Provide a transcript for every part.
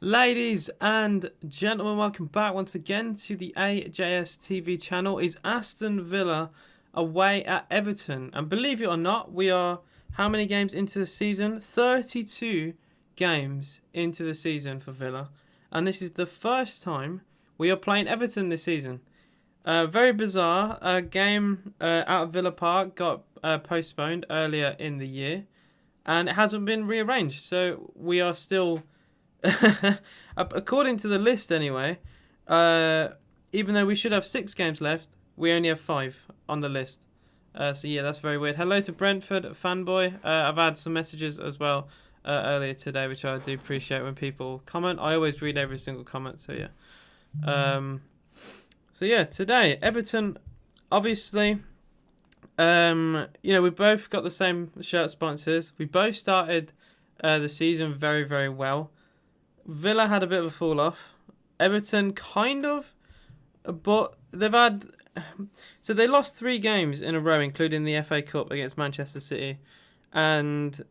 Ladies and gentlemen, welcome back once again to the AJS TV channel. Is Aston Villa away at Everton? And believe it or not, we are how many games into the season? 32 games into the season for Villa. And this is the first time we are playing Everton this season. Very bizarre. A game out of Villa Park got postponed earlier in the year. And it hasn't been rearranged. So we are still... according to the list anyway, even though we should have 6 games left, we only have 5 on the list. So yeah, that's very weird. Hello to Brentford fanboy. I've had some messages as well earlier today, which I do appreciate when people comment. I always read every single comment, so yeah. So yeah, today Everton, obviously, we both got the same shirt sponsors. We both started the season very, very well. Villa had a bit of a fall off. Everton kind of, but they've had... So they lost 3 games in a row, including the FA Cup against Manchester City. And,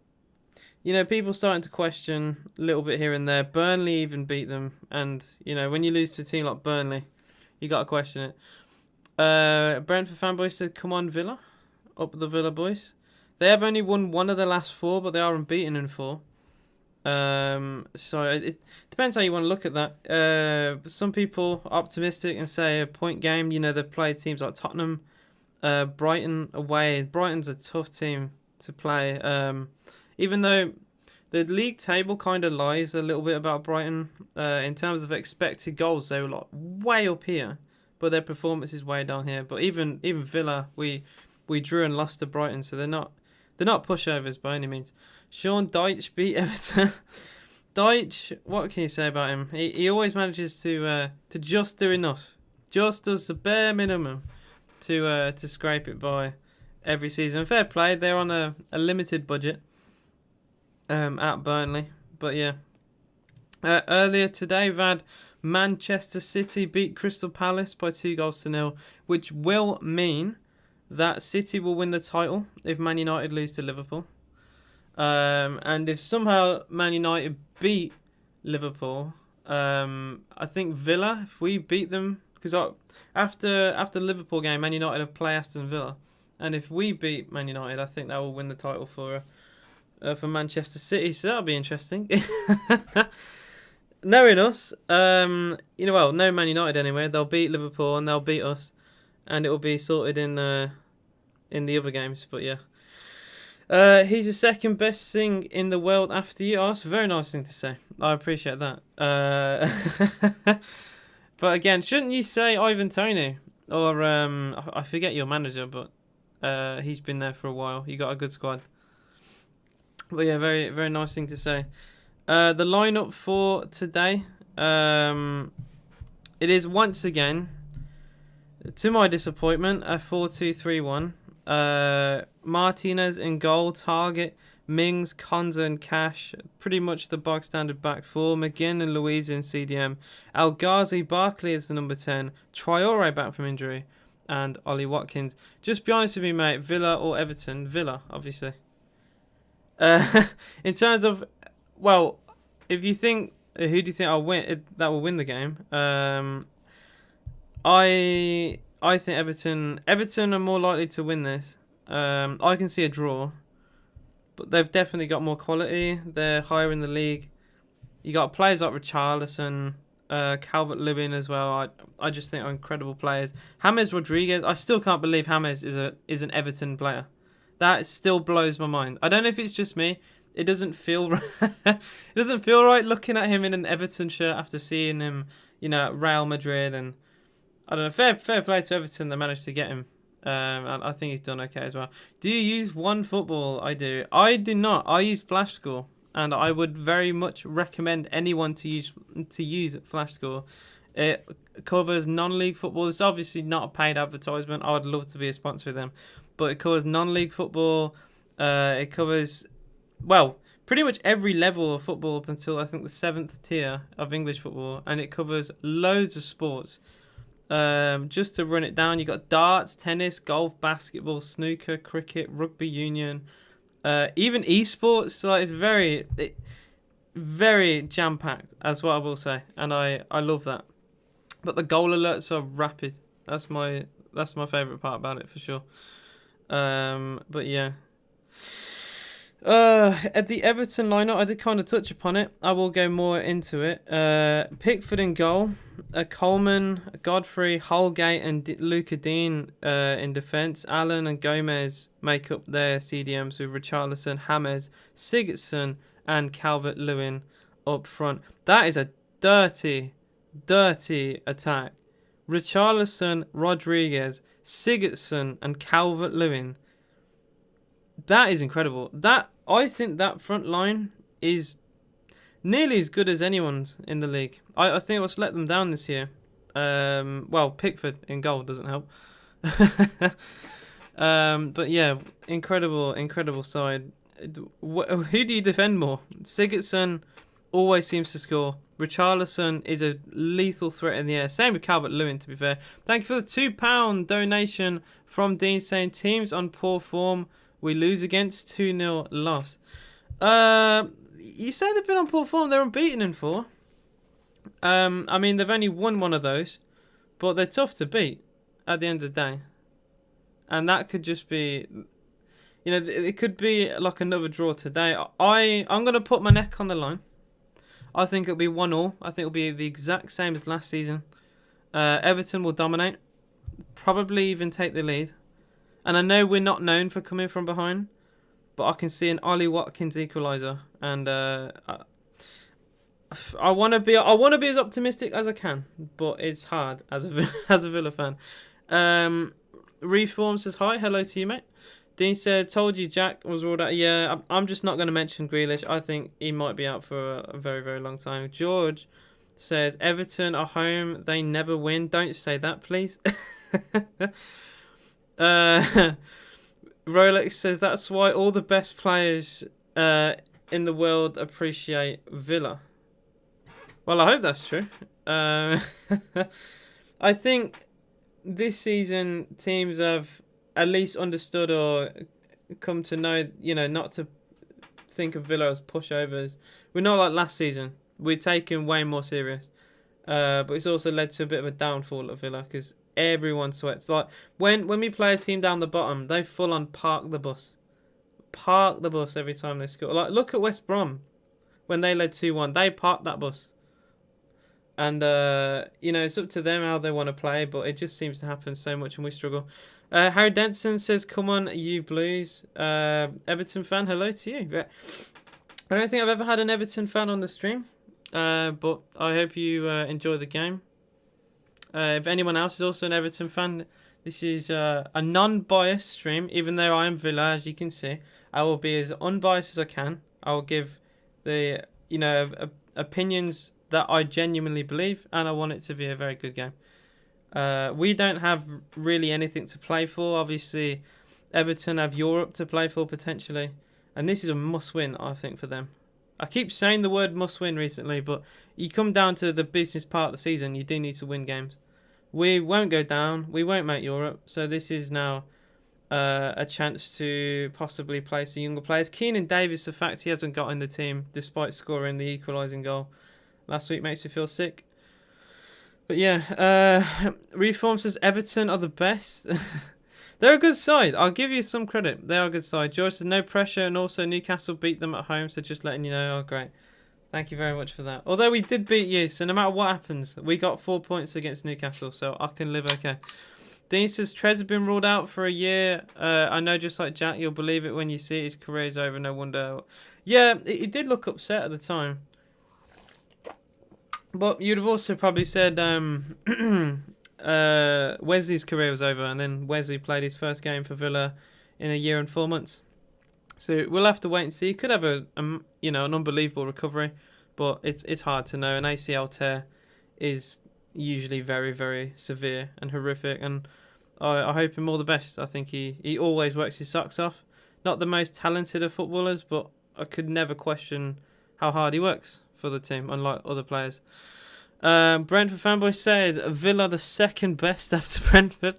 people starting to question a little bit here and there. Burnley even beat them. And, when you lose to a team like Burnley, you got to question it. Brentford fanboy said, come on, Villa. Up the Villa boys. They have only won 1 of the last 4, but they are unbeaten in 4. So it depends how you want to look at that. Some people are optimistic and say a point game. They've played teams like Tottenham, Brighton away. Brighton's a tough team to play. Even though the league table kind of lies a little bit about Brighton in terms of expected goals, they were like way up here, but their performance is way down here. But even Villa, we drew and lost to Brighton, so they're not pushovers by any means. Sean Dyche beat Everton. Dyche, what can you say about him? He always manages to just do enough. Just does the bare minimum to scrape it by every season. Fair play, they're on a limited budget at Burnley. But yeah. Earlier today, we've had Manchester City beat Crystal Palace by 2-0, which will mean that City will win the title if Man United lose to Liverpool. And if somehow Man United beat Liverpool, I think Villa, if we beat them, because after Liverpool game, Man United will play Aston Villa, and if we beat Man United, I think that will win the title for Manchester City. So that'll be interesting. Knowing us, no Man United anyway. They'll beat Liverpool and they'll beat us, and it will be sorted in the other games. But yeah. He's the second best thing in the world after you. Oh, that's a very nice thing to say. I appreciate that. But again, shouldn't you say Ivan Toney? Or, I forget your manager, but he's been there for a while. You got a good squad. But yeah, very, very nice thing to say. The lineup for today, it is once again, to my disappointment, a 4-2-3-1. Martinez in goal, Target, Mings, Konza and Cash, pretty much the bog standard back 4. McGinn and Louisa in CDM. El Ghazi, Barkley is the number 10. Traore back from injury, and Ollie Watkins. Just be honest with me, mate. Villa or Everton? Villa, obviously. In terms of, well, if you think who do you think that will win the game? I think Everton are more likely to win this. I can see a draw, but they've definitely got more quality. They're higher in the league. You got players like Richarlison, Calvert-Lewin as well. I just think are incredible players. James Rodriguez. I still can't believe James is an Everton player. That still blows my mind. I don't know if it's just me. It doesn't feel right. It doesn't feel right looking at him in an Everton shirt after seeing him, at Real Madrid. And I don't know. Fair play to Everton. They managed to get him. And I think he's done okay as well. Do you use OneFootball? I do. I do not. I use FlashScore, and I would very much recommend anyone to use FlashScore. It covers non-league football. It's obviously not a paid advertisement. I would love to be a sponsor of them, but it covers non-league football. It covers, well, pretty much every level of football up until I think the 7th tier of English football, and it covers loads of sports. Just to run it down, you got darts, tennis, golf, basketball, snooker, cricket, rugby union, even esports. Like very jam-packed, that's what I will say. And I love that. But the goal alerts are rapid. That's my favourite part about it for sure. But yeah. At the Everton lineup, I did kind of touch upon it. I will go more into it. Pickford in goal, Coleman, Godfrey, Holgate, and Luca Dean in defence. Allen and Gomez make up their CDMs with Richarlison, James, Sigurdsson, and Calvert-Lewin up front. That is a dirty attack. Richarlison, Rodriguez, Sigurdsson, and Calvert-Lewin. That is incredible. I think that front line is nearly as good as anyone's in the league. I think what's let them down this year. Well, Pickford in goal doesn't help. But yeah, incredible side. Who do you defend more? Sigurdsson always seems to score. Richarlison is a lethal threat in the air. Same with Calvert-Lewin, to be fair. Thank you for the £2 donation from Dean saying teams on poor form. We lose against 2-0 loss. You say they've been on poor form. They're unbeaten in 4. I mean, they've only won one of those, but they're tough to beat at the end of the day. And that could just be, it could be like another draw today. I'm going to put my neck on the line. I think it'll be 1-1. I think it'll be the exact same as last season. Everton will dominate, probably even take the lead. And I know we're not known for coming from behind, but I can see an Ollie Watkins equaliser, and I want to be as optimistic as I can, but it's hard as a Villa fan. Reform says hi, hello to you, mate. Dean said, told you Jack was ruled out. Yeah, I'm just not going to mention Grealish. I think he might be out for a very, very long time. George says, Everton are home. They never win. Don't say that, please. Rolex says, that's why all the best players in the world appreciate Villa. Well, I hope that's true. I think this season teams have at least understood or come to know, not to think of Villa as pushovers. We're not like last season. We're taken way more serious. But it's also led to a bit of a downfall of Villa because everyone sweats. Like when we play a team down the bottom, they full on park the bus. Park the bus every time they score. Like look at West Brom. When they led 2-1, they parked that bus. And, it's up to them how they want to play, but it just seems to happen so much and we struggle. Harry Denson says, come on, you Blues. Everton fan, hello to you. I don't think I've ever had an Everton fan on the stream, but I hope you enjoy the game. If anyone else is also an Everton fan, this is a non-biased stream, even though I am Villa, as you can see. I will be as unbiased as I can. I will give the, opinions that I genuinely believe, and I want it to be a very good game. We don't have really anything to play for. Obviously, Everton have Europe to play for potentially, and this is a must-win, I think, for them. I keep saying the word must-win recently, but you come down to the business part of the season, you do need to win games. We won't go down. We won't make Europe, so this is now a chance to possibly play some younger players. Keenan Davis, the fact he hasn't got in the team despite scoring the equalising goal last week makes me feel sick. But yeah, Reform says Everton are the best. They're a good side. I'll give you some credit. They are a good side. George says no pressure, and also Newcastle beat them at home, so just letting you know. Oh, great. Thank you very much for that. Although we did beat you, so no matter what happens, we got 4 points against Newcastle, so I can live okay. Dean says Trez has been ruled out for a year. I know, just like Jack, you'll believe it when you see it. His career's over, no wonder. Yeah, he did look upset at the time. But you'd have also probably said Wesley's career was over, and then Wesley played his first game for Villa in a year and 4 months. So we'll have to wait and see. He could have an unbelievable recovery, but it's hard to know. An ACL tear is usually very, very severe and horrific, and I hope him all the best. I think he always works his socks off. Not the most talented of footballers, but I could never question how hard he works for the team, unlike other players. Brentford fanboy said Villa the second best after Brentford.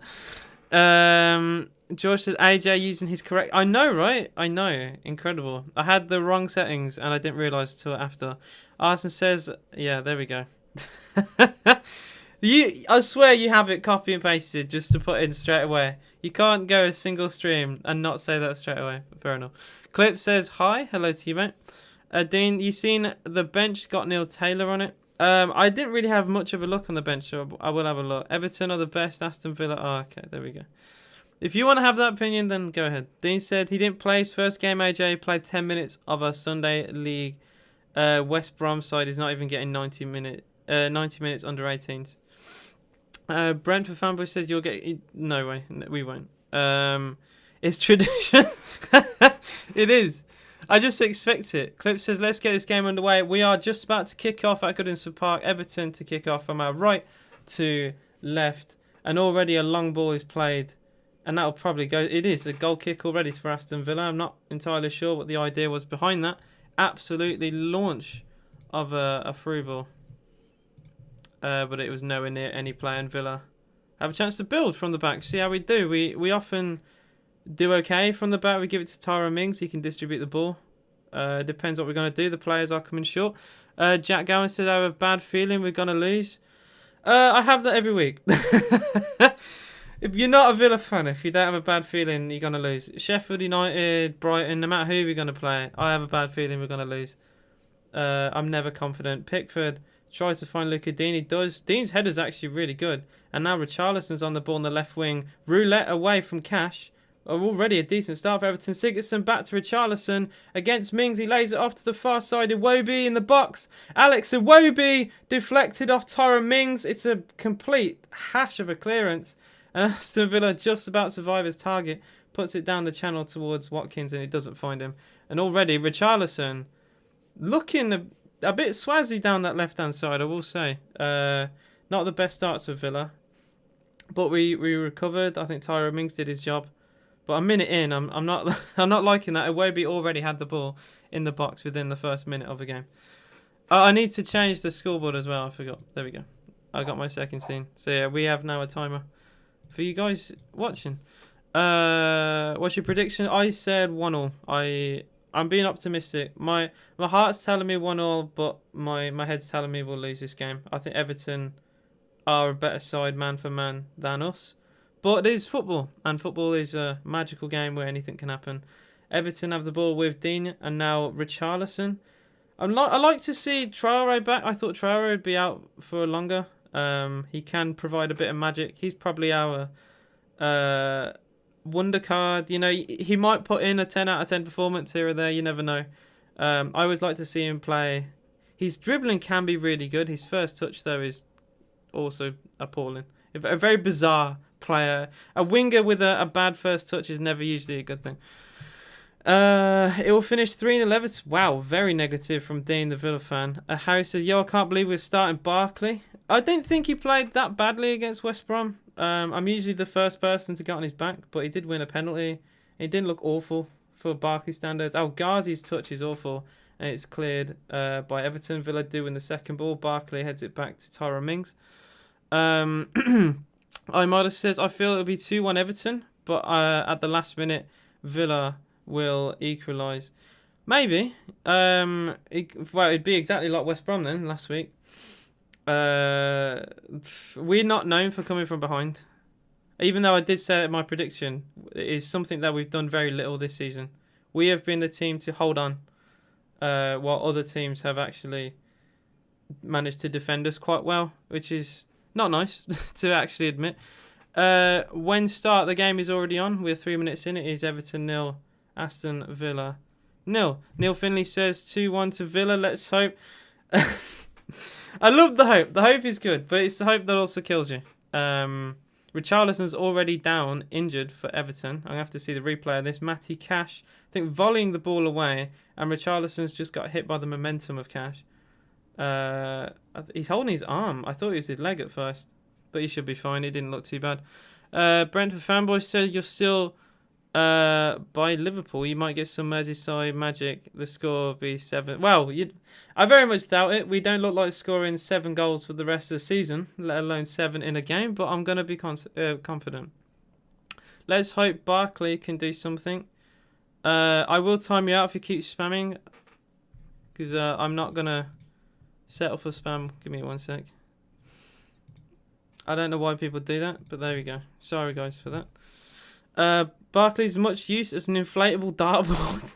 George says AJ using his correct. I know, right? I know. Incredible. I had the wrong settings and I didn't realise till after. Arson says, yeah, there we go. I swear you have it copy and pasted just to put in straight away. You can't go a single stream and not say that straight away. Fair enough. Clip says hi. Hello to you, mate. Dean, you seen the bench got Neil Taylor on it? I didn't really have much of a look on the bench, so I will have a look. Everton are the best. Aston Villa. Oh, okay, there we go. If you want to have that opinion, then go ahead. Dean said he didn't play his first game. AJ played 10 minutes of a Sunday league. West Brom side is not even getting 90 minutes under 18s. Brentford fanboy says you'll get. No way, we won't. It's tradition. It is. I just expect it. Clip says let's get this game underway. We are just about to kick off at Goodison Park. Everton to kick off from our right to left, and already a long ball is played. And that'll probably go. It is a goal kick already for Aston Villa. I'm not entirely sure what the idea was behind that. Absolutely launch of a through ball. But it was nowhere near any play, and Villa have a chance to build from the back. See how we do. We often do okay from the back. We give it to Tyrone Mings. He can distribute the ball. Depends what we're going to do. The players are coming short. Jack Gowan said I have a bad feeling we're going to lose. I have that every week. If you're not a Villa fan, if you don't have a bad feeling, you're going to lose. Sheffield United, Brighton, no matter who we're going to play, I have a bad feeling we're going to lose. I'm never confident. Pickford tries to find Luca Dean. He does. Dean's header's actually really good. And now Richarlison's on the ball on the left wing. Roulette away from Cash. Already a decent start for Everton. Sigurdsson back to Richarlison against Mings. He lays it off to the far side. Iwobi in the box. Alex Iwobi deflected off Tyrone Mings. It's a complete hash of a clearance. And Aston Villa just about survive his target. Puts it down the channel towards Watkins and it doesn't find him. And already Richarlison looking a bit swazzy down that left-hand side, I will say. Not the best starts for Villa. But we recovered. I think Tyrone Mings did his job. But a minute in, I'm not I'm not liking that. Iwobi already had the ball in the box within the first minute of the game. I need to change the scoreboard as well. I forgot. There we go. I got my second scene. So yeah, we have now a timer for you guys watching. What's your prediction? I said 1-1. I'm being optimistic. My heart's telling me 1-1, but my head's telling me we'll lose this game. I think Everton are a better side man for man than us. But it is football, and football is a magical game where anything can happen. Everton have the ball with Dean, and now Richarlison. I like to see Traore back. I thought Traore would be out for longer. He can provide a bit of magic. He's probably our wonder card. You know, he might put in a 10 out of 10 performance here or there. You never know. I always like to see him play. His dribbling can be really good. His first touch, though, is also appalling. A very bizarre player. A winger with a bad first touch is never usually a good thing. It will finish 3-0 Everton. Wow, very negative from Dean, the Villa fan. Harry says, yo, I can't believe we're starting Barkley. I didn't think he played that badly against West Brom. I'm usually the first person to get on his back, but he did win a penalty. He didn't look awful for Barkley standards. El Ghazi's touch is awful, and it's cleared by Everton. Villa do win the second ball. Barkley heads it back to Tyrone Mings. Imada says, I feel it'll be 2-1 Everton, but at the last minute, Villa will equalise. Maybe. It'd be exactly like West Brom then, last week. We're not known for coming from behind. Even though I did say my prediction, it is something that we've done very little this season. We have been the team to hold on, while other teams have actually managed to defend us quite well, which is not nice to actually admit. When start, the game is already on. We're 3 minutes in. It is Everton 0, Aston Villa 0. Neil Finley says 2-1 to Villa. Let's hope. I love the hope. The hope is good, but it's the hope that also kills you. Richarlison's already down, injured for Everton. I'm going to have to see the replay of this. Matty Cash, I think, volleying the ball away, and Richarlison's just got hit by the momentum of Cash. He's holding his arm. I thought it was his leg at first, but he should be fine. It didn't look too bad. Brentford fanboy said you're still by Liverpool. You might get some Merseyside magic. The score will be 7. Well, I very much doubt it. We don't look like scoring 7 goals for the rest of the season, let alone 7 in a game. But I'm going to be confident. Let's hope Barkley can do something. I will time you out if you keep spamming, because I'm not gonna settle for spam. Give me 1 sec. I don't know why people do that, but there we go. Sorry guys for that. Barkley's much use as an inflatable dartboard.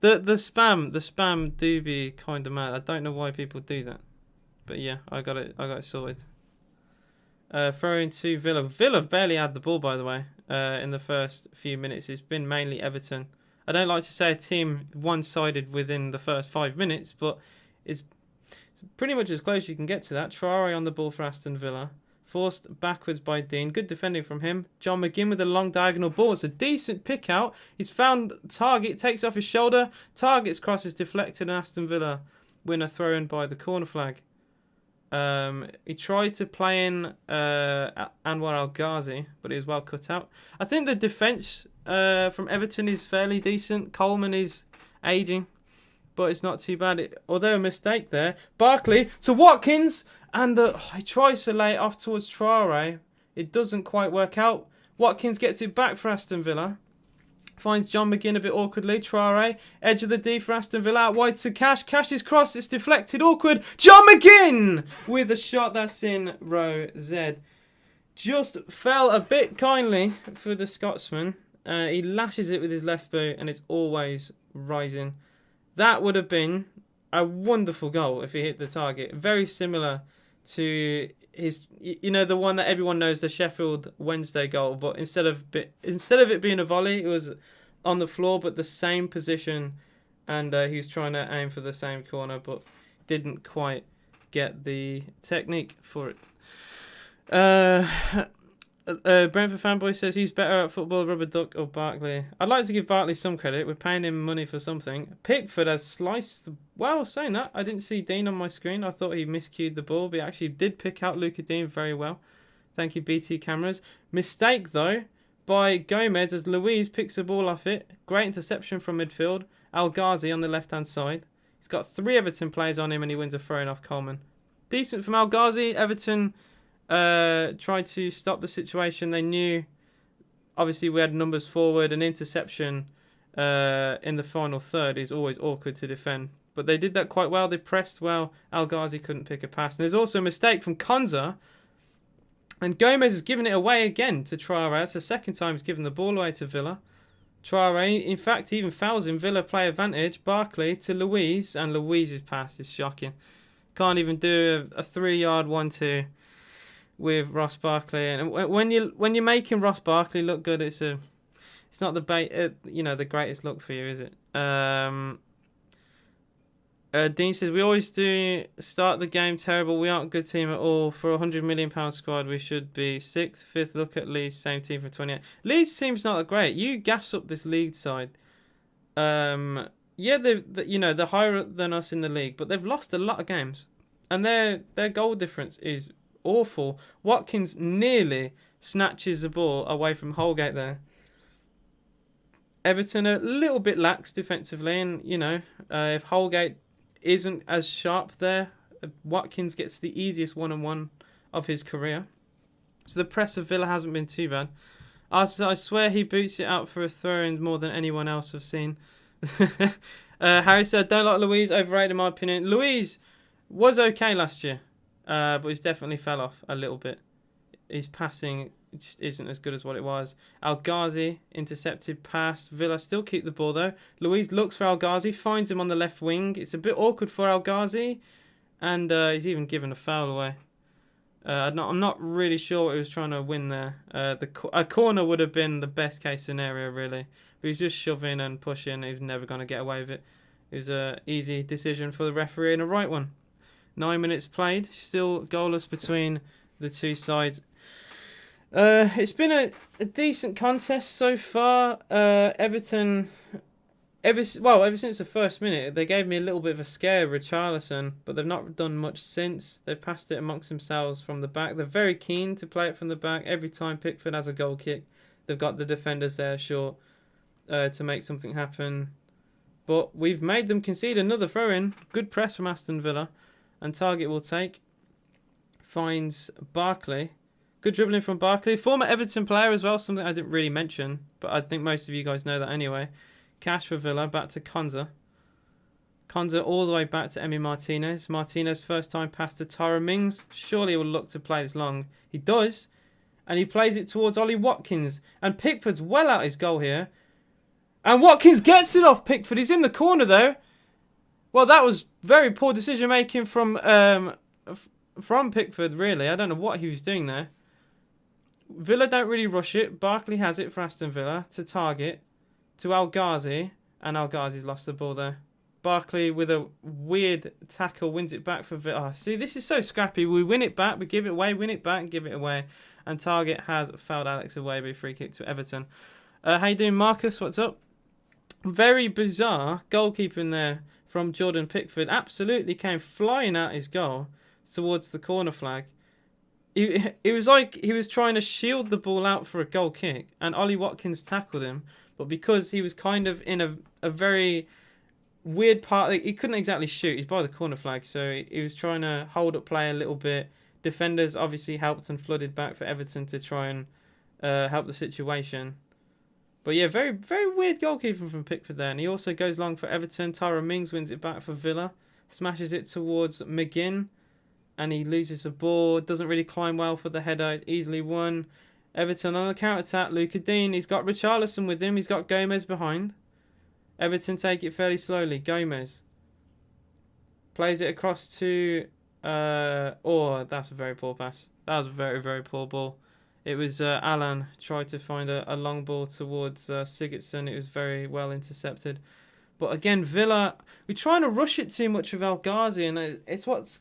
the spam do be kind of mad. I don't know why people do that, but yeah, I got it sorted. Throwing to Villa. Villa barely had the ball, by the way, in the first few minutes. It's been mainly Everton. I don't like to say a team one-sided within the first 5 minutes, but it's pretty much as close as you can get to that. Traore on the ball for Aston Villa. Forced backwards by Dean. Good defending from him. John McGinn with a long diagonal ball. It's a decent pick out. He's found target. Takes off his shoulder. Target's cross is deflected and Aston Villa win a throw in by the corner flag. He tried to play in Anwar El Ghazi, but he was well cut out. I think the defence from Everton is fairly decent. Coleman is aging, but it's not too bad. Although a mistake there. Barkley to Watkins, and he tries to lay it off towards Traore. It doesn't quite work out. Watkins gets it back for Aston Villa. Finds John McGinn a bit awkwardly. Traore, edge of the D for Aston Villa. Out wide to Cash. Cash's cross, it's deflected. Awkward. John McGinn with a shot that's in row Z. Just fell a bit kindly for the Scotsman. He lashes it with his left boot and it's always rising. That would have been a wonderful goal if he hit the target. Very similar to his, the one that everyone knows, the Sheffield Wednesday goal, but instead of it being a volley, it was on the floor, but the same position, and he was trying to aim for the same corner, but didn't quite get the technique for it. Brentford fanboy says he's better at football, Rubber Duck or Barkley. I'd like to give Barkley some credit. We're paying him money for something. Pickford has sliced. Well, saying that, I didn't see Dean on my screen. I thought he miscued the ball, but he actually did pick out Luca Dean very well. Thank you, BT cameras. Mistake though by Gomez as Luiz picks the ball off it. Great interception from midfield. El Ghazi on the left-hand side. He's got 3 Everton players on him and he wins a throw-in off Coleman. Decent from El Ghazi. Everton tried to stop the situation. They knew, obviously, we had numbers forward. An interception in the final third is always awkward to defend. But they did that quite well. They pressed well. El Ghazi couldn't pick a pass. And there's also a mistake from Konza. And Gomez has given it away again to Traore. That's the second time he's given the ball away to Villa. Traore, in fact, even fouls him. Villa play advantage. Barkley to Luiz. And Luiz's pass is shocking. Can't even do a 3-yard 1-2. With Ross Barkley, and when you're making Ross Barkley look good, it's not the greatest look for you, is it? Dean says we always do start the game terrible. We aren't a good team at all. For £100 million squad, we should be 6th, 5th. Look at Leeds, same team for 28. Leeds team's not great. You gas up this Leeds side. Yeah, they're higher than us in the league, but they've lost a lot of games, and their goal difference is awful. Watkins nearly snatches the ball away from Holgate there. Everton are a little bit lax defensively, and if Holgate isn't as sharp there, Watkins gets the easiest one-on-one of his career. So the press of Villa hasn't been too bad. I swear he boots it out for a throw-in more than anyone else I've seen. Harry said, don't like Luiz, overrated in my opinion. Luiz was okay last year. But he's definitely fell off a little bit. His passing just isn't as good as what it was. El Ghazi, intercepted pass. Villa still keep the ball though. Luiz looks for El Ghazi, finds him on the left wing. It's a bit awkward for El Ghazi. And he's even given a foul away. I'm not really sure what he was trying to win there. A corner would have been the best case scenario really. But he's just shoving and pushing. He's never going to get away with it. It was an easy decision for the referee and a right one. 9 minutes played, still goalless between the two sides. It's been a decent contest so far. Everton, ever since the first minute, they gave me a little bit of a scare with Richarlison, but they've not done much since. They've passed it amongst themselves from the back. They're very keen to play it from the back. Every time Pickford has a goal kick, they've got the defenders there short to make something happen. But we've made them concede another throw-in. Good press from Aston Villa. And target will take. Finds Barkley. Good dribbling from Barkley. Former Everton player as well, something I didn't really mention, but I think most of you guys know that anyway. Cash for Villa, back to Konza. Konza all the way back to Emi Martinez. Martinez first time pass to Tyra Mings. Surely he will look to play this long. He does. And he plays it towards Ollie Watkins. And Pickford's well out his goal here. And Watkins gets it off Pickford. He's in the corner though. Well, that was very poor decision making from Pickford, really. I don't know what he was doing there. Villa don't really rush it. Barkley has it for Aston Villa to target to Al Ghazi. And Al Ghazi's lost the ball there. Barkley with a weird tackle wins it back for Villa. Oh, see, this is so scrappy. We win it back, we give it away, win it back, give it away. And Target has fouled Alex away by free kick to Everton. How you doing, Marcus? What's up? Very bizarre goalkeeping there from Jordan Pickford. Absolutely came flying out his goal towards the corner flag. It was like he was trying to shield the ball out for a goal kick. And Ollie Watkins tackled him. But because he was kind of in a very weird part, he couldn't exactly shoot. He's by the corner flag, so he was trying to hold up play a little bit. Defenders obviously helped and flooded back for Everton to try and help the situation. But yeah, very, very weird goalkeeping from Pickford there. And he also goes long for Everton. Tyra Mings wins it back for Villa. Smashes it towards McGinn. And he loses the ball. Doesn't really climb well for the header. It's easily won. Everton on the counter-attack. Luca Dean. He's got Richarlison with him. He's got Gomez behind. Everton take it fairly slowly. Gomez plays it across to... oh, that's a very poor pass. That was a very, very poor ball. It was Alan tried to find a long ball towards Sigurdsson. It was very well intercepted. But again, Villa, we're trying to rush it too much with El Ghazi, and it's what's...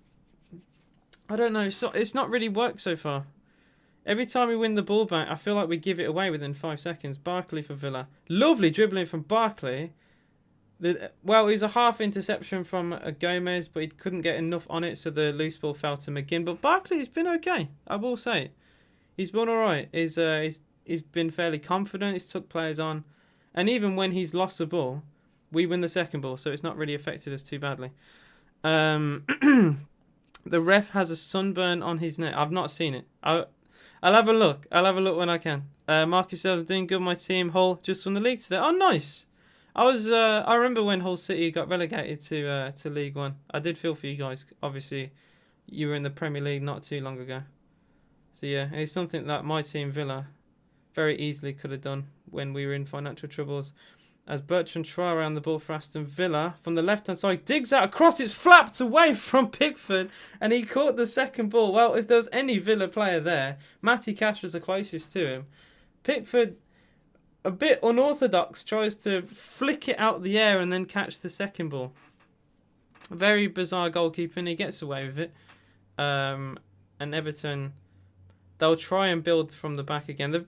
I don't know. It's not really worked so far. Every time we win the ball back, I feel like we give it away within 5 seconds. Barkley for Villa. Lovely dribbling from Barkley. Well, it was a half interception from Gomez, but he couldn't get enough on it, so the loose ball fell to McGinn. But Barkley's been okay, I will say. He's been all right. He's been fairly confident. He's took players on. And even when he's lost the ball, we win the second ball, so it's not really affected us too badly. The ref has a sunburn on his neck. I've not seen it. I'll have a look. I'll have a look when I can. Marcus says, doing good, my team. Hull just won the league today. Oh, nice. I remember when Hull City got relegated to League One. I did feel for you guys. Obviously, you were in the Premier League not too long ago. So yeah, it's something that my team Villa very easily could have done when we were in financial troubles. As Bertrand Traore around the ball for Aston Villa from the left hand side, digs out across. It's flapped away from Pickford, and he caught the second ball. Well, if there was any Villa player there, Matty Cash was the closest to him. Pickford, a bit unorthodox, tries to flick it out the air and then catch the second ball. Very bizarre goalkeeping. He gets away with it. And Everton, they'll try and build from the back again.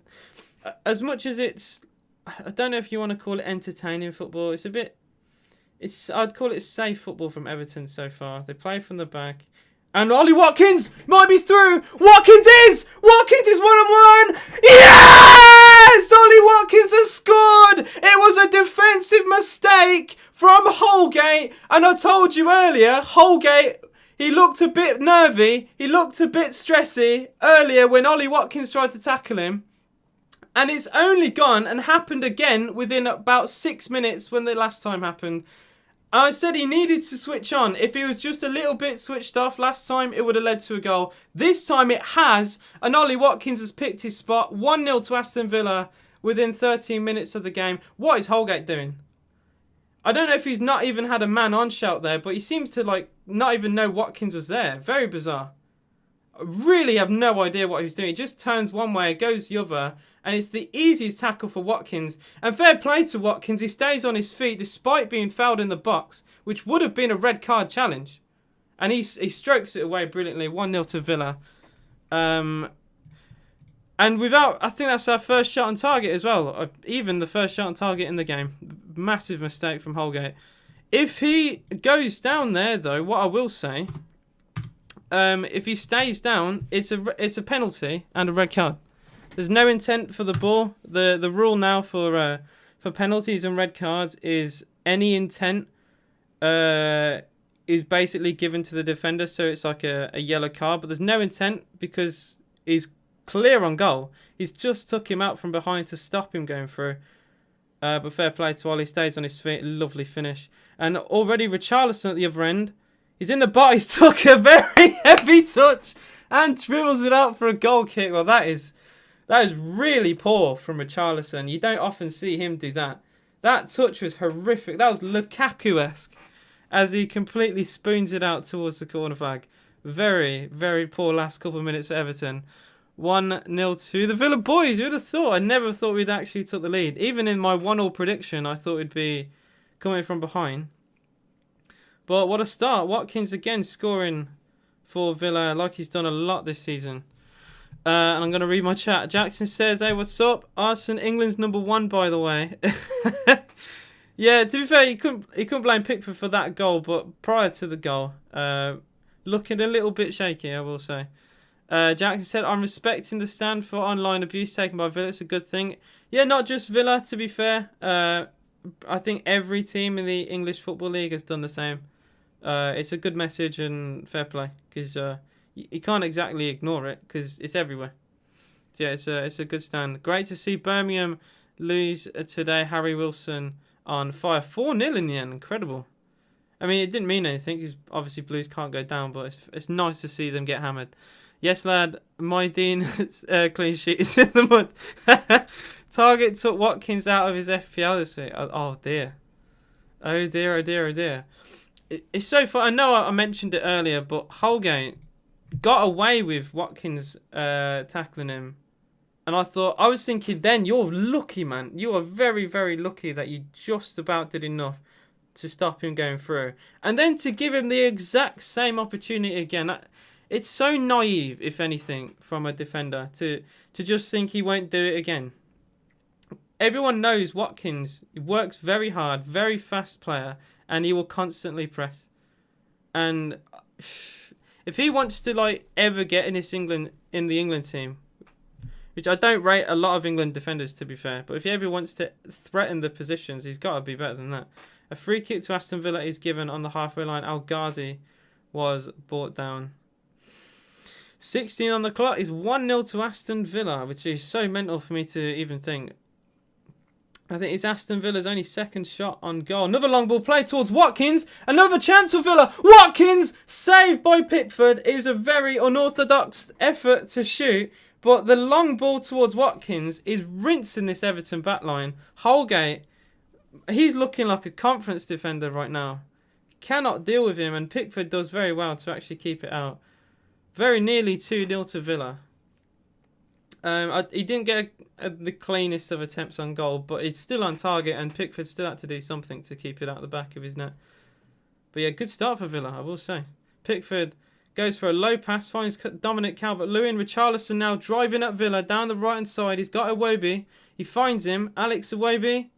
As much as it's, I don't know if you want to call it entertaining football. I'd call it safe football from Everton so far. They play from the back. And Ollie Watkins might be through. Watkins is 1-on-1. Yes! Ollie Watkins has scored. It was a defensive mistake from Holgate. And I told you earlier, Holgate, he looked a bit nervy. He looked a bit stressy earlier when Ollie Watkins tried to tackle him. And it's only gone and happened again within about 6 minutes when the last time happened. I said he needed to switch on. If he was just a little bit switched off last time, it would have led to a goal. This time it has. And Ollie Watkins has picked his spot. 1-0 to Aston Villa within 13 minutes of the game. What is Holgate doing? I don't know if he's not even had a man on shout there, but he seems to not even know Watkins was there. Very bizarre. I really have no idea what he was doing. He just turns one way, goes the other. And it's the easiest tackle for Watkins. And fair play to Watkins. He stays on his feet despite being fouled in the box, which would have been a red card challenge. And he strokes it away brilliantly. 1-0 to Villa. And I think that's our first shot on target as well. Even the first shot on target in the game. Massive mistake from Holgate. If he goes down there, though, what I will say, if he stays down, it's a penalty and a red card. There's no intent for the ball. The rule now for penalties and red cards is any intent is basically given to the defender, so it's like a yellow card. But there's no intent because he's clear on goal. He's just took him out from behind to stop him going through. But fair play to Ollie, stays on his feet. Lovely finish. And already Richarlison at the other end. He's in the box. He's took a very heavy touch and dribbles it out for a goal kick. Well, that is really poor from Richarlison. You don't often see him do that. That touch was horrific. That was Lukaku-esque as he completely spoons it out towards the corner flag. Very, very poor last couple of minutes for Everton. 1-0 to the Villa boys. Who would have thought? I never thought we'd actually took the lead. Even in my 1-1 prediction, I thought we'd be coming from behind. But what a start. Watkins again scoring for Villa like he's done a lot this season. And I'm going to read my chat. Jackson says, hey, what's up? Arsenal, England's #1, by the way. Yeah, to be fair, he couldn't blame Pickford for that goal, but prior to the goal, looking a little bit shaky, I will say. Jackson said, I'm respecting the stand for online abuse taken by Villa. It's a good thing. Yeah, not just Villa, to be fair. I think every team in the English Football League has done the same. It's a good message and fair play, because you can't exactly ignore it because it's everywhere. So yeah, it's a good stand. Great to see Birmingham lose today. Harry Wilson on fire. 4-0 in the end. Incredible. I mean, it didn't mean anything because obviously Blues can't go down, but it's nice to see them get hammered. Yes, lad. My Dean's clean sheet is in the mud. Target took Watkins out of his FPL this week. Oh dear. Oh dear, oh dear, oh dear. It's so fun. I know I mentioned it earlier, but Holgate got away with Watkins tackling him. And I was thinking then, you're lucky, man. You are very, very lucky that you just about did enough to stop him going through. And then to give him the exact same opportunity again. It's so naive, if anything, from a defender to just think he won't do it again. Everyone knows Watkins works very hard, very fast player, and he will constantly press. And if he wants to ever get in the England team, which I don't rate a lot of England defenders, to be fair, but if he ever wants to threaten the positions, he's got to be better than that. A free kick to Aston Villa is given on the halfway line. Al Ghazi was brought down. 16 on the clock is 1-0 to Aston Villa, which is so mental for me to even think. I think it's Aston Villa's only second shot on goal. Another long ball play towards Watkins. Another chance for Villa. Watkins saved by Pickford. It was a very unorthodox effort to shoot, but the long ball towards Watkins is rinsing this Everton backline. Holgate, he's looking like a conference defender right now. Cannot deal with him, and Pickford does very well to actually keep it out. Very nearly 2-0 to Villa. He didn't get the cleanest of attempts on goal, but it's still on target, and Pickford still had to do something to keep it out the back of his net. But yeah, good start for Villa, I will say. Pickford goes for a low pass, finds Dominic Calvert-Lewin. Richarlison now driving at Villa down the right-hand side. He's got Iwobi. He finds him. Alex Iwobi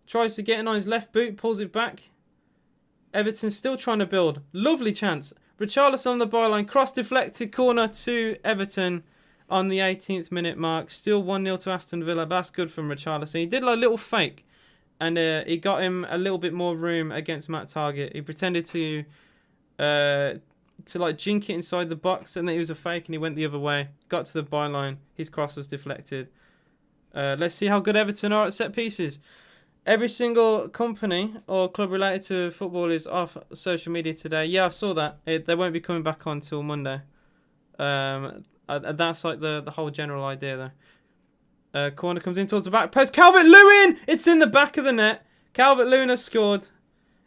tries to get in on his left boot, pulls it back. Everton still trying to build. Lovely chance. Richarlison on the byline, cross-deflected corner to Everton on the 18th minute mark. Still 1-0 to Aston Villa. That's good from Richarlison. He did a little fake, and he got him a little bit more room against Matt Target. He pretended to jink it inside the box, and then it was a fake, and he went the other way. Got to the byline. His cross was deflected. Let's see how good Everton are at set pieces. Every single company or club related to football is off social media today. Yeah, I saw that. They won't be coming back on till Monday. That's like the whole general idea, though. Corner comes in towards the back post. Calvert-Lewin! It's in the back of the net. Calvert-Lewin has scored.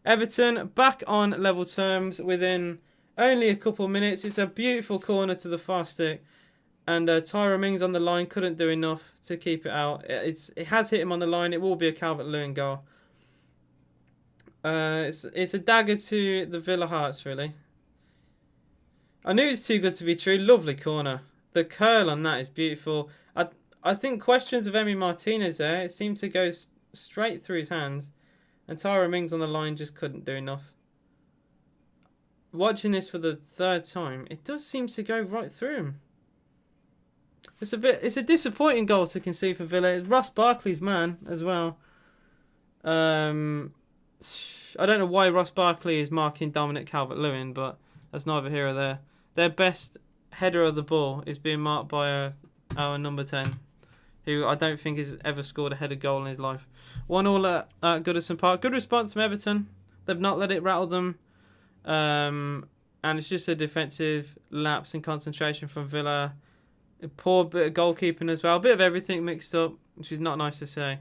Everton back on level terms within only a couple of minutes. It's a beautiful corner to the far stick. And Tyra Mings on the line couldn't do enough to keep it out. It has hit him on the line. It will be a Calvert-Lewin goal. It's a dagger to the Villa Hearts, really. I knew it's too good to be true. Lovely corner. The curl on that is beautiful. I think questions of Emi Martinez there. It seemed to go straight through his hands. And Tyra Mings on the line just couldn't do enough. Watching this for the third time, it does seem to go right through him. It's a disappointing goal to concede for Villa. It's Ross Barkley's man as well. I don't know why Ross Barkley is marking Dominic Calvert-Lewin, but that's neither here or there. Their best header of the ball is being marked by our number 10, who I don't think has ever scored a header goal in his life. 1-1 at Goodison Park. Good response from Everton. They've not let it rattle them. And it's just a defensive lapse in concentration from Villa. A poor bit of goalkeeping as well. A bit of everything mixed up, which is not nice to say.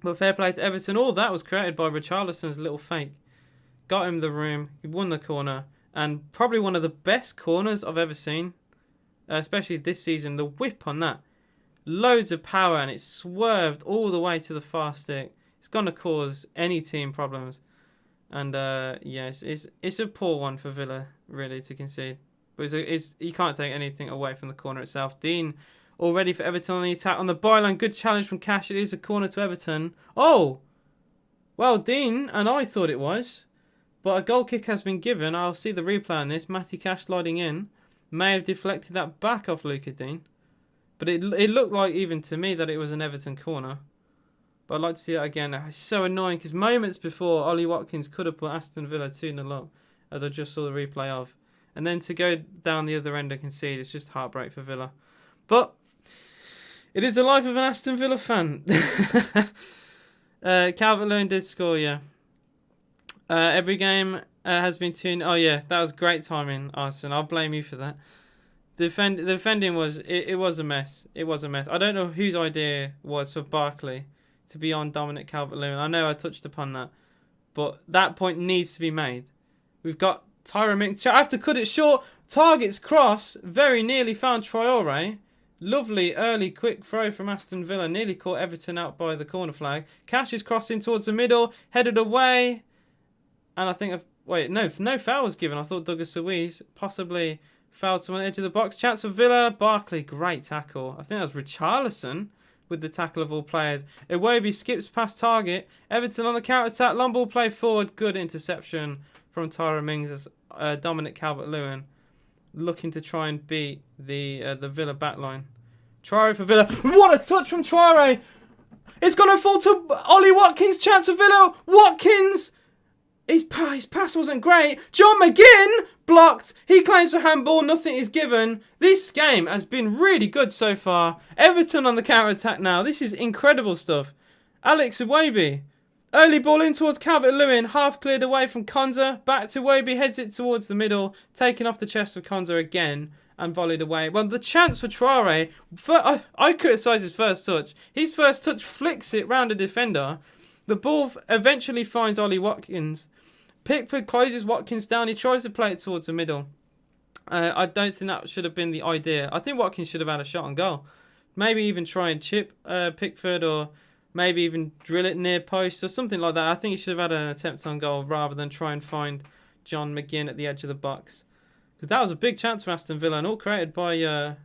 But fair play to Everton. All that was created by Richarlison's little fake. Got him the room. He won the corner. And probably one of the best corners I've ever seen. Especially this season. The whip on that. Loads of power, and it swerved all the way to the far stick. It's going to cause any team problems. And yes, it's a poor one for Villa, really, to concede. But you can't take anything away from the corner itself. Dean, all ready for Everton on the attack on the byline. Good challenge from Cash. It is a corner to Everton. Oh! Well, Dean, and I thought it was. But a goal kick has been given. I'll see the replay on this. Matty Cash sliding in. May have deflected that back off Luca Dean. But it looked like, even to me, that it was an Everton corner. But I'd like to see that again. It's so annoying because moments before, Ollie Watkins could have put Aston Villa 2-0 up, as I just saw the replay of. And then to go down the other end and concede, it's just heartbreak for Villa. But it is the life of an Aston Villa fan. Calvert-Lewin did score, yeah. Every game has been tuned. Oh, yeah, that was great timing, Arsene. I'll blame you for that. The defending was it was a mess. It was a mess. I don't know whose idea was for Barkley to be on Dominic Calvert-Lewin. I know I touched upon that, but that point needs to be made. We've got Tyrone Mings. I have to cut it short. Target's cross very nearly found Traore. Lovely early quick throw from Aston Villa. Nearly caught Everton out by the corner flag. Cash is crossing towards the middle, headed away, and I think no foul was given. I thought Douglas Luiz possibly fouled to on the edge of the box. Chance for Villa. Barkley, great tackle. I think that was Richarlison with the tackle of all players. Iwobi skips past target. Everton on the counter-attack. Long ball play forward. Good interception from Tyrone Mings as Dominic Calvert-Lewin looking to try and beat the Villa backline. Traore for Villa. What a touch from Traore. It's going to fall to Ollie Watkins. Chance for Villa. Watkins. His pass wasn't great. John McGinn blocked. He claims a handball. Nothing is given. This game has been really good so far. Everton on the counter-attack now. This is incredible stuff. Alex Iwobi. Early ball in towards Calvert-Lewin. Half cleared away from Konza. Back to Iwobi. Heads it towards the middle. Taken off the chest of Konza again. And volleyed away. Well, the chance for Traore. I criticise his first touch. His first touch flicks it round a defender. The ball eventually finds Ollie Watkins. Pickford closes Watkins down. He tries to play it towards the middle. I don't think that should have been the idea. I think Watkins should have had a shot on goal. Maybe even try and chip Pickford, or maybe even drill it near post or something like that. I think he should have had an attempt on goal rather than try and find John McGinn at the edge of the box. Because that was a big chance for Aston Villa, and all created by a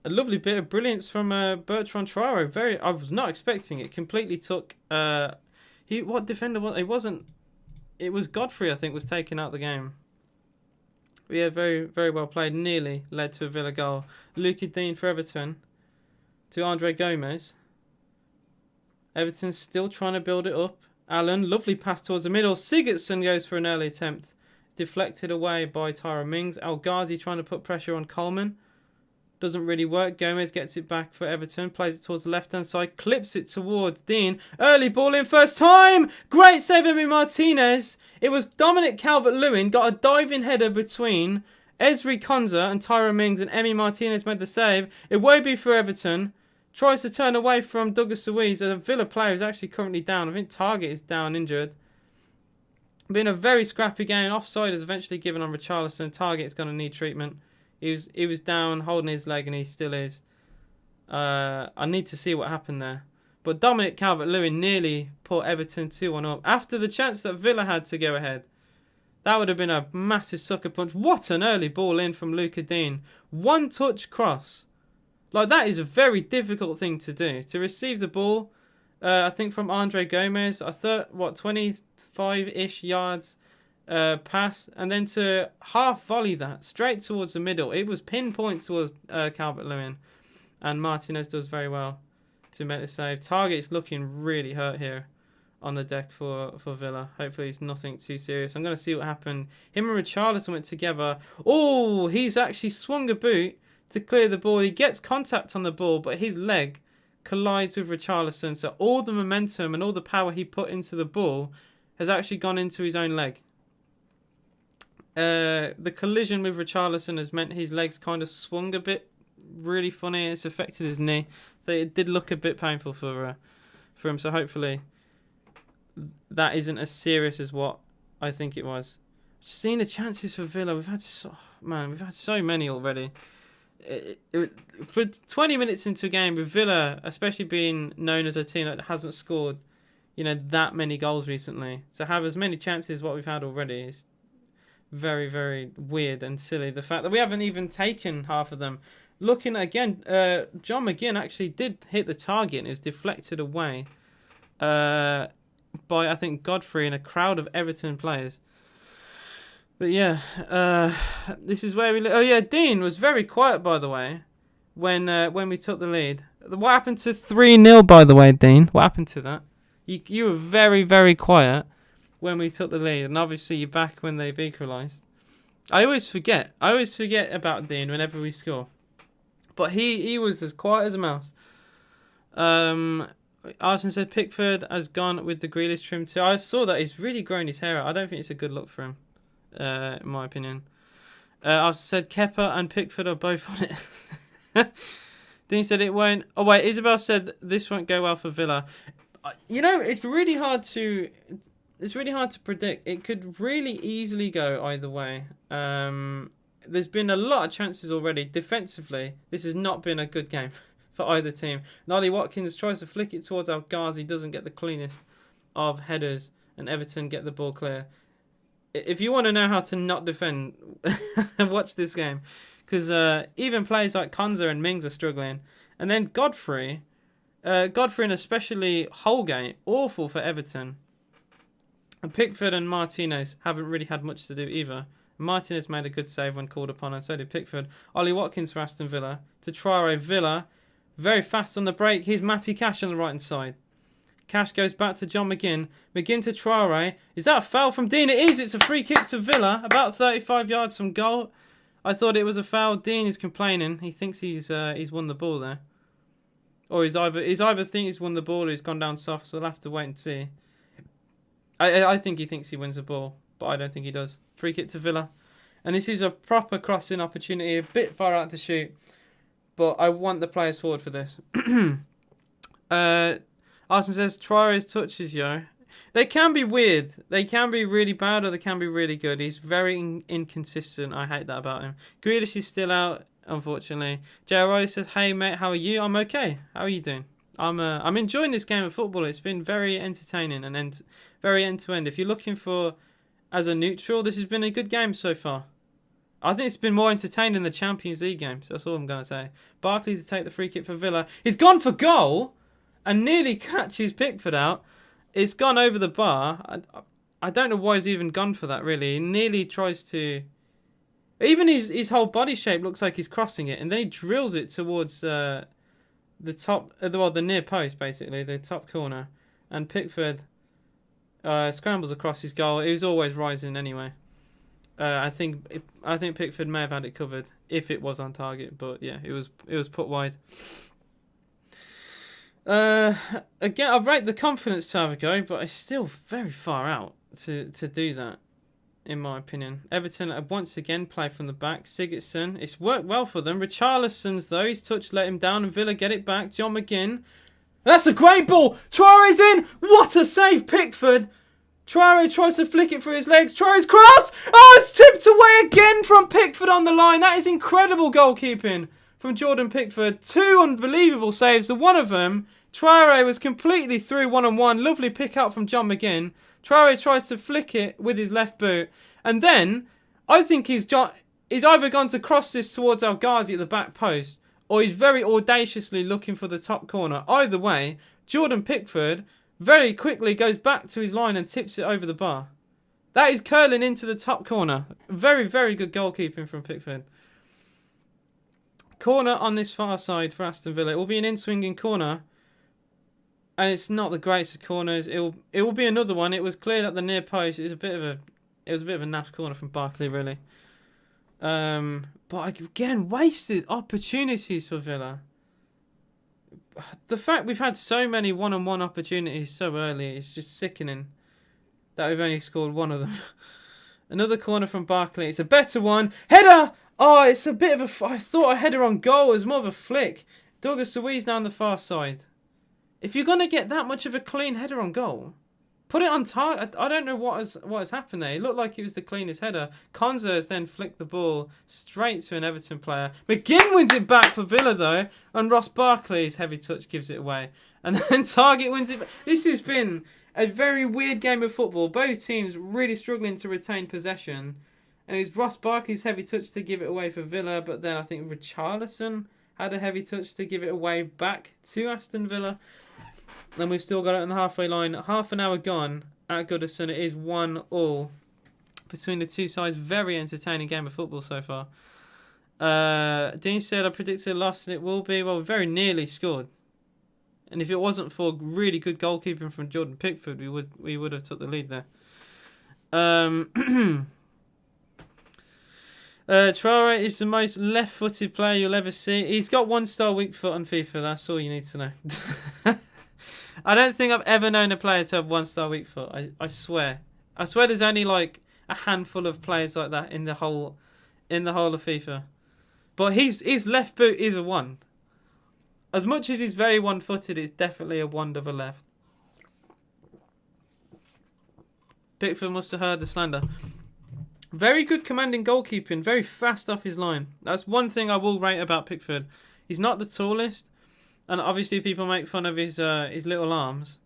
lovely bit of brilliance from Bertrand Traore. I was not expecting it. Completely took... what defender was it? Wasn't... It was Godfrey, I think, was taken out of the game. But yeah, very, very well played. Nearly led to a Villa goal. Luca Dean for Everton. To Andre Gomez. Everton's still trying to build it up. Allen, lovely pass towards the middle. Sigurdsson goes for an early attempt. Deflected away by Tyrone Mings. El Ghazi trying to put pressure on Coleman. Doesn't really work. Gomez gets it back for Everton. Plays it towards the left-hand side. Clips it towards Dean. Early ball in first time. Great save by Martinez. It was Dominic Calvert-Lewin. Got a diving header between Ezri Konza and Tyrone Mings. And Emi Martinez made the save. Iwobi for Everton. Tries to turn away from Douglas Luiz. A Villa player is actually currently down. I think Target is down injured. Been a very scrappy game. Offside is eventually given on Richarlison. Target is going to need treatment. He was down, holding his leg, and he still is. I need to see what happened there. But Dominic Calvert-Lewin nearly put Everton 2-1 up. After the chance that Villa had to go ahead. That would have been a massive sucker punch. What an early ball in from Luca Dean. One touch cross. Like, that is a very difficult thing to do. To receive the ball, I think from Andre Gomez. I thought, 25-ish yards. Pass, and then to half volley that straight towards the middle. It was pinpoint towards Calvert-Lewin, and Martinez does very well to make the save. Target's looking really hurt here on the deck for Villa. Hopefully it's nothing too serious. I'm going to see what happened. Him and Richarlison went together. Oh, he's actually swung a boot to clear the ball. He gets contact on the ball, but his leg collides with Richarlison. So all the momentum and all the power he put into the ball has actually gone into his own leg. The collision with Richarlison has meant his legs kind of swung a bit really funny. It's affected his knee. So it did look a bit painful for him. So hopefully that isn't as serious as what I think it was. Just seeing the chances for Villa, we've had so many already. For 20 minutes into a game with Villa, especially being known as a team that hasn't scored, that many goals recently, to have as many chances as what we've had already is very, very weird and silly. The fact that we haven't even taken half of them. Looking again, John McGinn actually did hit the target and it was deflected away by, I think, Godfrey and a crowd of Everton players. But yeah, this is where we... Oh yeah, Dean was very quiet, by the way, when we took the lead. What happened to 3-0, by the way, Dean? What happened to that? You were very, very quiet when we took the lead, and obviously you're back when they've equalised. I always forget about Dean whenever we score. But he was as quiet as a mouse. Arson said Pickford has gone with the Grealish trim too. I saw that he's really grown his hair out. I don't think it's a good look for him. In my opinion. I said Kepa and Pickford are both on it. Dean said it won't. Oh wait, Isabel said this won't go well for Villa. It's really hard to predict. It could really easily go either way. There's been a lot of chances already. Defensively, this has not been a good game for either team. Ollie Watkins tries to flick it towards Al-Ghazi, doesn't get the cleanest of headers, and Everton get the ball clear. If you want to know how to not defend, watch this game. Because even players like Konza and Mings are struggling. And then Godfrey and especially Holgate, awful for Everton. And Pickford and Martinez haven't really had much to do either. Martinez made a good save when called upon, and so did Pickford. Ollie Watkins for Aston Villa. To Traore, Villa, very fast on the break. Here's Matty Cash on the right-hand side. Cash goes back to John McGinn. McGinn to Traore. Is that a foul from Dean? It is. It's a free kick to Villa. About 35 yards from goal. I thought it was a foul. Dean is complaining. He thinks he's won the ball there. Or he's either think he's won the ball or he's gone down soft. So we'll have to wait and see. I think he thinks he wins the ball. But I don't think he does. Free kick to Villa. And this is a proper crossing opportunity. A bit far out to shoot. But I want the players forward for this. Arson says, Traore's touches, They can be weird. They can be really bad or they can be really good. He's very inconsistent. I hate that about him. Grealish is still out, unfortunately. Jay O'Reilly says, hey, mate, how are you? I'm okay. How are you doing? I'm enjoying this game of football. It's been very entertaining and very end-to-end. If you're looking for, as a neutral, this has been a good game so far. I think it's been more entertaining than the Champions League games. That's all I'm going to say. Barkley to take the free kick for Villa. He's gone for goal and nearly catches Pickford out. It's gone over the bar. I don't know why he's even gone for that, really. He nearly tries to... Even his whole body shape looks like he's crossing it. And then he drills it towards the top... the near post, basically. The top corner. And Pickford scrambles across his goal. He was always rising anyway. I think Pickford may have had it covered if it was on target. But yeah, it was put wide. Again, I've rated the confidence to have a go, but it's still very far out to do that, in my opinion. Everton once again play from the back. Sigurdsson, it's worked well for them. Richarlison's though, his touch let him down, and Villa get it back. John McGinn, that's a great ball. Traore's in. What a save, Pickford. Traore tries to flick it through his legs. Traore's cross. Oh, it's tipped away again from Pickford on the line. That is incredible goalkeeping from Jordan Pickford. Two unbelievable saves. The one of them, Traore was completely through one-on-one. Lovely pick up from John McGinn. Traore tries to flick it with his left boot. And then, I think he's either gone to cross this towards Al-Ghazi at the back post, or he's very audaciously looking for the top corner. Either way, Jordan Pickford very quickly goes back to his line and tips it over the bar. That is curling into the top corner. Very, very good goalkeeping from Pickford. Corner on this far side for Aston Villa. It will be an in-swinging corner. And it's not the greatest of corners. It will be another one. It was cleared at the near post. It was a bit of a naff corner from Barkley, really. But again, wasted opportunities for Villa. The fact we've had so many one-on-one opportunities so early is just sickening that we've only scored one of them. Another corner from Barkley. It's a better one. Header! Oh, it's a bit of a... I thought a header on goal was more of a flick. Douglas Luiz down the far side. If you're going to get that much of a clean header on goal, put it on target. I don't know what has happened there. It looked like it was the cleanest header. Konza has then flicked the ball straight to an Everton player. McGinn wins it back for Villa though, and Ross Barkley's heavy touch gives it away. And then Target wins it back. This has been a very weird game of football. Both teams really struggling to retain possession. And it's Ross Barkley's heavy touch to give it away for Villa, but then I think Richarlison had a heavy touch to give it away back to Aston Villa. And we've still got it on the halfway line. Half an hour gone at Goodison. It is 1-1 between the two sides. Very entertaining game of football so far. Dean said, I predicted a loss, and it will be. Well, we very nearly scored. And if it wasn't for really good goalkeeping from Jordan Pickford, we would have took the lead there. Traore is the most left-footed player you'll ever see. He's got 1-star weak foot on FIFA. That's all you need to know. I don't think I've ever known a player to have 1-star weak foot. I swear. I swear there's only like a handful of players like that in the whole of FIFA. But his left boot is a 1. As much as he's very one-footed, it's definitely a 1 of a left. Pickford must have heard the slander. Very good commanding goalkeeping. Very fast off his line. That's one thing I will rate about Pickford. He's not the tallest. And obviously people make fun of his little arms.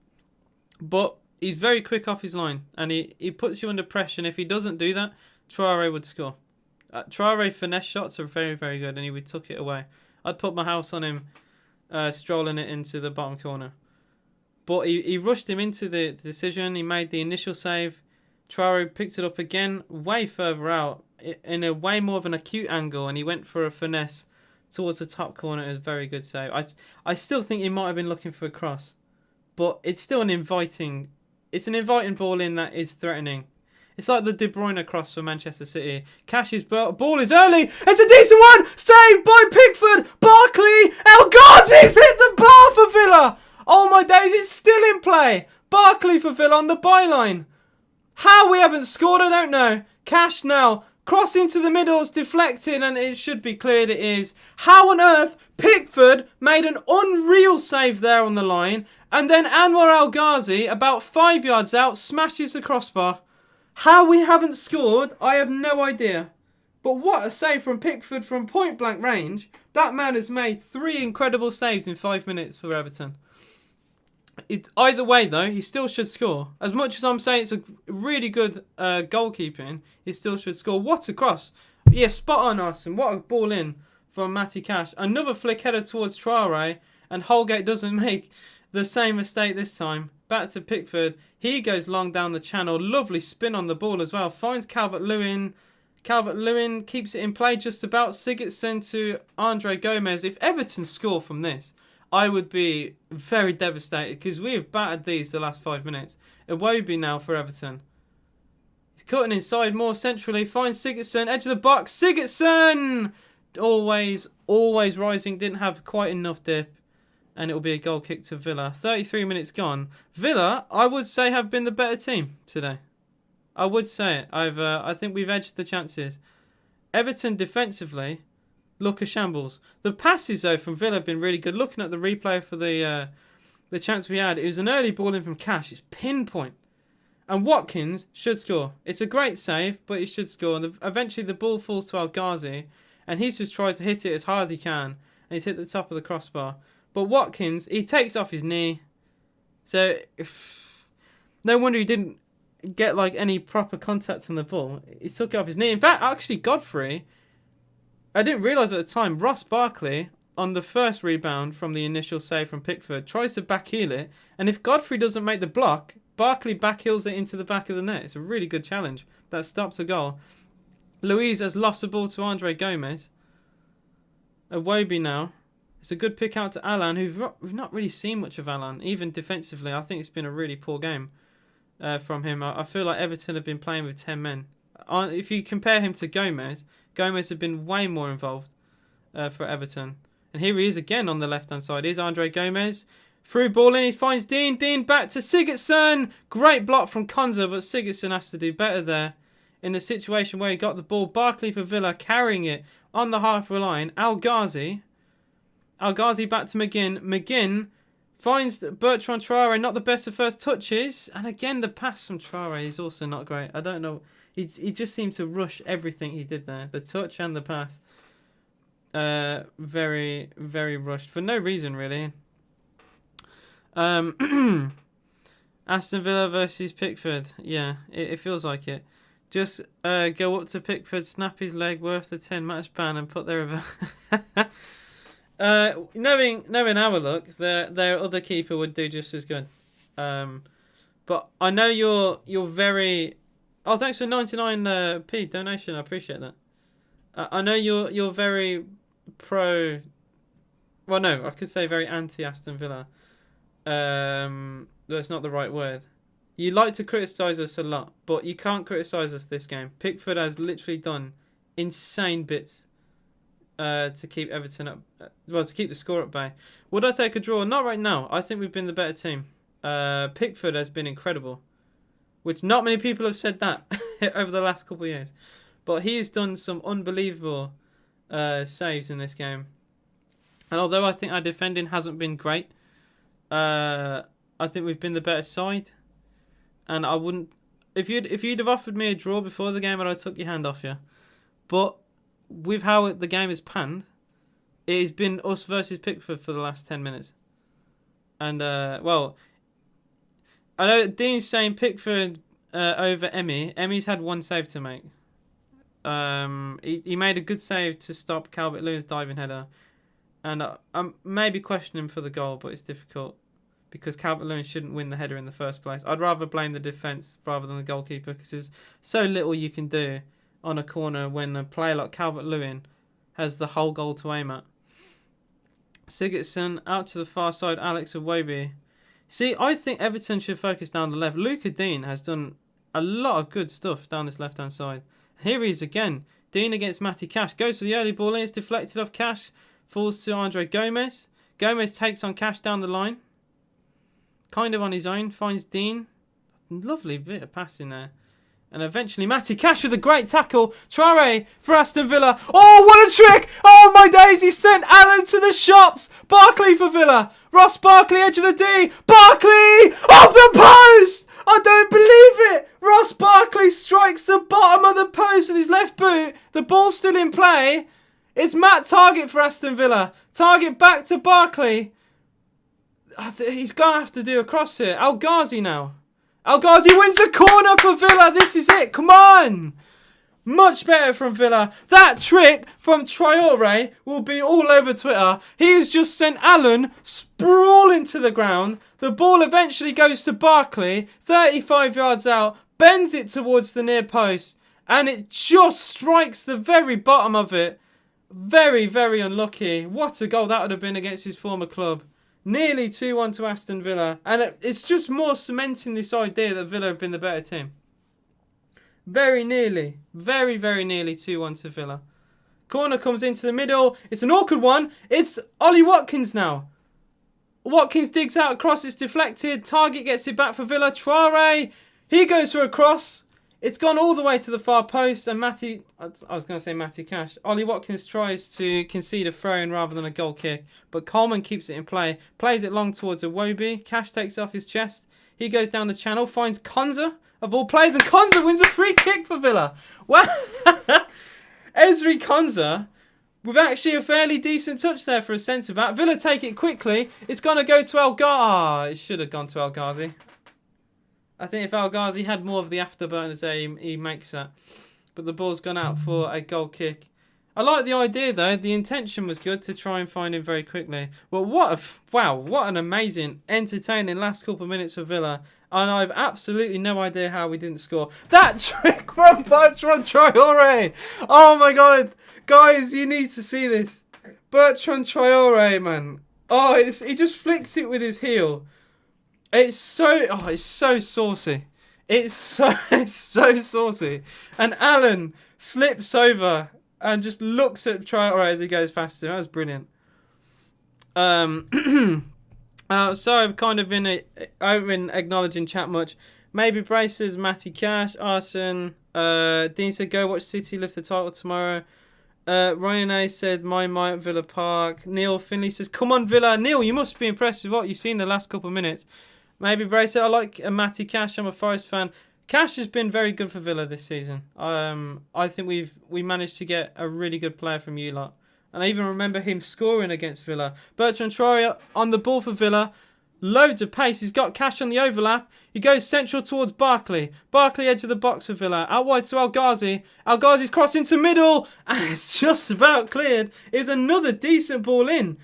But he's very quick off his line. And he puts you under pressure. And if he doesn't do that, Traore would score. Traore finesse shots are very, very good. And he would tuck it away. I'd put my house on him strolling it into the bottom corner. But he rushed him into the decision. He made the initial save. Traore picked it up again, way further out, in a way more of an acute angle, and he went for a finesse towards the top corner. It was a very good save. I still think he might have been looking for a cross, but it's still an inviting ball in that is threatening. It's like the De Bruyne cross for Manchester City. Cash's ball is early. It's a decent one. Saved by Pickford. Barkley. El Ghazi's hit the bar for Villa. Oh my days, it's still in play. Barkley for Villa on the byline. How we haven't scored, I don't know. Cash now. Cross into the middle, it's deflected, and it should be cleared. It is. How on earth Pickford made an unreal save there on the line, and then Anwar El Ghazi, about 5 yards out, smashes the crossbar. How we haven't scored, I have no idea. But what a save from Pickford from point blank range. That man has made 3 incredible saves in 5 minutes for Everton. Either way, though, he still should score. As much as I'm saying it's a really good goalkeeping, he still should score. What a cross. Yeah, spot on, Arsene. What a ball in from Matty Cash. Another flick header towards Traore, and Holgate doesn't make the same mistake this time. Back to Pickford. He goes long down the channel. Lovely spin on the ball as well. Finds Calvert-Lewin. Calvert-Lewin keeps it in play just about. Sigurdsson to Andre Gomez. If Everton score from this, I would be very devastated because we have battered these the last 5 minutes. Iwobi now for Everton. He's cutting inside more centrally. Finds Sigurdsson. Edge of the box. Sigurdsson! Always rising. Didn't have quite enough dip. And it will be a goal kick to Villa. 33 minutes gone. Villa, I would say, have been the better team today. I would say it. I think we've edged the chances. Everton defensively look a shambles. The passes, though, from Villa have been really good. Looking at the replay for the chance we had, it was an early ball in from Cash. It's pinpoint. And Watkins should score. It's a great save, but he should score. And eventually the ball falls to El Ghazi, and he's just tried to hit it as hard as he can. And he's hit the top of the crossbar. But Watkins, he takes off his knee. So, no wonder he didn't get like any proper contact on the ball. He took it off his knee. In fact, actually, Godfrey, I didn't realise at the time, Ross Barkley, on the first rebound from the initial save from Pickford, tries to backheel it. And if Godfrey doesn't make the block, Barkley backheels it into the back of the net. It's a really good challenge. That stops a goal. Luiz has lost the ball to Andre Gomez. Iwobi now. It's a good pick out to Alan, who we've not really seen much of Alan, even defensively. I think it's been a really poor game from him. I feel like Everton have been playing with 10 men. If you compare him to Gomez, Gomez had been way more involved for Everton. And here he is again on the left-hand side. Here's Andre Gomez. Through ball in, he finds Dean. Dean back to Sigurdsson. Great block from Konza, but Sigurdsson has to do better there. In the situation where he got the ball, Barkley for Villa carrying it on the halfway line. Al Ghazi back to McGinn. McGinn finds Bertrand Traore, not the best of first touches. And again, the pass from Traore is also not great. I don't know. He just seemed to rush everything he did there. The touch and the pass. Very, very rushed. For no reason, really. Aston Villa versus Pickford. Yeah, it feels like it. Just go up to Pickford, snap his leg, worth the 10-match ban, and put their knowing our luck, their other keeper would do just as good. But I know you're very. Oh, thanks for 99p donation. I appreciate that. I know you're very pro. Well, no, I could say very anti Aston Villa. That's not the right word. You like to criticise us a lot, but you can't criticise us this game. Pickford has literally done insane bits to keep Everton up. Well, to keep the score at bay. Would I take a draw? Not right now. I think we've been the better team. Pickford has been incredible, which not many people have said that over the last couple of years. But he has done some unbelievable saves in this game. And although I think our defending hasn't been great, I think we've been the better side. And I wouldn't, if you'd have offered me a draw before the game, I'd have took your hand off you. But with how the game is panned, it has been us versus Pickford for the last 10 minutes. And well, I know Dean's saying Pickford over Emmy. Emmy's had one save to make. He made a good save to stop Calvert-Lewin's diving header. And I'm maybe questioning him for the goal, but it's difficult. Because Calvert-Lewin shouldn't win the header in the first place. I'd rather blame the defence rather than the goalkeeper, because there's so little you can do on a corner when a player like Calvert-Lewin has the whole goal to aim at. Sigurdsson out to the far side, Alex Iwobi. See, I think Everton should focus down the left. Luca Dean has done a lot of good stuff down this left-hand side. Here he is again. Dean against Matty Cash. Goes for the early ball in. It's deflected off Cash. Falls to Andre Gomez. Gomez takes on Cash down the line. Kind of on his own, finds Dean. Lovely bit of passing there. And eventually Matty Cash with a great tackle. Traore for Aston Villa. Oh, what a trick! Oh, my days, he sent Allen to the shops. Barkley for Villa. Ross Barkley, edge of the D. Barkley! Off the post! I don't believe it! Ross Barkley strikes the bottom of the post with his left boot. The ball's still in play. It's Matt Target for Aston Villa. Target back to Barkley. He's going to have to do a cross here. Al Ghazi now. Al Ghazi wins a corner for Villa. This is it. Come on. Much better from Villa. That trick from Traore will be all over Twitter. He has just sent Allen sprawling to the ground. The ball eventually goes to Barkley. 35 yards out. Bends it towards the near post. And it just strikes the very bottom of it. Very, very unlucky. What a goal that would have been against his former club. Nearly 2-1 to Aston Villa. And it's just more cementing this idea that Villa have been the better team. Very nearly. Very, very nearly 2-1 to Villa. Corner comes into the middle. It's an awkward one. It's Ollie Watkins now. Watkins digs out across. It's deflected. Target gets it back for Villa. Traore. He goes for a cross. It's gone all the way to the far post. And Matty Cash. Ollie Watkins tries to concede a throw-in rather than a goal kick. But Coleman keeps it in play. Plays it long towards Iwobi. Cash takes it off his chest. He goes down the channel. Finds Konza, of all players. And Konza wins a free kick for Villa. Wow. Ezri Konza, with actually a fairly decent touch there for a centre-back. Villa take it quickly. It's going to go to El Ghazi. It should have gone to El Ghazi. I think if El Ghazi had more of the afterburners there, he makes that. But the ball's gone out for a goal kick. I like the idea, though. The intention was good to try and find him very quickly. Well, what an amazing, entertaining last couple of minutes for Villa. And I've absolutely no idea how we didn't score. That trick from Bertrand Traore! Oh, my God. Guys, you need to see this. Bertrand Traore, man. Oh, he just flicks it with his heel. It's so saucy. It's so saucy. And Alan slips over and just looks at Traore as he goes past him. That was brilliant. Sorry, I've kind of I haven't been acknowledging chat much. Maybe Braces, Matty Cash, Arson. Dean said, go watch City lift the title tomorrow. Ryan A said, my at Villa Park. Neil Finley says, come on Villa. Neil, you must be impressed with what you've seen the last couple of minutes. Maybe Brace said, I like Matty Cash. I'm a Forest fan. Cash has been very good for Villa this season. I think we managed to get a really good player from you lot. And I even remember him scoring against Villa. Bertrand Traore on the ball for Villa. Loads of pace. He's got Cash on the overlap. He goes central towards Barkley. Barkley edge of the box for Villa. Out wide to El Ghazi. El Ghazi's cross into middle. And it's just about cleared. It's another decent ball in.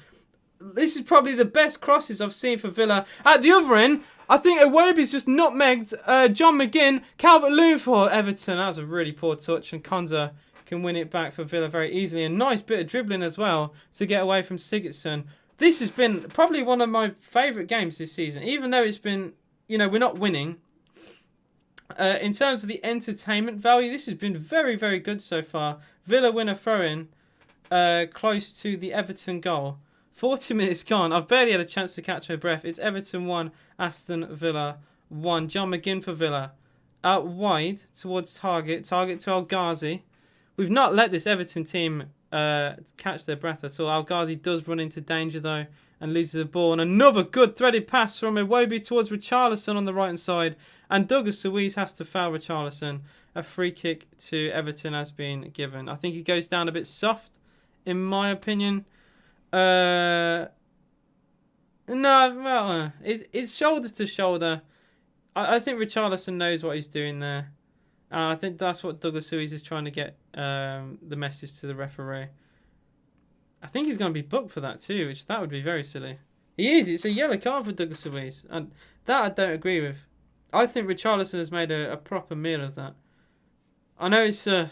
This is probably the best crosses I've seen for Villa. At the other end, I think Iwobi's just nutmegged John McGinn. Calvert-Lewin for Everton. That was a really poor touch. And Konza can win it back for Villa very easily. A nice bit of dribbling as well to get away from Sigurdsson. This has been probably one of my favourite games this season. Even though it's been, we're not winning. In terms of the entertainment value, this has been very, very good so far. Villa win a throw-in close to the Everton goal. 40 minutes gone. I've barely had a chance to catch my breath. It's Everton 1, Aston Villa 1. John McGinn for Villa. Out wide towards Target. Target to El Ghazi. We've not let this Everton team catch their breath at all. El Ghazi does run into danger though and loses the ball. And another good threaded pass from Iwobi towards Richarlison on the right hand side. And Douglas Luiz has to foul Richarlison. A free kick to Everton has been given. I think he goes down a bit soft, in my opinion. No, well, it's shoulder to shoulder. I think Richarlison knows what he's doing there. I think that's what Douglas Luiz is trying to get the message to the referee. I think he's going to be booked for that too, which that would be very silly. He is. It's a yellow card for Douglas Luiz, and that I don't agree with. I think Richarlison has made a proper meal of that. I know it's as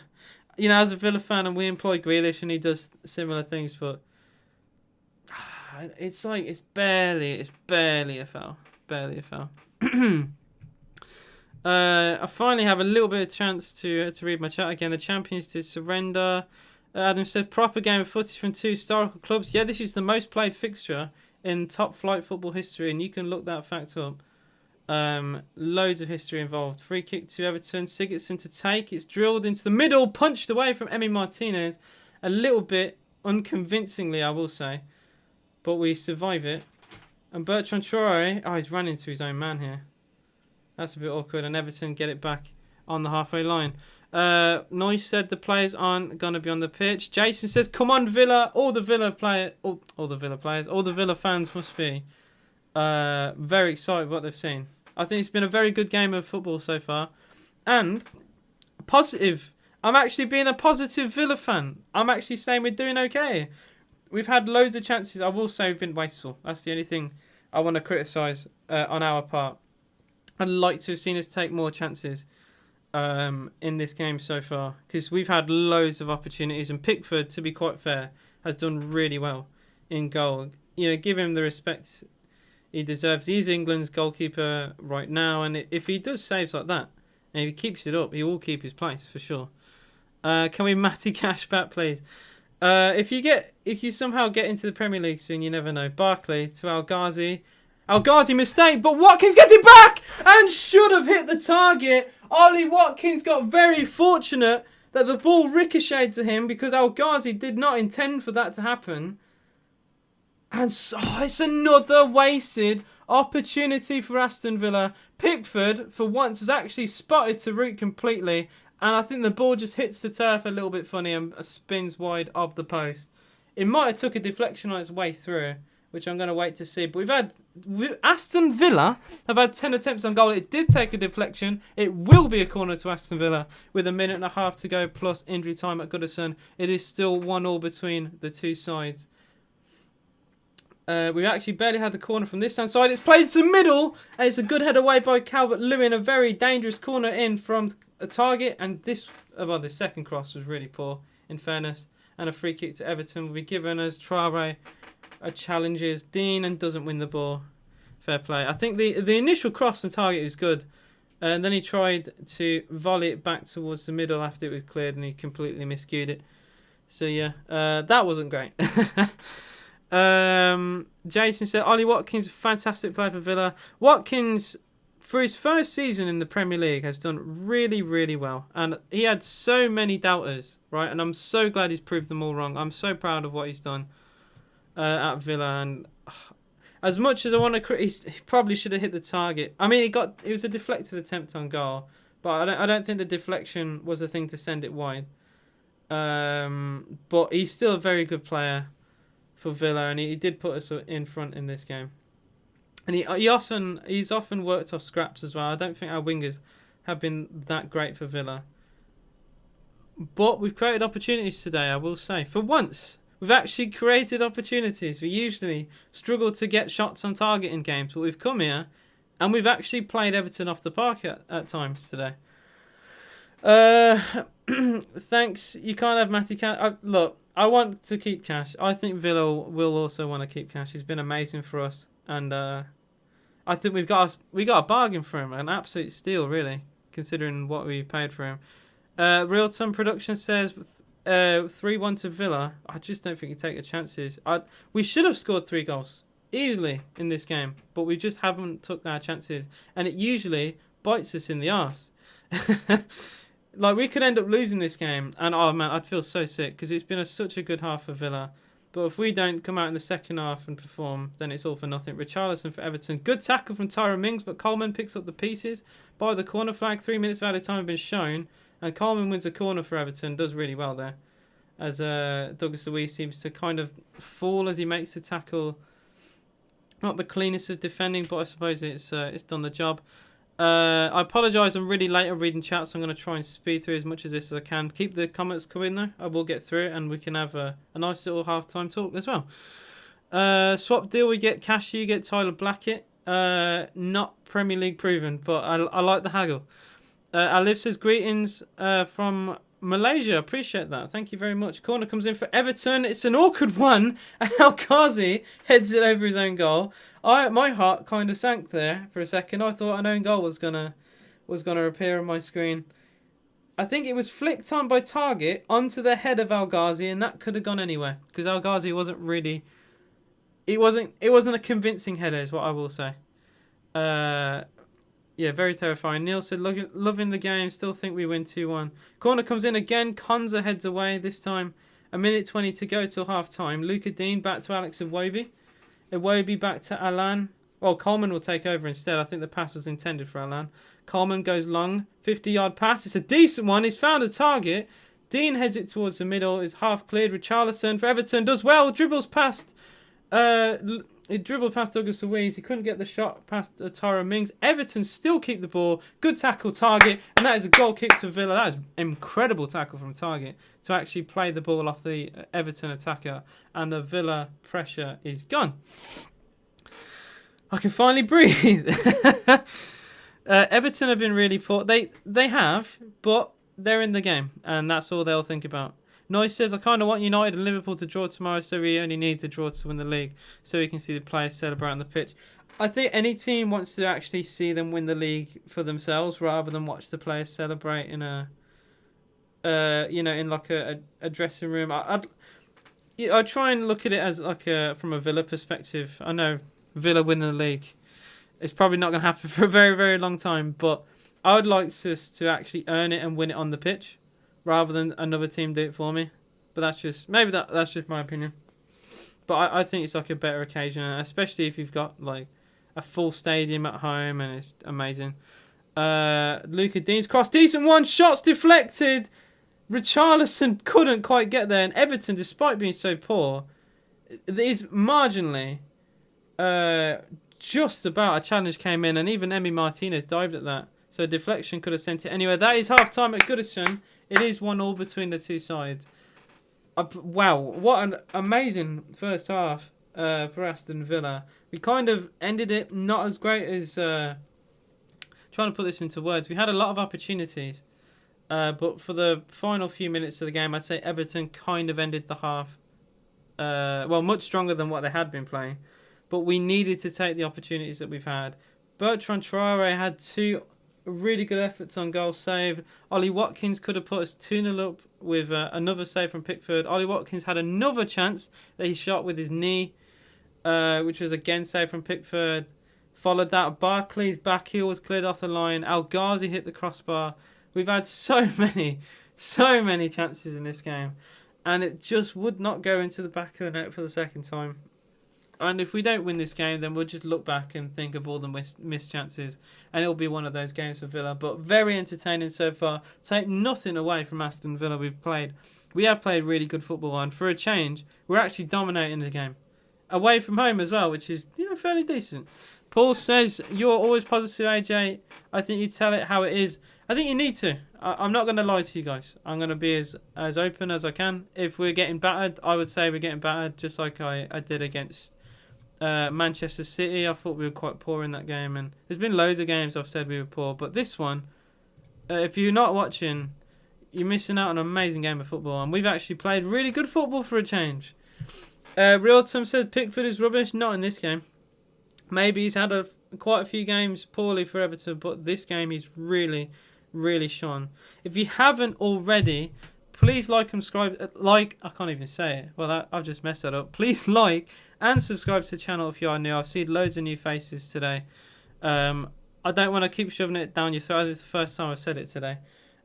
a Villa fan, and we employ Grealish, and he does similar things, but it's barely a foul. Barely a foul. I finally have a little bit of chance to read my chat again. The champions did surrender. Adam said, proper game of footage from two historical clubs. Yeah, this is the most played fixture in top flight football history, and you can look that fact up. Loads of history involved. Free kick to Everton. Sigurdsson to take. It's drilled into the middle, punched away from Emi Martinez. A little bit unconvincingly, I will say. But we survive it. And Bertrand Traore, he's run into his own man here. That's a bit awkward. And Everton get it back on the halfway line. Noyce said the players aren't going to be on the pitch. Jason says, come on Villa. All the Villa fans must be very excited what they've seen. I think it's been a very good game of football so far. And positive. I'm actually being a positive Villa fan. I'm actually saying we're doing okay. We've had loads of chances. I will say we've been wasteful. That's the only thing I want to criticise on our part. I'd like to have seen us take more chances in this game so far, because we've had loads of opportunities, and Pickford, to be quite fair, has done really well in goal. Give him the respect he deserves. He's England's goalkeeper right now, and if he does saves like that, and if he keeps it up, he will keep his place for sure. Can we Matty Cash back, please? If you somehow get into the Premier League soon, you never know. Barkley to El Ghazi. El Ghazi mistake, but Watkins gets it back and should have hit the target. Ollie Watkins got very fortunate that the ball ricocheted to him, because El Ghazi did not intend for that to happen. And so it's another wasted opportunity for Aston Villa. Pickford, for once, was actually spotted to root completely. And I think the ball just hits the turf a little bit funny and spins wide of the post. It might have took a deflection on its way through, which I'm going to wait to see. But Aston Villa have had 10 attempts on goal. It did take a deflection. It will be a corner to Aston Villa with a minute and a half to go plus injury time at Goodison. It is still 1-1 between the two sides. We actually barely had the corner from this hand side. It's played to middle, and it's a good head away by Calvert-Lewin. A very dangerous corner in from a target, and the second cross was really poor, in fairness. And a free kick to Everton will be given as Traore challenges Dean and doesn't win the ball. Fair play. I think the initial cross and target is good, And then he tried to volley it back towards the middle after it was cleared, and he completely miscued it. So yeah, that wasn't great. Jason said, Ollie Watkins, fantastic player for Villa. Watkins, for his first season in the Premier League, has done really, really well. And he had so many doubters, right? And I'm so glad he's proved them all wrong. I'm so proud of what he's done at Villa. And as much as I want to, he probably should have hit the target. I mean, it was a deflected attempt on goal, but I don't think the deflection was the thing to send it wide. But he's still a very good player for Villa, and he did put us in front in this game. And he's often worked off scraps as well. I don't think our wingers have been that great for Villa. But we've created opportunities today, I will say. For once, we've actually created opportunities. We usually struggle to get shots on target in games, but we've come here and we've actually played Everton off the park at times today. Thanks. You can't have Matty Cash. Look, I want to keep Cash. I think Villa will also want to keep Cash. He's been amazing for us, and I think we got a bargain for him, an absolute steal, really, considering what we paid for him. Real Time Production says 3-1 to Villa. I just don't think you take the chances. We should have scored 3 goals easily in this game, but we just haven't took our chances, and it usually bites us in the arse. Like, we could end up losing this game, and oh man, I'd feel so sick because it's been such a good half for Villa. But if we don't come out in the second half and perform, then it's all for nothing. Richarlison for Everton. Good tackle from Tyrone Mings, but Coleman picks up the pieces by the corner flag. 3 minutes of added time have been shown, and Coleman wins a corner for Everton. Does really well there, as Douglas Luiz seems to kind of fall as he makes the tackle. Not the cleanest of defending, but I suppose it's done the job. I apologise, I'm really late on reading chat, so I'm going to try and speed through as much of this as I can. Keep the comments coming though, I will get through it, and we can have a nice little half-time talk as well. Swap deal, we get Cashew, you get Tyler Blackett. Not Premier League proven, but I like the haggle. Aliv says, greetings from Malaysia, appreciate that, thank you very much. Corner comes in for Everton, it's an awkward one, and El Ghazi heads it over his own goal. My heart kind of sank there for a second. I thought an own goal was gonna appear on my screen. I think it was flicked on by Target onto the head of El Ghazi, and that could have gone anywhere because El Ghazi wasn't really. It wasn't a convincing header, is what I will say. Yeah, very terrifying. Neil said, loving the game, still think we win 2-1. Corner comes in again. Konza heads away this time. 1:20 to go till half time. Luca Dean back to Alex Iwobi. Iwobi back to Alan. Well, Coleman will take over instead. I think the pass was intended for Alan. Coleman goes long. 50-yard pass. It's a decent one. He's found a target. Dean heads it towards the middle. Is half cleared. Richarlison for Everton does well. Dribbles past. He dribbled past Douglas Luiz. He couldn't get the shot past Tyrone Mings. Everton still keep the ball. Good tackle, Target. And that is a goal kick to Villa. That is an incredible tackle from Target to actually play the ball off the Everton attacker. And the Villa pressure is gone. I can finally breathe. Everton have been really poor. They have, but they're in the game. And that's all they'll think about. Noyce says, I kind of want United and Liverpool to draw tomorrow, so we only need to draw to win the league, so we can see the players celebrate on the pitch. I think any team wants to actually see them win the league for themselves, rather than watch the players celebrate in in like a dressing room. I try and look at it as like from a Villa perspective. I know Villa winning the league, it's probably not going to happen for a very, very long time, but I would like us to actually earn it and win it on the pitch, rather than another team do it for me. But that's just my opinion. But I think it's like a better occasion, especially if you've got like a full stadium at home and it's amazing. Luca Dean's cross, decent one, shots deflected. Richarlison couldn't quite get there, and Everton, despite being so poor, is marginally just about a challenge came in, and even Emi Martinez dived at that. So deflection could have sent it anywhere. That is half time at Goodison. It is 1-1 between the two sides. Wow, what an amazing first half for Aston Villa. We kind of ended it not as great as... trying to put this into words. We had a lot of opportunities. But for the final few minutes of the game, I'd say Everton kind of ended the half. Much stronger than what they had been playing. But we needed to take the opportunities that we've had. Bertrand Traore had two a really good efforts on goal saved. Ollie Watkins could have put us 2-0 up with another save from Pickford. Ollie Watkins had another chance that he shot with his knee, which was again saved from Pickford. Followed that, Barkley's back heel was cleared off the line. El Ghazi hit the crossbar. We've had so many chances in this game, and it just would not go into the back of the net for the second time. And if we don't win this game, then we'll just look back and think of all the missed chances, and it'll be one of those games for Villa. But very entertaining so far. Take nothing away from Aston Villa. We have played really good football, and for a change, we're actually dominating the game away from home as well, which is fairly decent. Paul says, you're always positive, AJ. I think you tell it how it is. I think you need to. I'm not going to lie to you guys. I'm going to be as open as I can. If we're getting battered, I would say we're getting battered, just like I did against Manchester City. I thought we were quite poor in that game. And there's been loads of games I've said we were poor. But this one, if you're not watching, you're missing out on an amazing game of football. And we've actually played really good football for a change. Real Tom says Pickford is rubbish. Not in this game. Maybe he's had quite a few games poorly for Everton, but this game he's really, really shone. If you haven't already, please like and subscribe. I can't even say it. Well, I've just messed that up. Please like and subscribe to the channel if you are new. I've seen loads of new faces today. I don't want to keep shoving it down your throat. This is the first time I've said it today.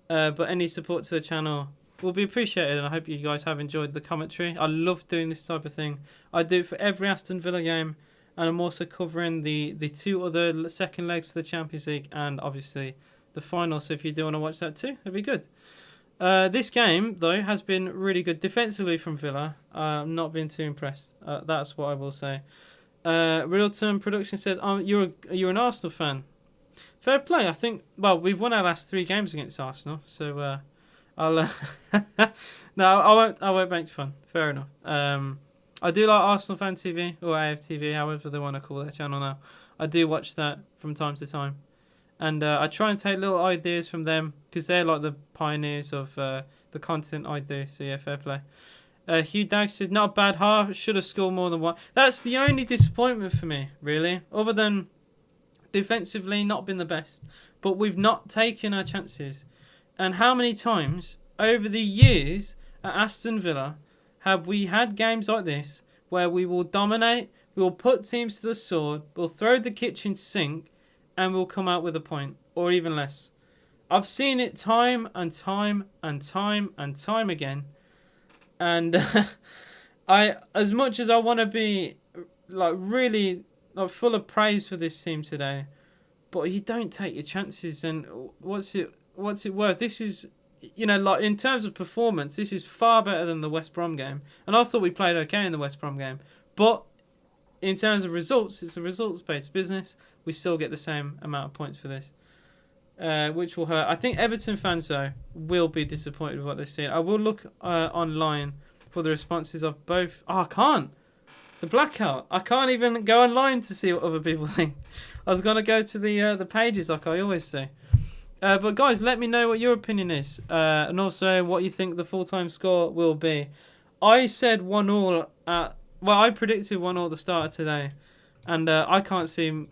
But any support to the channel will be appreciated, and I hope you guys have enjoyed the commentary. I love doing this type of thing. I do it for every Aston Villa game. And I'm also covering the two other second legs of the Champions League and obviously the final. So if you do want to watch that too, it'd be good. This game, though, has been really good defensively from Villa. I'm not been too impressed. That's what I will say. Real Term Production says, you're an Arsenal fan. Fair play. I think, well, we've won our last 3 games against Arsenal. So I'll... No, I won't make fun. Fair enough. I do like Arsenal Fan TV, or AFTV, however they want to call their channel now. I do watch that from time to time. And I try and take little ideas from them, because they're like the pioneers of the content I do. So yeah, fair play. Hugh Dag says, not a bad half, should have scored more than 1. That's the only disappointment for me, really. Other than defensively not been the best. But we've not taken our chances. And how many times over the years at Aston Villa have we had games like this where we will dominate, we will put teams to the sword, we'll throw the kitchen sink, and we'll come out with a point, or even less. I've seen it time and time and time and time again. And as much as I want to be really full of praise for this team today, but you don't take your chances, and what's it worth? This is, in terms of performance, this is far better than the West Brom game. And I thought we played okay in the West Brom game. But in terms of results, it's a results-based business. We still get the same amount of points for this, which will hurt. I think Everton fans, though, will be disappointed with what they've seen. I will look online for the responses of both. Oh, I can't. The blackout. I can't even go online to see what other people think. I was going to go to the pages like I always do. But guys, let me know what your opinion is, and also what you think the full-time score will be. I said 1-1 I predicted 1-1 at the start of today, and I can't see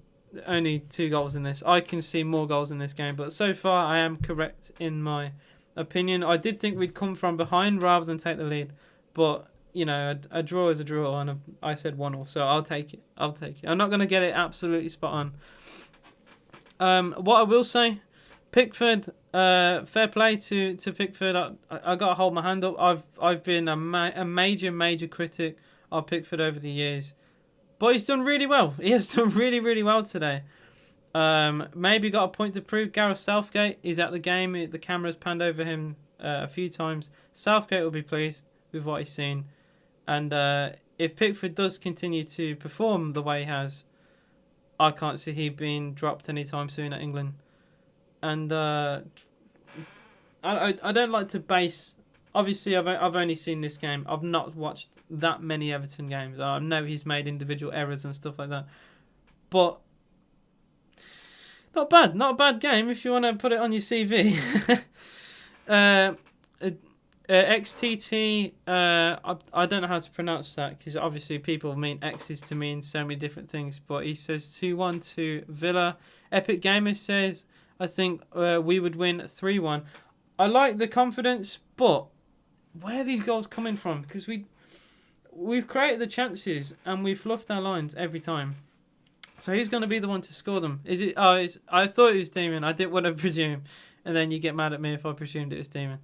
only 2 goals in this. I can see more goals in this game, but so far I am correct in my opinion. I did think we'd come from behind rather than take the lead, but a draw is a draw, and I said 1-1, so I'll take it. I'm not going to get it absolutely spot on. What I will say, Pickford, fair play to Pickford. I got to hold my hand up. I've been a major critic of Pickford over the years, but he's done really well. He has done really, really well today. Maybe got a point to prove. Gareth Southgate is at the game. The camera's panned over him a few times. Southgate will be pleased with what he's seen, and if Pickford does continue to perform the way he has, I can't see he being dropped anytime soon at England. And I don't like to base. Obviously, I've only seen this game. I've not watched that many Everton games. I know he's made individual errors and stuff like that, but not a bad game if you want to put it on your CV. XTT. I don't know how to pronounce that, because obviously people mean X's to mean so many different things. But he says 2-1 to Villa. Epic Gamer says, I think we would win 3-1. I like the confidence, but where are these goals coming from? Because we've created the chances and we've fluffed our lines every time. So who's going to be the one to score them? Is it? Oh, I thought it was Demon. I didn't want to presume, and then you get mad at me if I presumed it was Demon.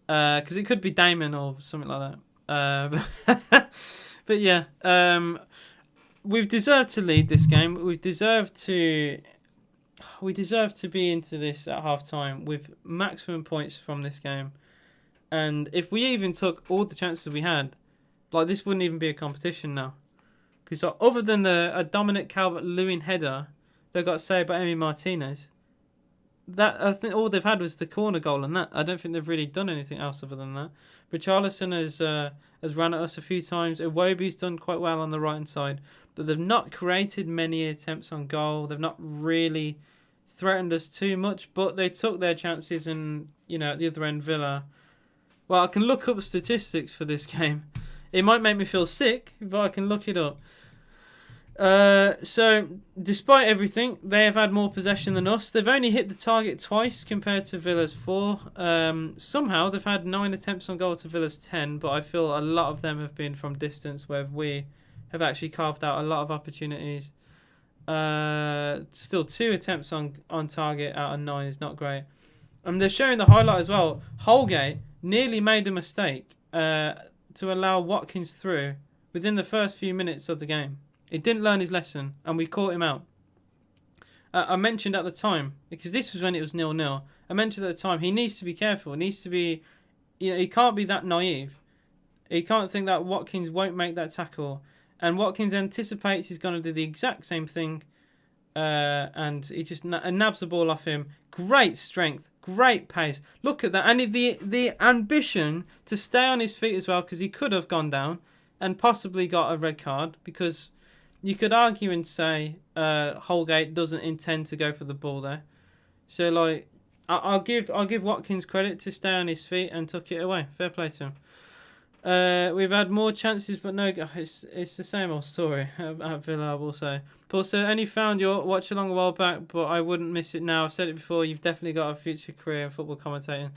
Because it could be Damon or something like that. But yeah, we've deserved to lead this game. We deserve to be into this at half time with maximum points from this game. And if we even took all the chances we had, like, this wouldn't even be a competition now. Because other than a Dominic Calvert-Lewin header that got saved by Emi Martinez, that I think all they've had was the corner goal, and that I don't think they've really done anything else other than that. Richarlison has ran at us a few times. Iwobi's done quite well on the right hand side, but they've not created many attempts on goal. They've not really threatened us too much, but they took their chances. And at the other end, Villa. Well, I can look up statistics for this game. It might make me feel sick, but I can look it up. So, despite everything, they have had more possession than us. They've only hit the target twice compared to Villa's 4. Somehow, they've had 9 attempts on goal to Villa's 10, but I feel a lot of them have been from distance, where we have actually carved out a lot of opportunities. Still 2 attempts on target out of 9 is not great. They're showing the highlight as well. Holgate nearly made a mistake to allow Watkins through within the first few minutes of the game. He didn't learn his lesson, and we caught him out. I mentioned at the time, because this was when it was 0-0, I mentioned at the time, he needs to be careful. He needs to be, he can't be that naive. He can't think that Watkins won't make that tackle. And Watkins anticipates he's going to do the exact same thing, and he just nabs the ball off him. Great strength, great pace. Look at that. And the ambition to stay on his feet as well, because he could have gone down and possibly got a red card, because you could argue and say Holgate doesn't intend to go for the ball there. So, like, I'll give Watkins credit to stay on his feet and took it away. Fair play to him. We've had more chances, but no. It's the same old story at Villa, I will say. Paul said, only found your watch along a while back, but I wouldn't miss it now. I've said it before. You've definitely got a future career in football commentating.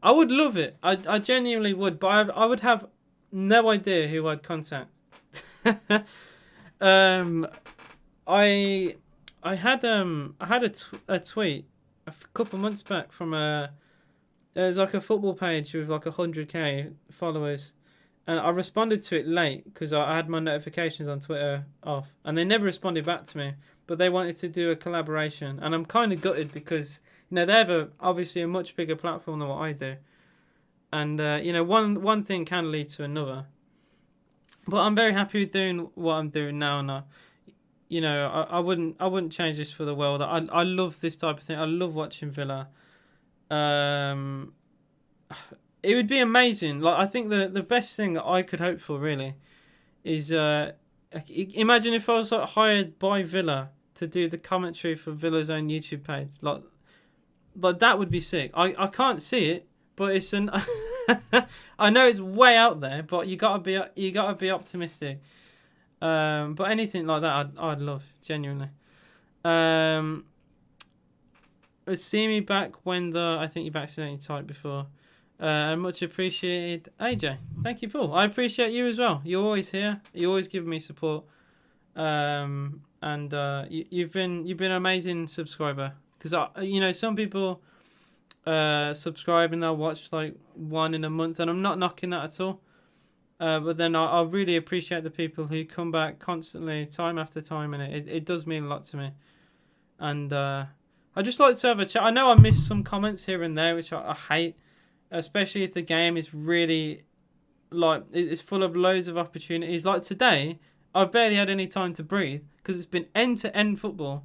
I would love it. I genuinely would, but I would have no idea who I'd contact. I had a tweet a couple months back from there's like a football page with like 100k followers, and I responded to it late because I had my notifications on Twitter off, and they never responded back to me. But they wanted to do a collaboration, and I'm kind of gutted because they have obviously a much bigger platform than what I do, and one thing can lead to another. But I'm very happy with doing what I'm doing now, and I wouldn't change this for the world. I love this type of thing. I love watching Villa. It would be amazing. Like, I think the best thing that I could hope for really is imagine if I was like hired by Villa to do the commentary for Villa's own YouTube page. Like that would be sick. I can't see it, but it's an I know it's way out there, but you gotta be optimistic. But anything like that, I'd love, genuinely. See me back when I think you've accidentally typed before. Much appreciated, AJ. Thank you, Paul. I appreciate you as well. You're always here. You always give me support. And you've been an amazing subscriber. Because some people subscribe and they'll watch like one in a month, and I'm not knocking that at all. But then I really appreciate the people who come back constantly, time after time, and it does mean a lot to me. And I just like to have a chat. I know I missed some comments here and there, which I hate, especially if the game is really, like, it's full of loads of opportunities. Like today, I've barely had any time to breathe because it's been end-to-end football.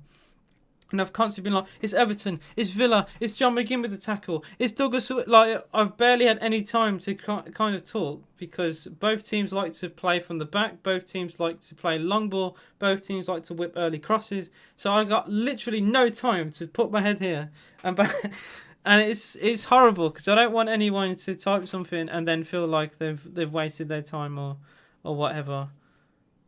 And I've constantly been like, it's Everton, it's Villa, it's John McGinn with the tackle, it's Douglas. Like, I've barely had any time to kind of talk because both teams like to play from the back, both teams like to play long ball, both teams like to whip early crosses. So I got literally no time to put my head here and back. And it's horrible because I don't want anyone to type something and then feel like they've wasted their time or whatever.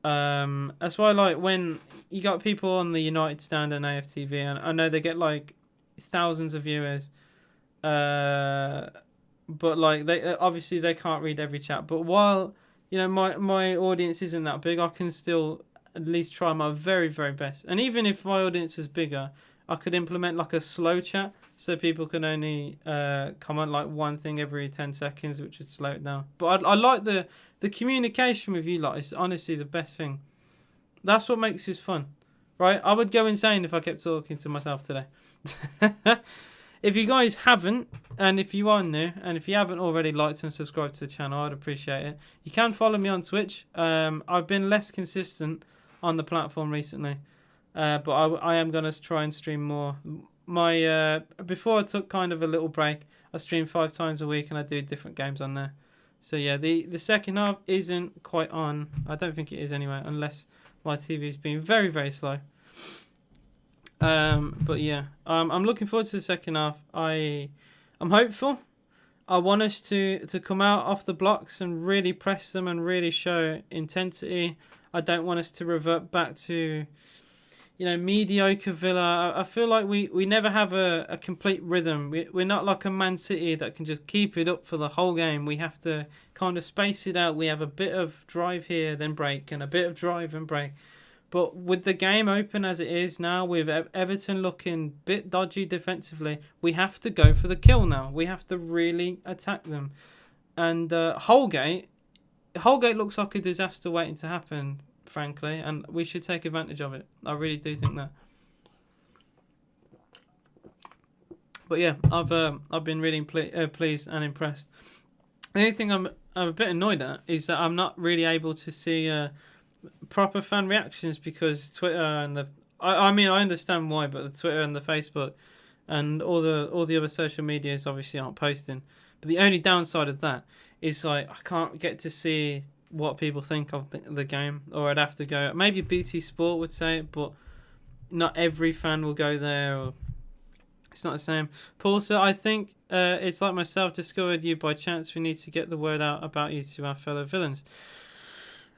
That's why, like, when you got people on the United Stand and AFTV, and I know they get like thousands of viewers. But like they obviously they can't read every chat. But while my audience isn't that big, I can still at least try my very very best. And even if my audience was bigger, I could implement like a slow chat so people can only comment like one thing every 10 seconds, which would slow it down. But I like the communication with you lot. It's honestly the best thing. That's what makes this fun, right? I would go insane if I kept talking to myself today. If you guys haven't, and if you are new, and if you haven't already liked and subscribed to the channel, I'd appreciate it. You can follow me on Twitch. I've been less consistent on the platform recently, but I am going to try and stream more. Before I took kind of a little break, I stream 5 times a week, and I do different games on there. So yeah, the second half isn't quite on. I don't think it is anyway, unless my TV's been very, very slow. But yeah, I'm looking forward to the second half. I'm hopeful. I want us to come out off the blocks and really press them and really show intensity. I don't want us to revert back to, mediocre Villa. I feel like we never have a complete rhythm. We're not like a Man City that can just keep it up for the whole game. We have to kind of space it out. We have a bit of drive here, then break, and a bit of drive and break. But with the game open as it is now, with Everton looking a bit dodgy defensively, we have to go for the kill now. We have to really attack them. And Holgate looks like a disaster waiting to happen, frankly, and we should take advantage of it. I really do think that. But yeah, I've been really pleased and impressed. The only thing I'm a bit annoyed at is that I'm not really able to see proper fan reactions because Twitter and I mean I understand why, but the Twitter and the Facebook and all the other social medias obviously aren't posting. But the only downside of that is like I can't get to see what people think of the game, or I'd have to go. Maybe BT Sport would say it, but not every fan will go there. Or it's not the same. Paul, so I think it's like myself, discovered you by chance. We need to get the word out about you to our fellow villains.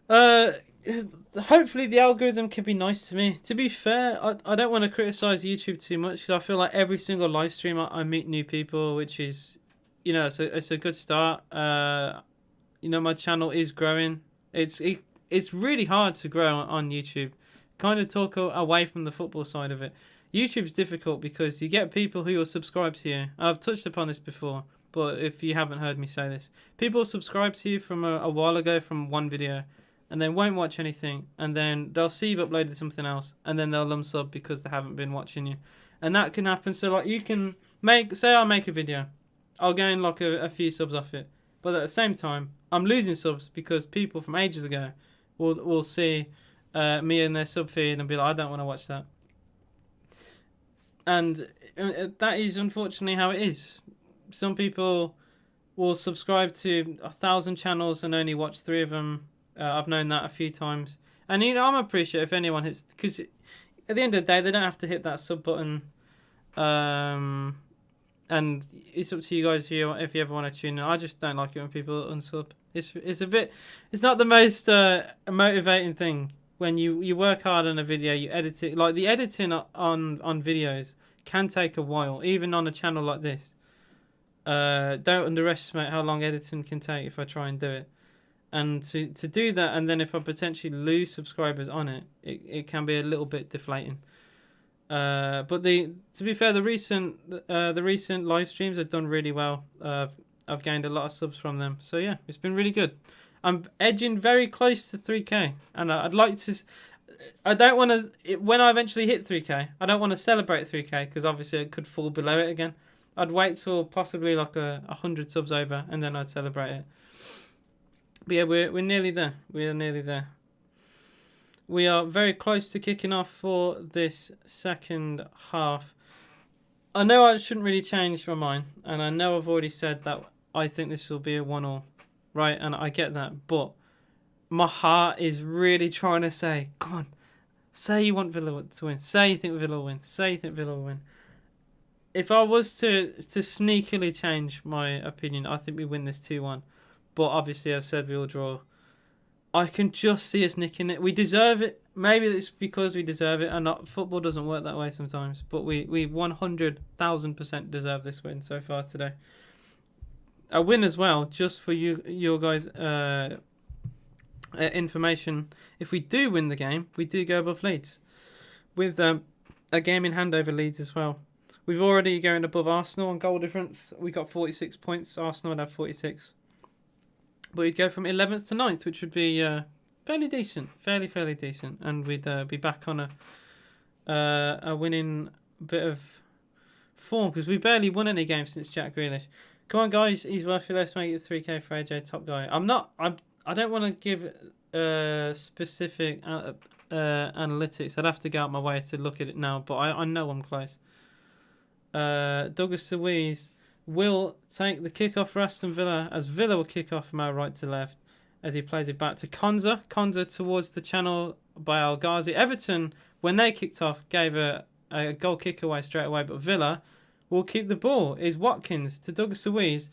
Hopefully the algorithm can be nice to me. To be fair, I don't want to criticize YouTube too much because I feel like every single live stream I meet new people, which is, it's a good start. My channel is growing. It's really hard to grow on YouTube. Kind of talk away from the football side of it. YouTube's difficult because you get people who will subscribe to you. I've touched upon this before, but if you haven't heard me say this, people subscribe to you from a while ago from one video, and then won't watch anything, and then they'll see you've uploaded something else, and then they'll unsub because they haven't been watching you. And that can happen. So like you can say I make a video, I'll gain like a few subs off it, but at the same time I'm losing subs because people from ages ago will see me in their sub feed and be like, I don't want to watch that. And that is unfortunately how it is. Some people will subscribe to 1,000 channels and only watch 3 of them. I've known that a few times. And I'm appreciative if anyone hits, because at the end of the day, they don't have to hit that sub button. And it's up to you guys if you ever want to tune in. I just don't like it when people unsub. It's not the most motivating thing. When you work hard on a video, you edit it. Like the editing on videos can take a while, even on a channel like this. Don't underestimate how long editing can take if I try and do it. And to do that, and then if I potentially lose subscribers on it, it can be a little bit deflating. But to be fair, the recent live streams have done really well. I've gained a lot of subs from them, so yeah, it's been really good. I'm edging very close to 3K, and I'd like to. I don't want to. When I eventually hit 3K, I don't want to celebrate 3K because obviously it could fall below it again. I'd wait till possibly like 100 subs over, and then I'd celebrate it. But yeah, we're nearly there. We are nearly there. We are very close to kicking off for this second half. I know I shouldn't really change my mind, and I know I've already said that I think this will be a 1-1, right? And I get that, but my heart is really trying to say, come on, say you want Villa to win. Say you think Villa will win. Say you think Villa will win. If I was to sneakily change my opinion, I think we win this 2-1. But obviously, I've said we'll draw. I can just see us nicking it. We deserve it. Maybe it's because we deserve it, and not football doesn't work that way sometimes. But we 100,000% deserve this win so far today. A win as well, just for your guys' information. If we do win the game, we do go above Leeds with a game in hand over Leeds as well. We've already going above Arsenal on goal difference. We got 46 points. Arsenal would have 46. But we'd go from 11th to 9th, which would be fairly decent. Fairly decent. And we'd be back on a winning bit of form, because we barely won any games since Jack Grealish. Come on, guys. He's worth it. Let's make it 3K for AJ, top guy. I don't want to give specific analytics. I'd have to go out my way to look at it now, but I know I'm close. Douglas Luiz will take the kick-off for Aston Villa, as Villa will kick off from our right to left as he plays it back to Konza. Konza towards the channel by El Ghazi. Everton, when they kicked off, gave a goal kick away straight away, but Villa will keep the ball. Is Watkins to Douglas Luiz.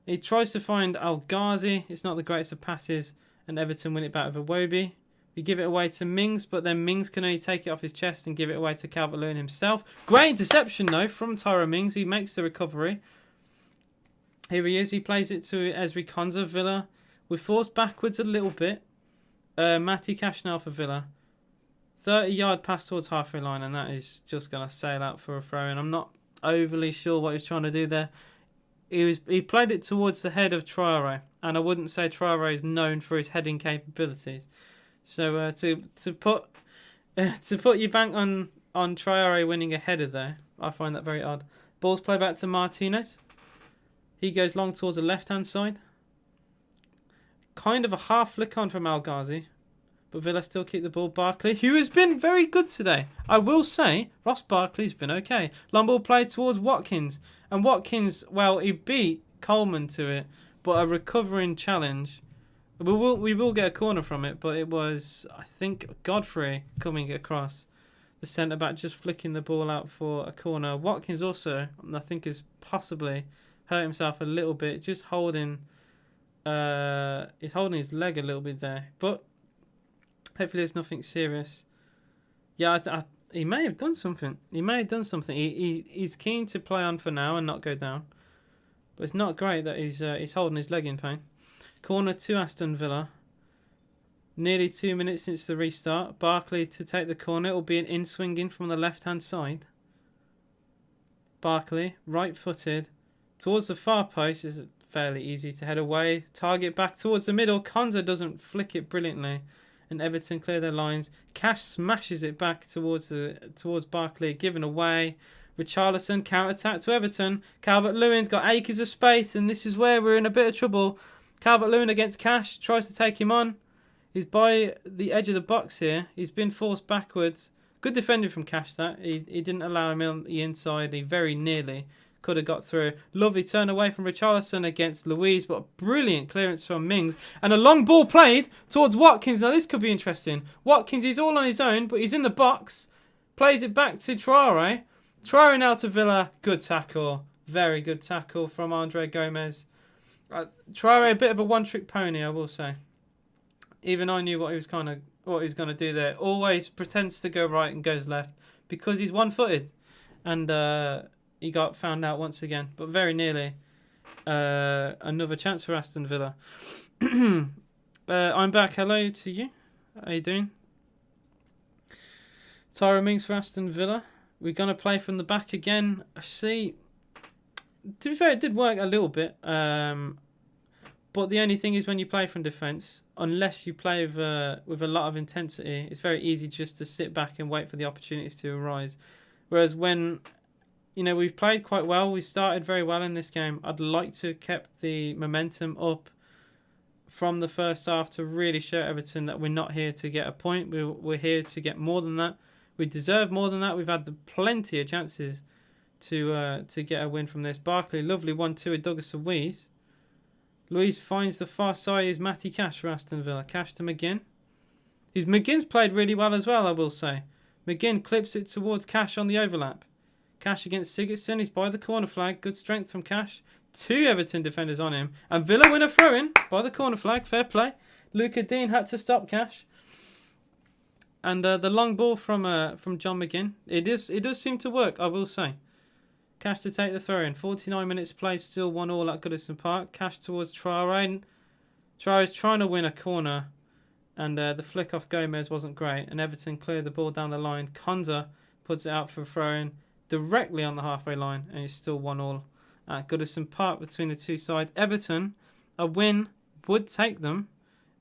He tries to find El Ghazi. It's not the greatest of passes, and Everton win it back with Iwobi. We give it away to Mings, but then Mings can only take it off his chest and give it away to Calvert-Lewin himself. Great interception, though, from Tyrone Mings. He makes the recovery. Here he is. He plays it to Ezri Konza. Villa. We're forced backwards a little bit. Matty Cash now for Villa. 30-yard pass towards halfway line, and that is just going to sail out for a throw-in. I'm not overly sure what he's trying to do there. He played it towards the head of Traore, and I wouldn't say Traore is known for his heading capabilities. So to put your bank on Traore winning a header there, I find that very odd. Ball's played back to Martinez. He goes long towards the left-hand side. Kind of a half flick on from El Ghazi, but Villa still keep the ball. Barkley, who has been very good today. I will say, Ross Barkley's been okay. Long ball played towards Watkins. And Watkins, well, he beat Coleman to it, but a recovering challenge. We will get a corner from it, but it was, I think, Godfrey coming across the centre-back, just flicking the ball out for a corner. Watkins also, I think, has possibly hurt himself a little bit, just holding he's holding his leg a little bit there. But hopefully there's nothing serious. Yeah, he may have done something. He's keen to play on for now and not go down. But it's not great that he's holding his leg in pain. Corner to Aston Villa. Nearly 2 minutes since the restart. Barkley to take the corner. It will be an in-swinging from the left-hand side. Barkley, right-footed. Towards the far post. Is fairly easy to head away. Target back towards the middle. Konza doesn't flick it brilliantly. And Everton clear their lines. Cash smashes it back towards Barkley, given away. Richarlison counter-attack to Everton. Calvert-Lewin's got acres of space, and this is where we're in a bit of trouble. Calvert-Lewin against Cash, tries to take him on. He's by the edge of the box here. He's been forced backwards. Good defending from Cash, that. He didn't allow him on the inside. He very nearly could have got through. Lovely turn away from Richarlison against Luiz, but a brilliant clearance from Mings. And a long ball played towards Watkins. Now this could be interesting. Watkins is all on his own, but he's in the box. Plays it back to Traore. Traore now to Villa. Good tackle. Very good tackle from Andre Gomez. Traore, a bit of a one-trick pony, I will say. Even I knew what he was going to do there. Always pretends to go right and goes left because he's one-footed. And he got found out once again, but very nearly. Another chance for Aston Villa. I'm back. Hello to you. How you doing? Tyrone Mings for Aston Villa. We're going to play from the back again. I see. To be fair, it did work a little bit. But the only thing is when you play from defence, unless you play with a lot of intensity, it's very easy just to sit back and wait for the opportunities to arise. Whereas when we've played quite well. We started very well in this game. I'd like to have kept the momentum up from the first half to really show Everton that we're not here to get a point. We're here to get more than that. We deserve more than that. We've had plenty of chances to get a win from this. Barkley, lovely 1-2 with Douglas Luiz. Luiz finds the far side. Is Matty Cash for Aston Villa. Cash to McGinn. McGinn's played really well as well, I will say. McGinn clips it towards Cash on the overlap. Cash against Sigurdsson. He's by the corner flag. Good strength from Cash. 2 Everton defenders on him. And Villa win a throw-in by the corner flag. Fair play. Luca Dean had to stop Cash. And the long ball from John McGinn, it does seem to work, I will say. Cash to take the throw in. 49 minutes played, still 1-1 at Goodison Park. Cash towards Traore. Traore's trying to win a corner, and the flick off Gomez wasn't great. And Everton cleared the ball down the line. Konza puts it out for a throw in directly on the halfway line, and it's still 1-1 at Goodison Park between the two sides. Everton, a win would take them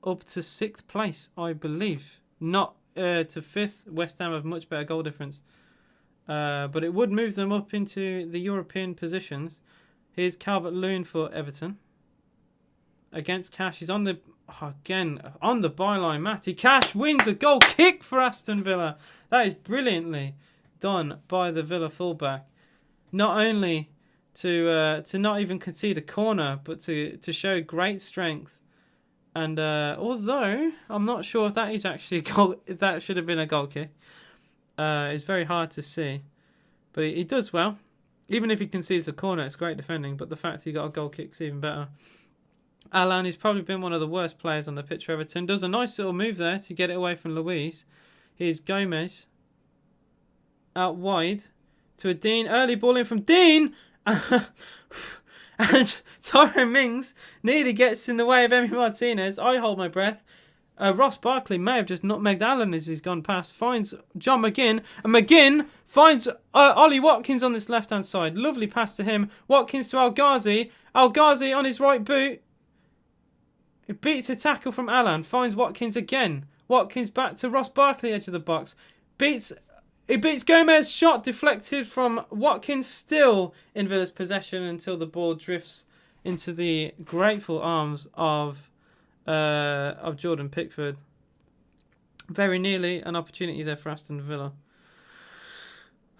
up to 6th place, I believe. Not to 5th. West Ham have much better goal difference. But it would move them up into the European positions. Here's Calvert-Lewin for Everton. Against Cash. He's on the byline. Matty Cash wins a goal kick for Aston Villa. That is brilliantly done by the Villa fullback. Not only to not even concede a corner, but to show great strength. And although I'm not sure if that is actually a goal, if that should have been a goal kick. It's very hard to see, but he does well. Even if he concedes a corner, it's great defending. But the fact he got a goal kick's even better. Alan, who's probably been one of the worst players on the pitch for Everton, does a nice little move there to get it away from Luiz. Here's Gomez out wide to a Dean. Early ball in from Dean. And Tyrone Mings nearly gets in the way of Emi Martinez. I hold my breath. Ross Barkley may have just nutmegged Allen as he's gone past. Finds John McGinn. And McGinn finds Ollie Watkins on this left-hand side. Lovely pass to him. Watkins to El Ghazi. El Ghazi on his right boot. It beats a tackle from Allen. Finds Watkins again. Watkins back to Ross Barkley, edge of the box. It beats Gomez. Shot deflected from Watkins, still in Villa's possession until the ball drifts into the grateful arms of Jordan Pickford. Very nearly an opportunity there for Aston Villa.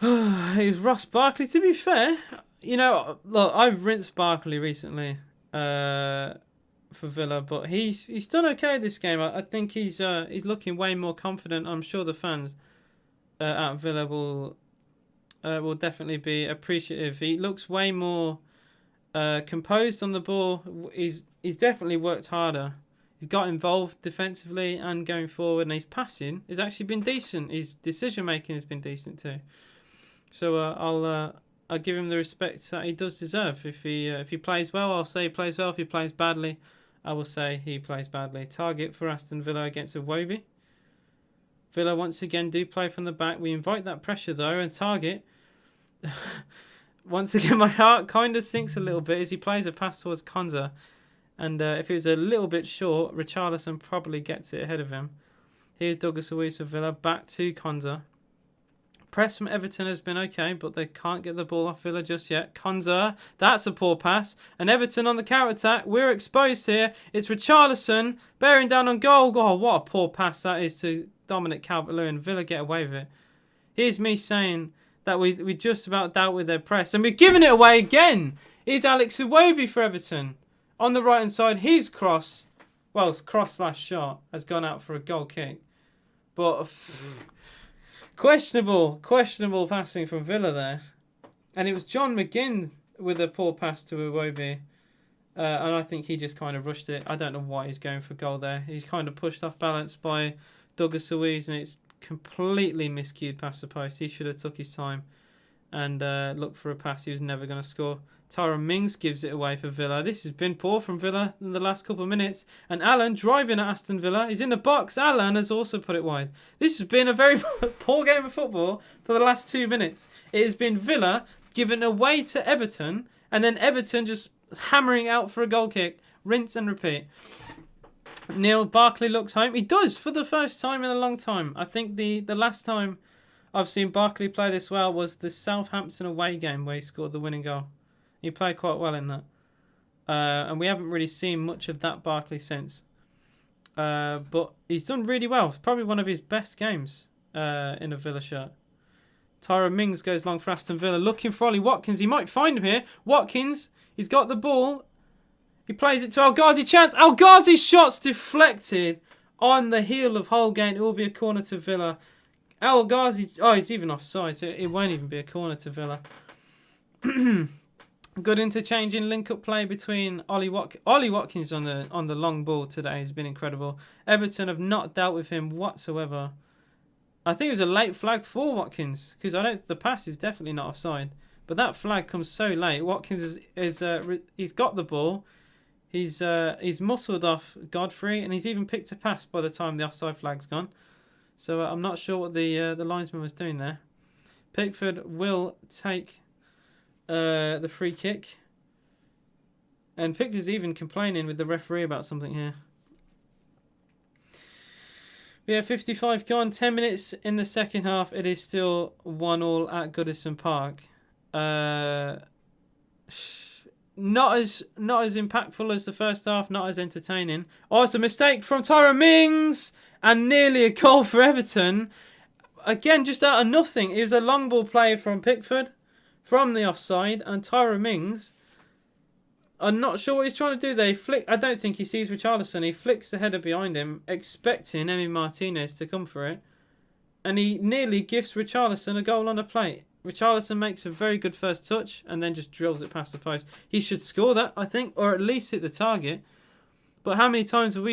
It was Ross Barkley. To be fair, look, I've rinsed Barkley recently for Villa, but he's done okay this game. I think he's looking way more confident. I'm sure the fans at Villa will definitely be appreciative. He looks way more composed on the ball. He's definitely worked harder. He's got involved defensively and going forward, and his passing has actually been decent. His decision making has been decent too. So I'll give him the respect that he does deserve. If he plays well, I'll say he plays well. If he plays badly, I will say he plays badly. Target for Aston Villa against Iwobi. Villa once again do play from the back. We invite that pressure though, and Target. Once again, my heart kind of sinks a little bit as he plays a pass towards Konza. And if it was a little bit short, Richarlison probably gets it ahead of him. Here's Douglas Luiz for Villa. Back to Konza. Press from Everton has been okay, but they can't get the ball off Villa just yet. Konza, that's a poor pass. And Everton on the counter-attack. We're exposed here. It's Richarlison bearing down on goal. Oh, what a poor pass that is to Dominic Calvert-Lewin. Villa get away with it. Here's me saying that we just about dealt with their press. And we're giving it away again. Here's Alex Iwobi for Everton. On the right-hand side, his cross slash shot has gone out for a goal kick. But questionable passing from Villa there. And it was John McGinn with a poor pass to Iwobi. And I think he just kind of rushed it. I don't know why he's going for goal there. He's kind of pushed off balance by Douglas Luiz, and it's completely miscued past the post. He should have took his time and looked for a pass he was never going to score. Tyrone Mings gives it away for Villa. This has been poor from Villa in the last couple of minutes. And Allen driving at Aston Villa. He's in the box. Allen has also put it wide. This has been a very poor game of football for the last 2 minutes. It has been Villa given away to Everton, and then Everton just hammering out for a goal kick. Rinse and repeat. Neil Barkley looks home. He does for the first time in a long time. I think the last time I've seen Barkley play this well was the Southampton away game where he scored the winning goal. He played quite well in that. And we haven't really seen much of that Barkley since. But he's done really well. It's probably one of his best games in a Villa shirt. Tyrone Mings goes long for Aston Villa. Looking for Ollie Watkins. He might find him here. Watkins, he's got the ball. He plays it to El Ghazi. Chance. El Ghazi's shot's deflected on the heel of Holgate. It will be a corner to Villa. El Ghazi, he's even offside, so it won't even be a corner to Villa. Good interchanging link-up play between Ollie Watkins on the long ball today has been incredible. Everton have not dealt with him whatsoever. I think it was a late flag for Watkins because the pass is definitely not offside, but that flag comes so late. Watkins he's got the ball, he's muscled off Godfrey, and he's even picked a pass by the time the offside flag's gone. So I'm not sure what the linesman was doing there. Pickford will take the free kick, and Pickford's even complaining with the referee about something here. Yeah, 55 gone. 10 minutes in the second half. It is still 1-1 at Goodison Park. Not as impactful as the first half. Not as entertaining. Oh, it's a mistake from Tyrone Mings, and nearly a goal for Everton. Again, just out of nothing. It was a long ball play from Pickford from the offside, and Tyrone Mings, I'm not sure what he's trying to do there. I don't think he sees Richarlison. He flicks the header behind him, expecting Emi Martinez to come for it. And he nearly gives Richarlison a goal on a plate. Richarlison makes a very good first touch and then just drills it past the post. He should score that, I think, or at least hit the target. But how many times have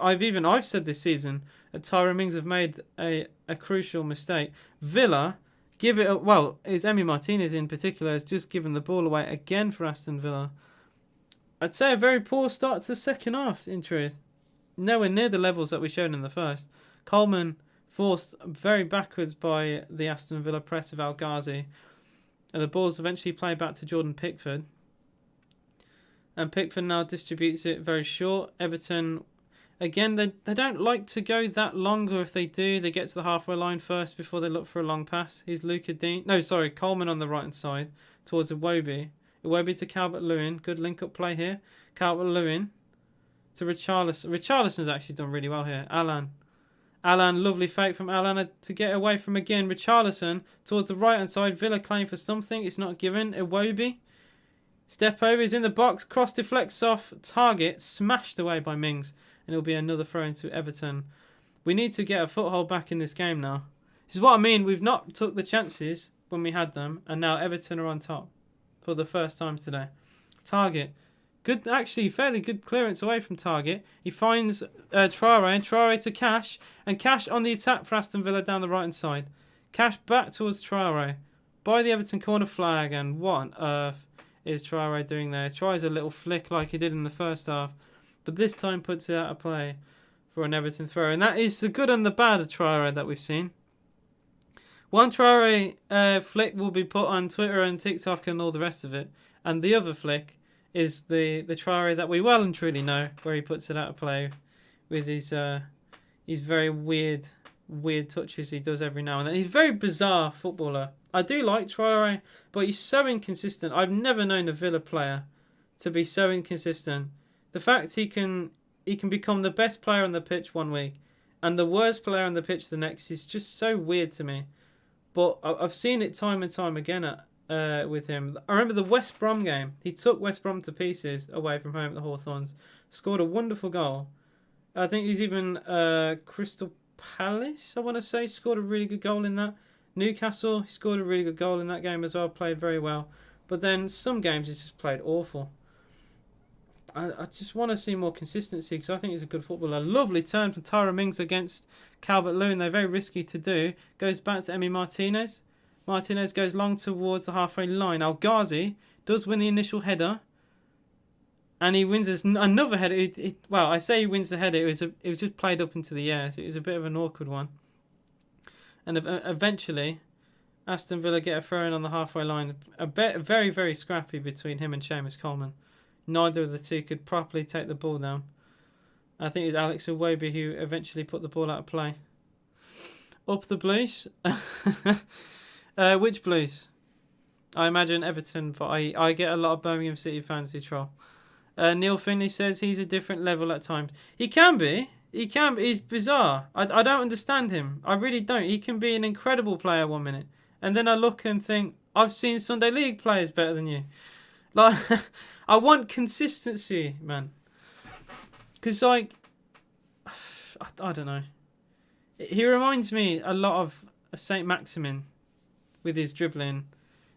I've said this season that Tyrone Mings have made a crucial mistake. Villa it's Emi Martinez in particular has just given the ball away again for Aston Villa. I'd say a very poor start to the second half, in truth. Nowhere near the levels that we showed in the first. Coleman forced very backwards by the Aston Villa press of El Ghazi. And the ball's eventually played back to Jordan Pickford. And Pickford now distributes it very short. Everton, again, they don't like to go that long, or if they do, they get to the halfway line first before they look for a long pass. Here's Coleman on the right-hand side towards Iwobi. Iwobi to Calvert-Lewin. Good link-up play here. Calvert-Lewin to Richarlison. Richarlison's actually done really well here. Alan, lovely fake from Alan to get away from again. Richarlison towards the right-hand side. Villa claim for something. It's not given. Iwobi. Step over. He's in the box. Cross deflects off target. Smashed away by Mings. And it'll be another throw into Everton. We need to get a foothold back in this game now. This is what I mean. We've not took the chances when we had them. And now Everton are on top for the first time today. Target. Good, actually, fairly good clearance away from Target. He finds Traore, and Traore to Cash. And Cash on the attack for Aston Villa down the right-hand side. Cash back towards Traore by the Everton corner flag. And what on earth is Traore doing there? Tries a little flick like he did in the first half. But this time puts it out of play for an Everton throw. And that is the good and the bad of Traore that we've seen. One Traore flick will be put on Twitter and TikTok and all the rest of it. And the other flick is the Traore that we well and truly know, where he puts it out of play with his very weird touches he does every now and then. He's a very bizarre footballer. I do like Traore, but he's so inconsistent. I've never known a Villa player to be so inconsistent. The fact he can become the best player on the pitch one week and the worst player on the pitch the next is just so weird to me. But I've seen it time and time again with him. I remember the West Brom game. He took West Brom to pieces away from home at the Hawthorns. Scored a wonderful goal. I think he's even Crystal Palace, I want to say, scored a really good goal in that. Newcastle, he scored a really good goal in that game as well. Played very well. But then some games he's just played awful. I just want to see more consistency because I think he's a good footballer. Lovely turn from Tyrone Mings against Calvert-Lewin. They're very risky to do. Goes back to Emi Martinez. Martinez goes long towards the halfway line. El Ghazi does win the initial header. And he wins another header. I say he wins the header. It was just played up into the air. So it was a bit of an awkward one. And eventually, Aston Villa get a throw in on the halfway line. Very, very scrappy between him and Seamus Coleman. Neither of the two could properly take the ball down. I think it was Alex Iwobi who eventually put the ball out of play. Up the Blues. Which Blues? I imagine Everton, but I get a lot of Birmingham City fans who troll. Neil Finley says he's a different level at times. He can be. He's bizarre. I don't understand him. I really don't. He can be an incredible player 1 minute. And then I look and think, I've seen Sunday League players better than you. Like, I want consistency, man. Because, I don't know. He reminds me a lot of Saint Maximin with his dribbling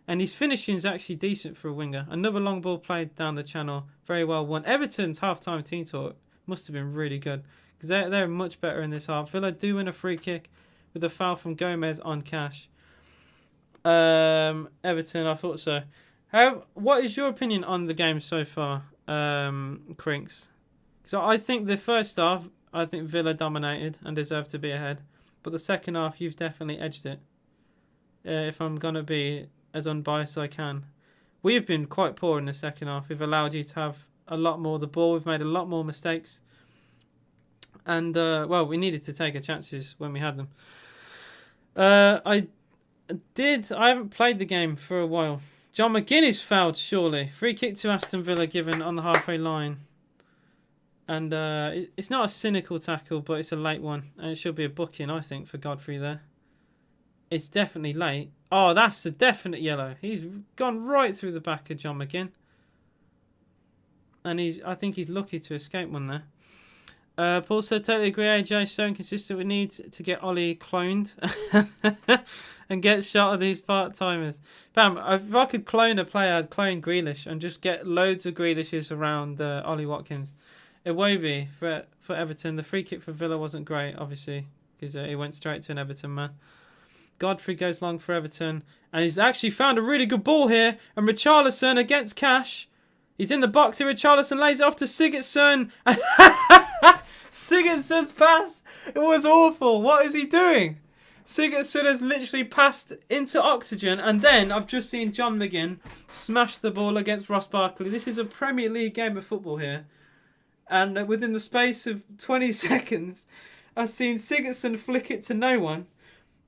And his finishing is actually decent for a winger. Another long ball played down the channel. Very well won. Everton's half-time team talk must have been really good. Because they're much better in this half. Villa do win a free kick with a foul from Gomez on Cash. Everton, I thought so. What is your opinion on the game so far, Crinks? Because I think the first half, I think Villa dominated and deserved to be ahead. But the second half, you've definitely edged it. If I'm going to be as unbiased as I can. We've been quite poor in the second half. We've allowed you to have a lot more of the ball. We've made a lot more mistakes. And, well, we needed to take our chances when we had them. I haven't played the game for a while. John McGinn fouled, surely. Free kick to Aston Villa given on the halfway line. And it's not a cynical tackle, but it's a late one. And it should be a booking, I think, for Godfrey there. It's definitely late. Oh, that's a definite yellow. He's gone right through the back of John McGinn. And I think he's lucky to escape one there. Paul said, totally agree, AJ. So inconsistent. We need to get Ollie cloned and get shot of these part-timers. Bam, if I could clone a player, I'd clone Grealish and just get loads of Grealishes around Ollie Watkins. Iwobi for Everton. The free kick for Villa wasn't great, obviously, because he went straight to an Everton man. Godfrey goes long for Everton. And he's actually found a really good ball here. And Richarlison against Cash. He's in the box here. Richarlison lays it off to Sigurdsson. Sigurdsson's pass. It was awful. What is he doing? Sigurdsson has literally passed into oxygen. And then I've just seen John McGinn smash the ball against Ross Barkley. This is a Premier League game of football here. And within the space of 20 seconds, I've seen Sigurdsson flick it to no one.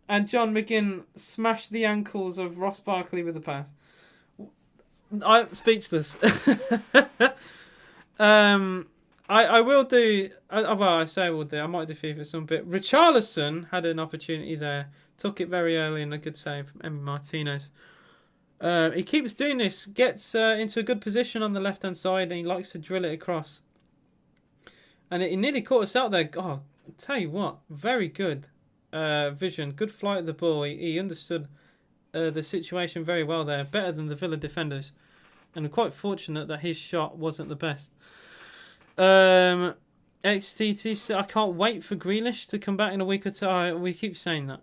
And John McGinn smashed the ankles of Ross Barkley with a pass. I'm speechless. I will do. Well, I say I will do. I might do FIFA some bit. Richarlison had an opportunity there. Took it very early and a good save from Emi Martinez. He keeps doing this. Gets into a good position on the left-hand side and he likes to drill it across. And he nearly caught us out there. Oh, I'll tell you what. Very good. Vision, good flight of the ball. He understood the situation very well there, better than the Villa defenders, and I'm quite fortunate that his shot wasn't the best. XTT, I can't wait for Grealish to come back in a week or two. We keep saying that.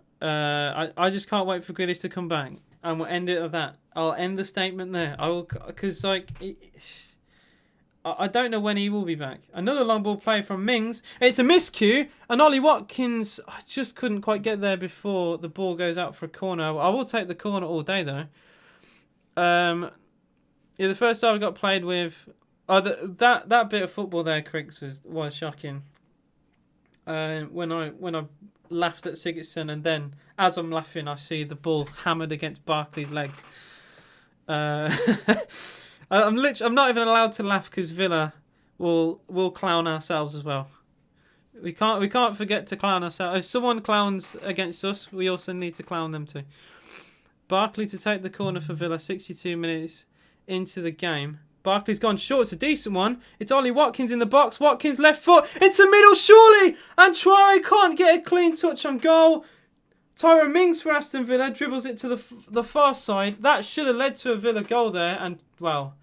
I just can't wait for Grealish to come back, and we'll end it at that. I'll end the statement there. I will, because I don't know when he will be back. Another long ball play from Mings. It's a miscue. And Ollie Watkins, I just couldn't quite get there before the ball goes out for a corner. I will take the corner all day, though. Yeah, the first time I got played with... that bit of football there, Cricks, was shocking. When I laughed at Sigurdsson, and then, as I'm laughing, I see the ball hammered against Barkley's legs. I'm not even allowed to laugh because Villa will clown ourselves as well. We can't forget to clown ourselves. If someone clowns against us, we also need to clown them too. Barkley to take the corner for Villa, 62 minutes into the game. Barkley's gone short. It's a decent one. It's Ollie Watkins in the box. Watkins left foot into middle, surely, and Traore can't get a clean touch on goal. Tyrone Mings for Aston Villa dribbles it to the far side. That should have led to a Villa goal there, and well,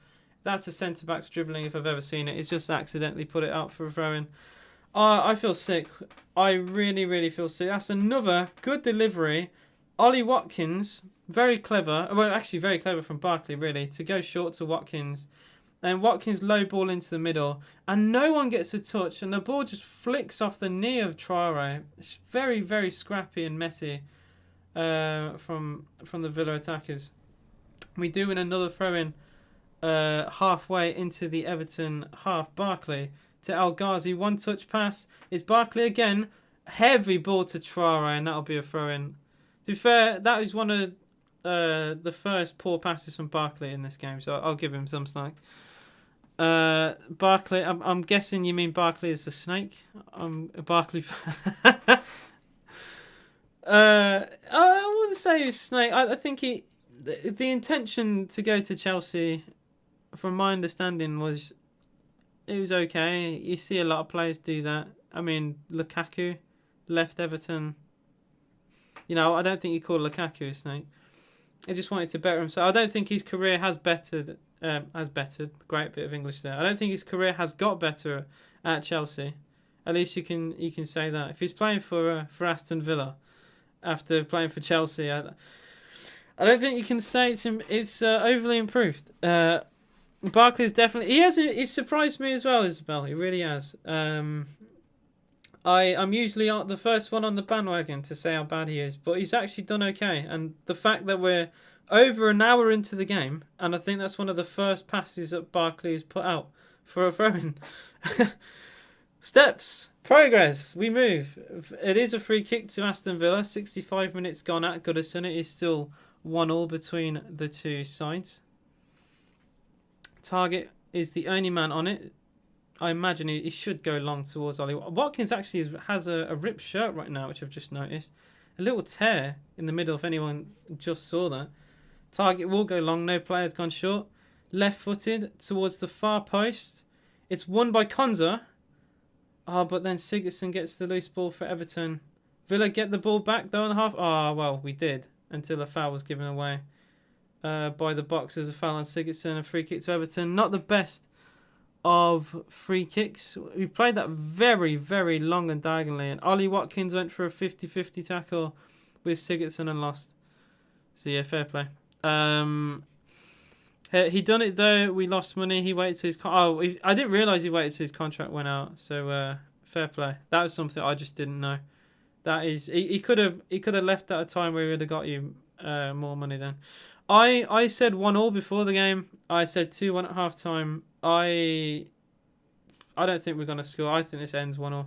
that's a centre-back's dribbling if I've ever seen it. It's just accidentally put it out for a throw-in. I feel sick. I really, really feel sick. That's another good delivery. Ollie Watkins, very clever. Well, actually very clever from Barkley, really, to go short to Watkins. Then Watkins low ball into the middle. And no one gets a touch. And the ball just flicks off the knee of Traore. It's very, very scrappy and messy from the Villa attackers. We do win another throw-in. Halfway into the Everton half. Barkley to El Ghazi, one touch pass. It's Barkley again, heavy ball to Traore, and that'll be a throw in. To be fair, that is one of the first poor passes from Barkley in this game, so I'll give him some slack. Barkley, I'm guessing you mean Barkley is the snake. Barkley. I wouldn't say he's snake. I think the intention to go to Chelsea, from my understanding, was it was okay. You see a lot of players do that. I mean, Lukaku left Everton. You know, I don't think you call Lukaku a snake. He just wanted to better himself. I don't think his career has bettered. Great bit of English there. I don't think his career has got better at Chelsea. At least you can say that. If he's playing for Aston Villa after playing for Chelsea, I don't think you can say it's overly improved. Barkley's definitely he's surprised me as well, Isabel. He really has. I'm usually the first one on the bandwagon to say how bad he is, but he's actually done okay. And the fact that we're over an hour into the game, and I think that's one of the first passes that Barkley has put out for a throw-in. Steps, progress, we move. It is a free kick to Aston Villa. 65 minutes gone at Goodison. It is still 1-1 between the two sides. Target is the only man on it. I imagine he should go long towards Ollie. Watkins actually has a ripped shirt right now, which I've just noticed. A little tear in the middle, if anyone just saw that. Target will go long. No player's gone short. Left-footed towards the far post. It's won by Konza. But then Sigurdsson gets the loose ball for Everton. Villa get the ball back, though, on half. Well, we did. Until a foul was given away by the box. There's a foul on Sigurdsson. A free kick to Everton. Not the best of free kicks. We played that very, very long and diagonally. And Ollie Watkins went for a 50-50 tackle with Sigurdsson and lost. So, yeah, fair play. He done it though. We lost money. He waited till his I didn't realise he waited till his contract went out. So fair play. That was something I just didn't know. That is, he could have left at a time where he would have got you more money then. I said 1-1 before the game. I said 2-1 at half time. I don't think we're gonna score. I think this ends 1-1.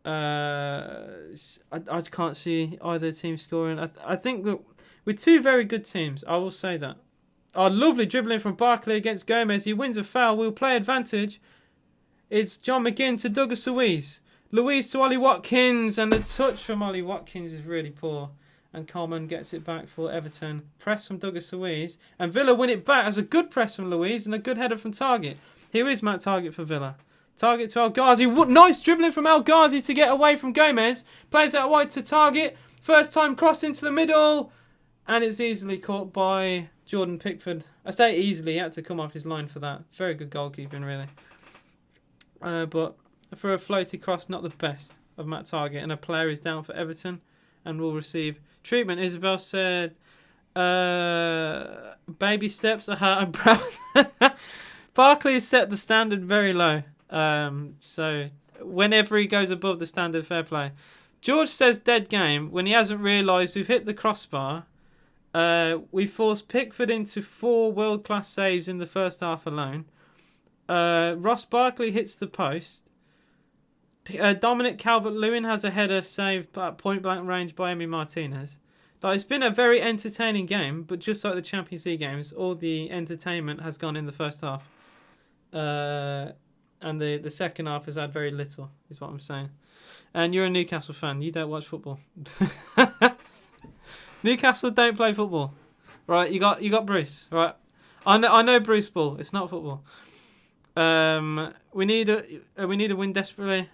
I can't see either team scoring. I think that we're two very good teams. I will say that. Lovely dribbling from Barkley against Gomez. He wins a foul. We'll play advantage. It's John McGinn to Douglas Luiz. Luiz to Ollie Watkins. And the touch from Ollie Watkins is really poor. And Coleman gets it back for Everton. Press from Douglas Luiz. And Villa win it back as a good press from Luiz and a good header from Target. Here is Matt Target for Villa. Target to El Ghazi. Nice dribbling from El Ghazi to get away from Gomez. Plays out wide to Target. First time cross into the middle. And it's easily caught by Jordan Pickford. I say easily. He had to come off his line for that. Very good goalkeeping, really. But for a floaty cross, not the best of Matt Target. And a player is down for Everton and will receive treatment. Isabel said, baby steps. I'm proud. Barkley has set the standard very low. So whenever he goes above the standard, fair play. George says dead game when he hasn't realised we've hit the crossbar. We forced Pickford into 4 world-class saves in the first half alone. Ross Barkley hits the post. Dominic Calvert-Lewin has a header saved at point-blank range by Emi Martinez. It's been a very entertaining game, but just like the Champions League games, all the entertainment has gone in the first half. And the second half has had very little, is what I'm saying. And you're a Newcastle fan. You don't watch football. Newcastle don't play football, right? You got Bruce, right? I know Bruce Ball. It's not football. We need a win desperately.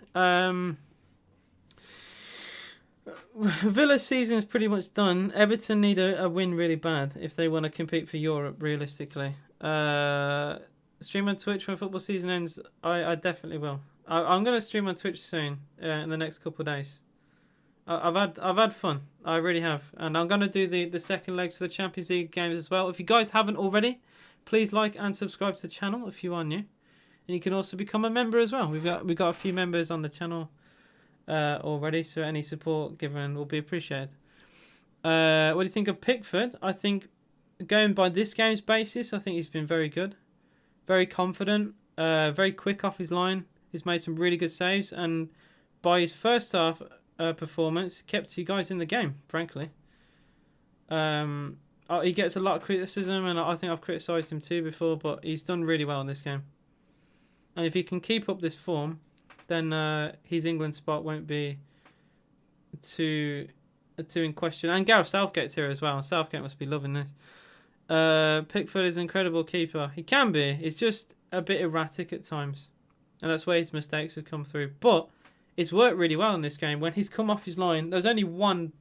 Villa's season is pretty much done. Everton need a win really bad if they want to compete for Europe realistically. Stream on Twitch when football season ends. I definitely will. I'm going to stream on Twitch soon in the next couple of days. I've had fun. I really have. And I'm going to do the second legs for the Champions League games as well. If you guys haven't already, please like and subscribe to the channel if you are new. And you can also become a member as well. We've got a few members on the channel already, so any support given will be appreciated. What do you think of Pickford? I think going by this game's basis, I think he's been very good. Very confident. Very quick off his line. He's made some really good saves. And by his first half performance, kept you guys in the game, frankly. He gets a lot of criticism, and I think I've criticised him too before, but he's done really well in this game. And if he can keep up this form, then his England spot won't be too in question. And Gareth Southgate's here as well, and Southgate must be loving this. Pickford is an incredible keeper. He can be. He's just a bit erratic at times, and that's where his mistakes have come through. But it's worked really well in this game. When he's come off his line, there's one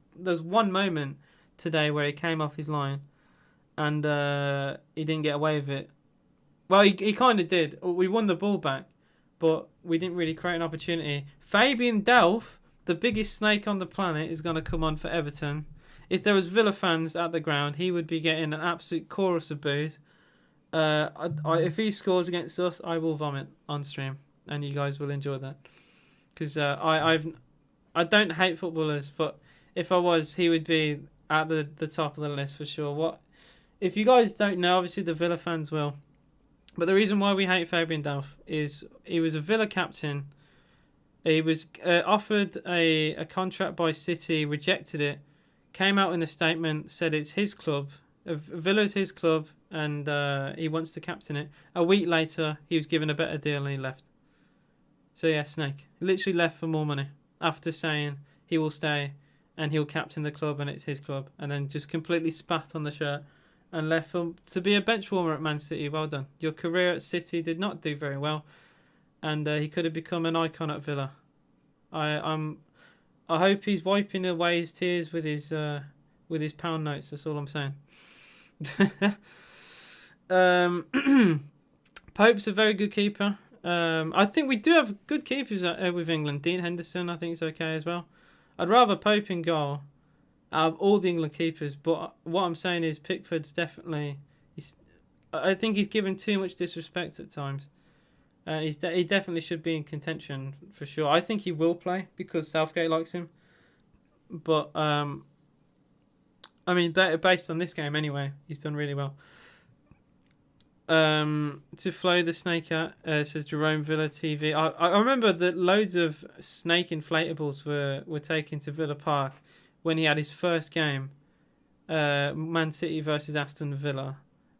moment today where he came off his line and he didn't get away with it. Well, he kind of did. We won the ball back, but we didn't really create an opportunity. Fabian Delph, the biggest snake on the planet, is going to come on for Everton. If there was Villa fans at the ground, he would be getting an absolute chorus of boos. If he scores against us, I will vomit on stream, and you guys will enjoy that. Because I don't hate footballers, but if I was, he would be at the top of the list for sure. What if you guys don't know? Obviously, the Villa fans will. But the reason why we hate Fabian Delph is he was a Villa captain. He was offered a contract by City, rejected it, came out in a statement, said it's his club, Villa's his club, and he wants to captain it. A week later, he was given a better deal and he left. So yeah, Snake. Literally left for more money after saying he will stay and he'll captain the club and it's his club, and then just completely spat on the shirt and left to be a bench warmer at Man City. Well done. Your career at City did not do very well, and he could have become an icon at Villa. I hope he's wiping away his tears with his pound notes. That's all I'm saying. Pope's a very good keeper. I think we do have good keepers with England. Dean Henderson, I think, is okay as well. I'd rather Pope in goal out of all the England keepers, but what I'm saying is Pickford's definitely... I think he's given too much disrespect at times. He definitely should be in contention for sure. I think he will play because Southgate likes him. But, I mean, based on this game anyway, he's done really well. To flow the snake out, says Jerome Villa TV. I remember that loads of snake inflatables were taken to Villa Park when he had his first game, Man City versus Aston Villa,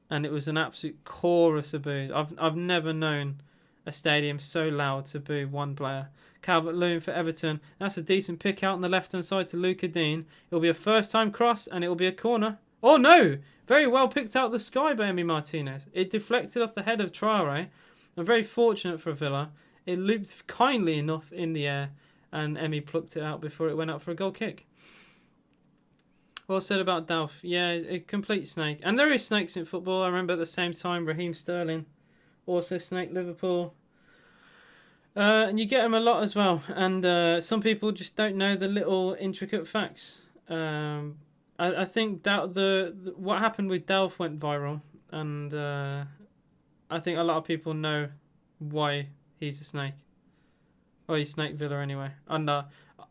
and it was an absolute chorus of boos. I've never known a stadium so loud to boo one player. Calvert-Lewin for Everton. That's a decent pick out on the left-hand side to Luca Dean. It'll be a first-time cross and it'll be a corner. Oh no! Very well picked out the sky by Emi Martinez. It deflected off the head of Traore. And very fortunate for Villa. It looped kindly enough in the air and Emi plucked it out before it went out for a goal kick. Well said about Delph. Yeah, a complete snake. And there is snakes in football. I remember at the same time Raheem Sterling also snaked Liverpool. And you get them a lot as well. And some people just don't know the little intricate facts. I think what happened with Delph went viral. And I think a lot of people know why he's a snake. Well, he's snake Villa anyway. And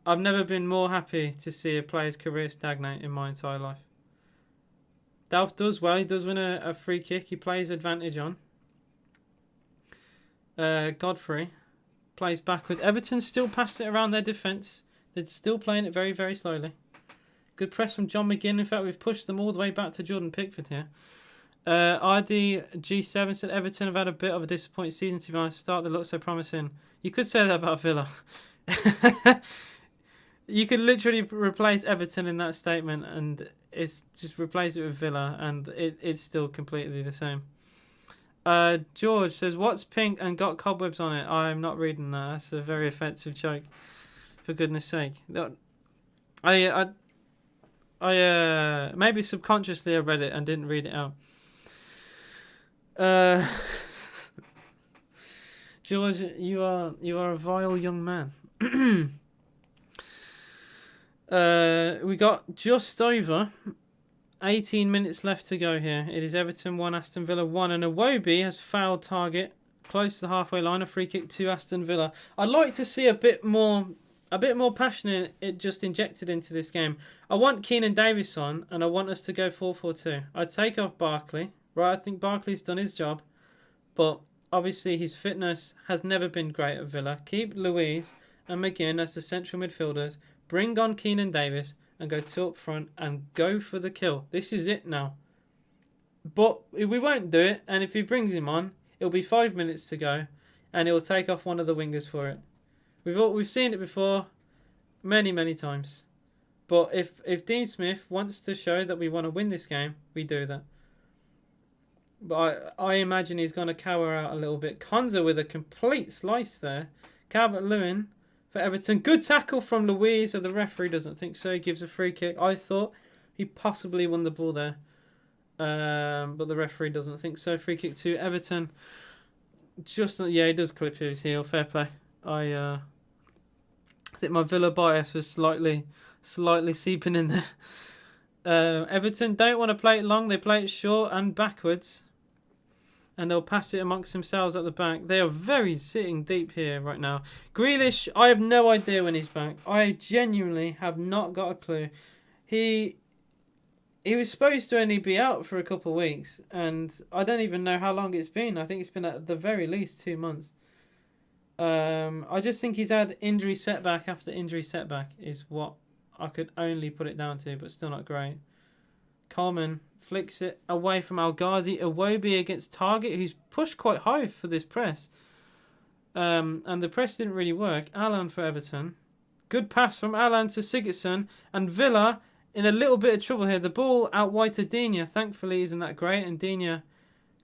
I've never been more happy to see a player's career stagnate in my entire life. Delph does well. He does win a free kick. He plays advantage on. Godfrey plays backwards. Everton still passed it around their defence. They're still playing it very, very slowly. Good press from John McGinn. In fact, we've pushed them all the way back to Jordan Pickford here. RDG7 said Everton have had a bit of a disappointing season, to be honest. Start that looked so promising. You could say that about Villa. You could literally replace Everton in that statement and it's just replace it with Villa and it's still completely the same. George says, what's pink and got cobwebs on it? I'm not reading that. That's a very offensive joke. For goodness sake. I maybe subconsciously I read it and didn't read it out. George, you are a vile young man. We got just over 18 minutes left to go here. It is Everton 1, Aston Villa 1, and Iwobi has fouled target close to the halfway line. A free kick to Aston Villa. I'd like to see a bit more passion just injected into this game. I want Keenan Davis on, and I want us to go 4-4-2. I'd take off Barkley. Right, I think Barkley's done his job, but obviously his fitness has never been great at Villa. Keep Louise and McGinn as the central midfielders. Bring on Keenan Davis and go 2 up front and go for the kill. This is it now. But we won't do it, and if he brings him on, it'll be 5 minutes to go, and he'll take off one of the wingers for it. We've seen it before, many times. But if Dean Smith wants to show that we want to win this game, we do that. But I imagine he's going to cower out a little bit. Konza with a complete slice there. Calvert-Lewin for Everton. Good tackle from Louise. So the referee doesn't think so. He gives a free kick. I thought He possibly won the ball there. But the referee doesn't think so. Free kick to Everton. He does clip his heel. Fair play. I think my Villa bias was slightly seeping in there. Everton don't want to play it long. They play it short and backwards. And they'll pass it amongst themselves at the back. They are very sitting deep here right now. Grealish, I have no idea when he's back. I genuinely have not got a clue. He was supposed to only be out for a couple of weeks. And I don't even know how long it's been. I think it's been at the very least 2 months. I just think he's had injury setback after injury setback is what I could only put it down to, but still not great. Coleman flicks it away from El Ghazi. Iwobi against Target, who's pushed quite high for this press. And the press didn't really work. Alan for Everton. Good pass from Alan to Sigurdsson. And Villa in a little bit of trouble here. The ball out wide to Digne. Thankfully isn't that great. And Digne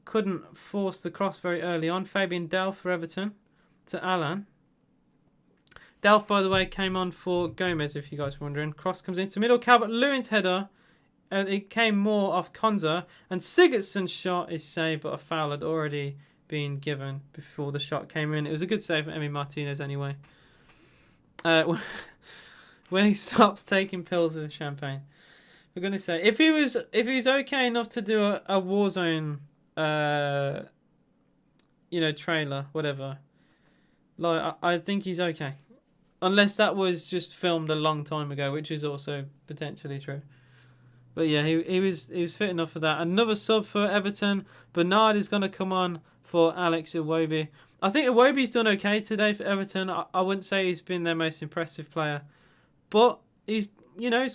couldn't force the cross very early on. Fabian Delph for Everton to Alan. Delph, by the way, came on for Gomez, if you guys were wondering. Cross comes into middle. Calvert-Lewin's header. And it came more off Konza. And Sigurdsson's shot is saved, but a foul had already been given before the shot came in. It was a good save from Emi Martinez anyway. When he stops taking pills with champagne. For goodness sake. If he was okay enough to do a Warzone trailer, whatever. Like I think he's okay. Unless that was just filmed a long time ago, which is also potentially true. But yeah, he was fit enough for that. Another sub for Everton. Bernard is going to come on for Alex Iwobi. I think Iwobi's done okay today for Everton. I wouldn't say he's been their most impressive player, but he's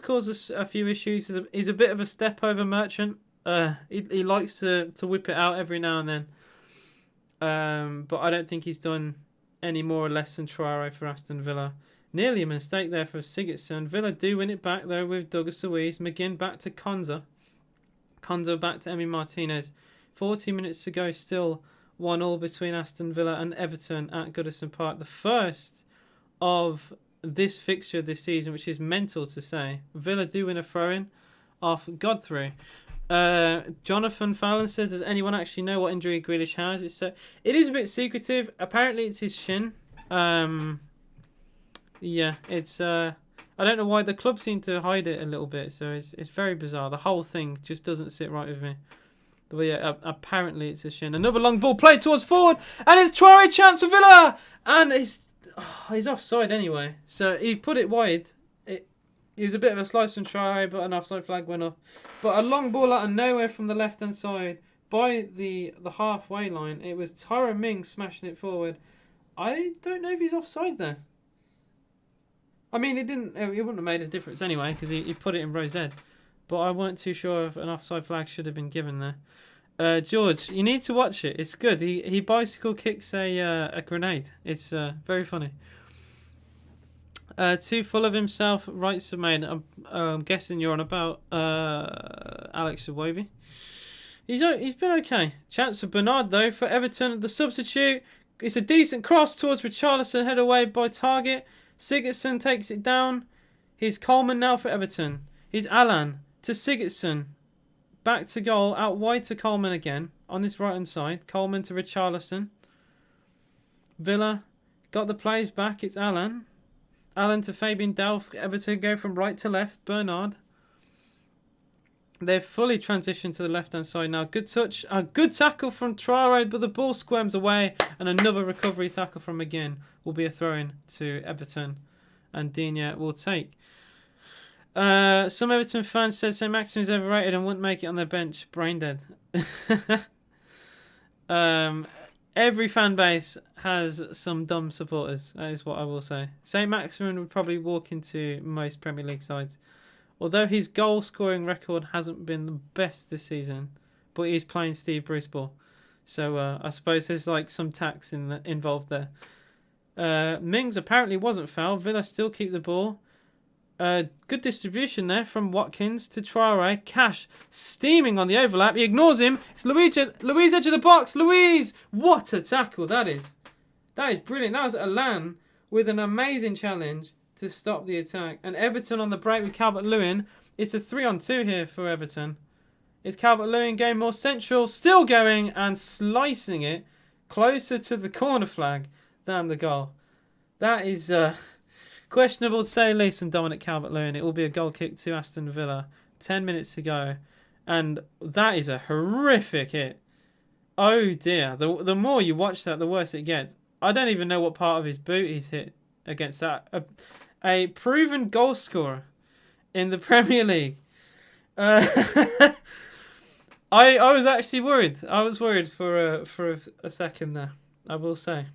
caused us a few issues. He's a bit of a step over merchant. He likes to whip it out every now and then. But I don't think he's done any more or less than Traore for Aston Villa. Nearly a mistake there for Sigurdsson. Villa do win it back though with Douglas Luiz. McGinn back to Konza. Konza back to Emi Martinez. 40 minutes to go, still 1-1 between Aston Villa and Everton at Goodison Park. The first of this fixture this season, which is mental to say. Villa do win a throw-in off Godfrey. Jonathan Fallon says, does anyone actually know what injury Grealish has? It is a bit secretive. Apparently it's his shin. Yeah, it's I don't know why the club seem to hide it a little bit, so it's very bizarre. The whole thing just doesn't sit right with me. But yeah, apparently it's a shin. Another long ball played towards forward, and it's Traore chance for Villa, and he's offside anyway. So he put it wide. It was a bit of a slice from Traore, but an offside flag went up. But a long ball out of nowhere from the left hand side by the halfway line. It was Tyrone Mings smashing it forward. I don't know if he's offside there. I mean, it wouldn't have made a difference anyway because he put it in row Z. But I weren't too sure if an offside flag should have been given there. George, you need to watch it. It's good. He bicycle kicks a grenade. It's very funny. Too full of himself, rights are made. I'm guessing you're on about Alex Iwobi. He's been okay. Chance for Bernard though for Everton. The substitute. It's a decent cross towards Richarlison, head away by Target. Sigurdsson takes it down. Here's Coleman now for Everton. Here's Alan to Sigurdsson. Back to goal. Out wide to Coleman again. On his right hand side. Coleman to Richarlison. Villa got the plays back. It's Alan. Alan to Fabian Delph. Everton go from right to left. Bernard. They've fully transitioned to the left-hand side now. Good touch. A good tackle from Traore, but the ball squirms away. And another recovery tackle from McGinn will be a throw-in to Everton. And Digne will take. Some Everton fans said St. Maximin is overrated and wouldn't make it on their bench. Brain dead. Every fan base has some dumb supporters. That is what I will say. St. Maximin would probably walk into most Premier League sides. Although his goal-scoring record hasn't been the best this season, but he's playing Steve Bruce ball. So I suppose there's like some tax involved there. Mings apparently wasn't fouled. Villa still keep the ball. Good distribution there from Watkins to Traore. Cash steaming on the overlap. He ignores him. It's Luiz edge of the box. Luiz! What a tackle that is. That is brilliant. That was Alan with an amazing challenge. to stop the attack. And Everton on the break with Calvert-Lewin. It's a 3-on-2 here for Everton. It's Calvert-Lewin going more central, still going and slicing it closer to the corner flag than the goal. That is questionable to say the least from Dominic Calvert-Lewin. It will be a goal kick to Aston Villa. 10 minutes to go. And that is a horrific hit. Oh dear. The more you watch that, the worse it gets. I don't even know what part of his boot he's hit against that. A proven goal scorer in the Premier League. I was actually worried. I was worried for a second there, I will say.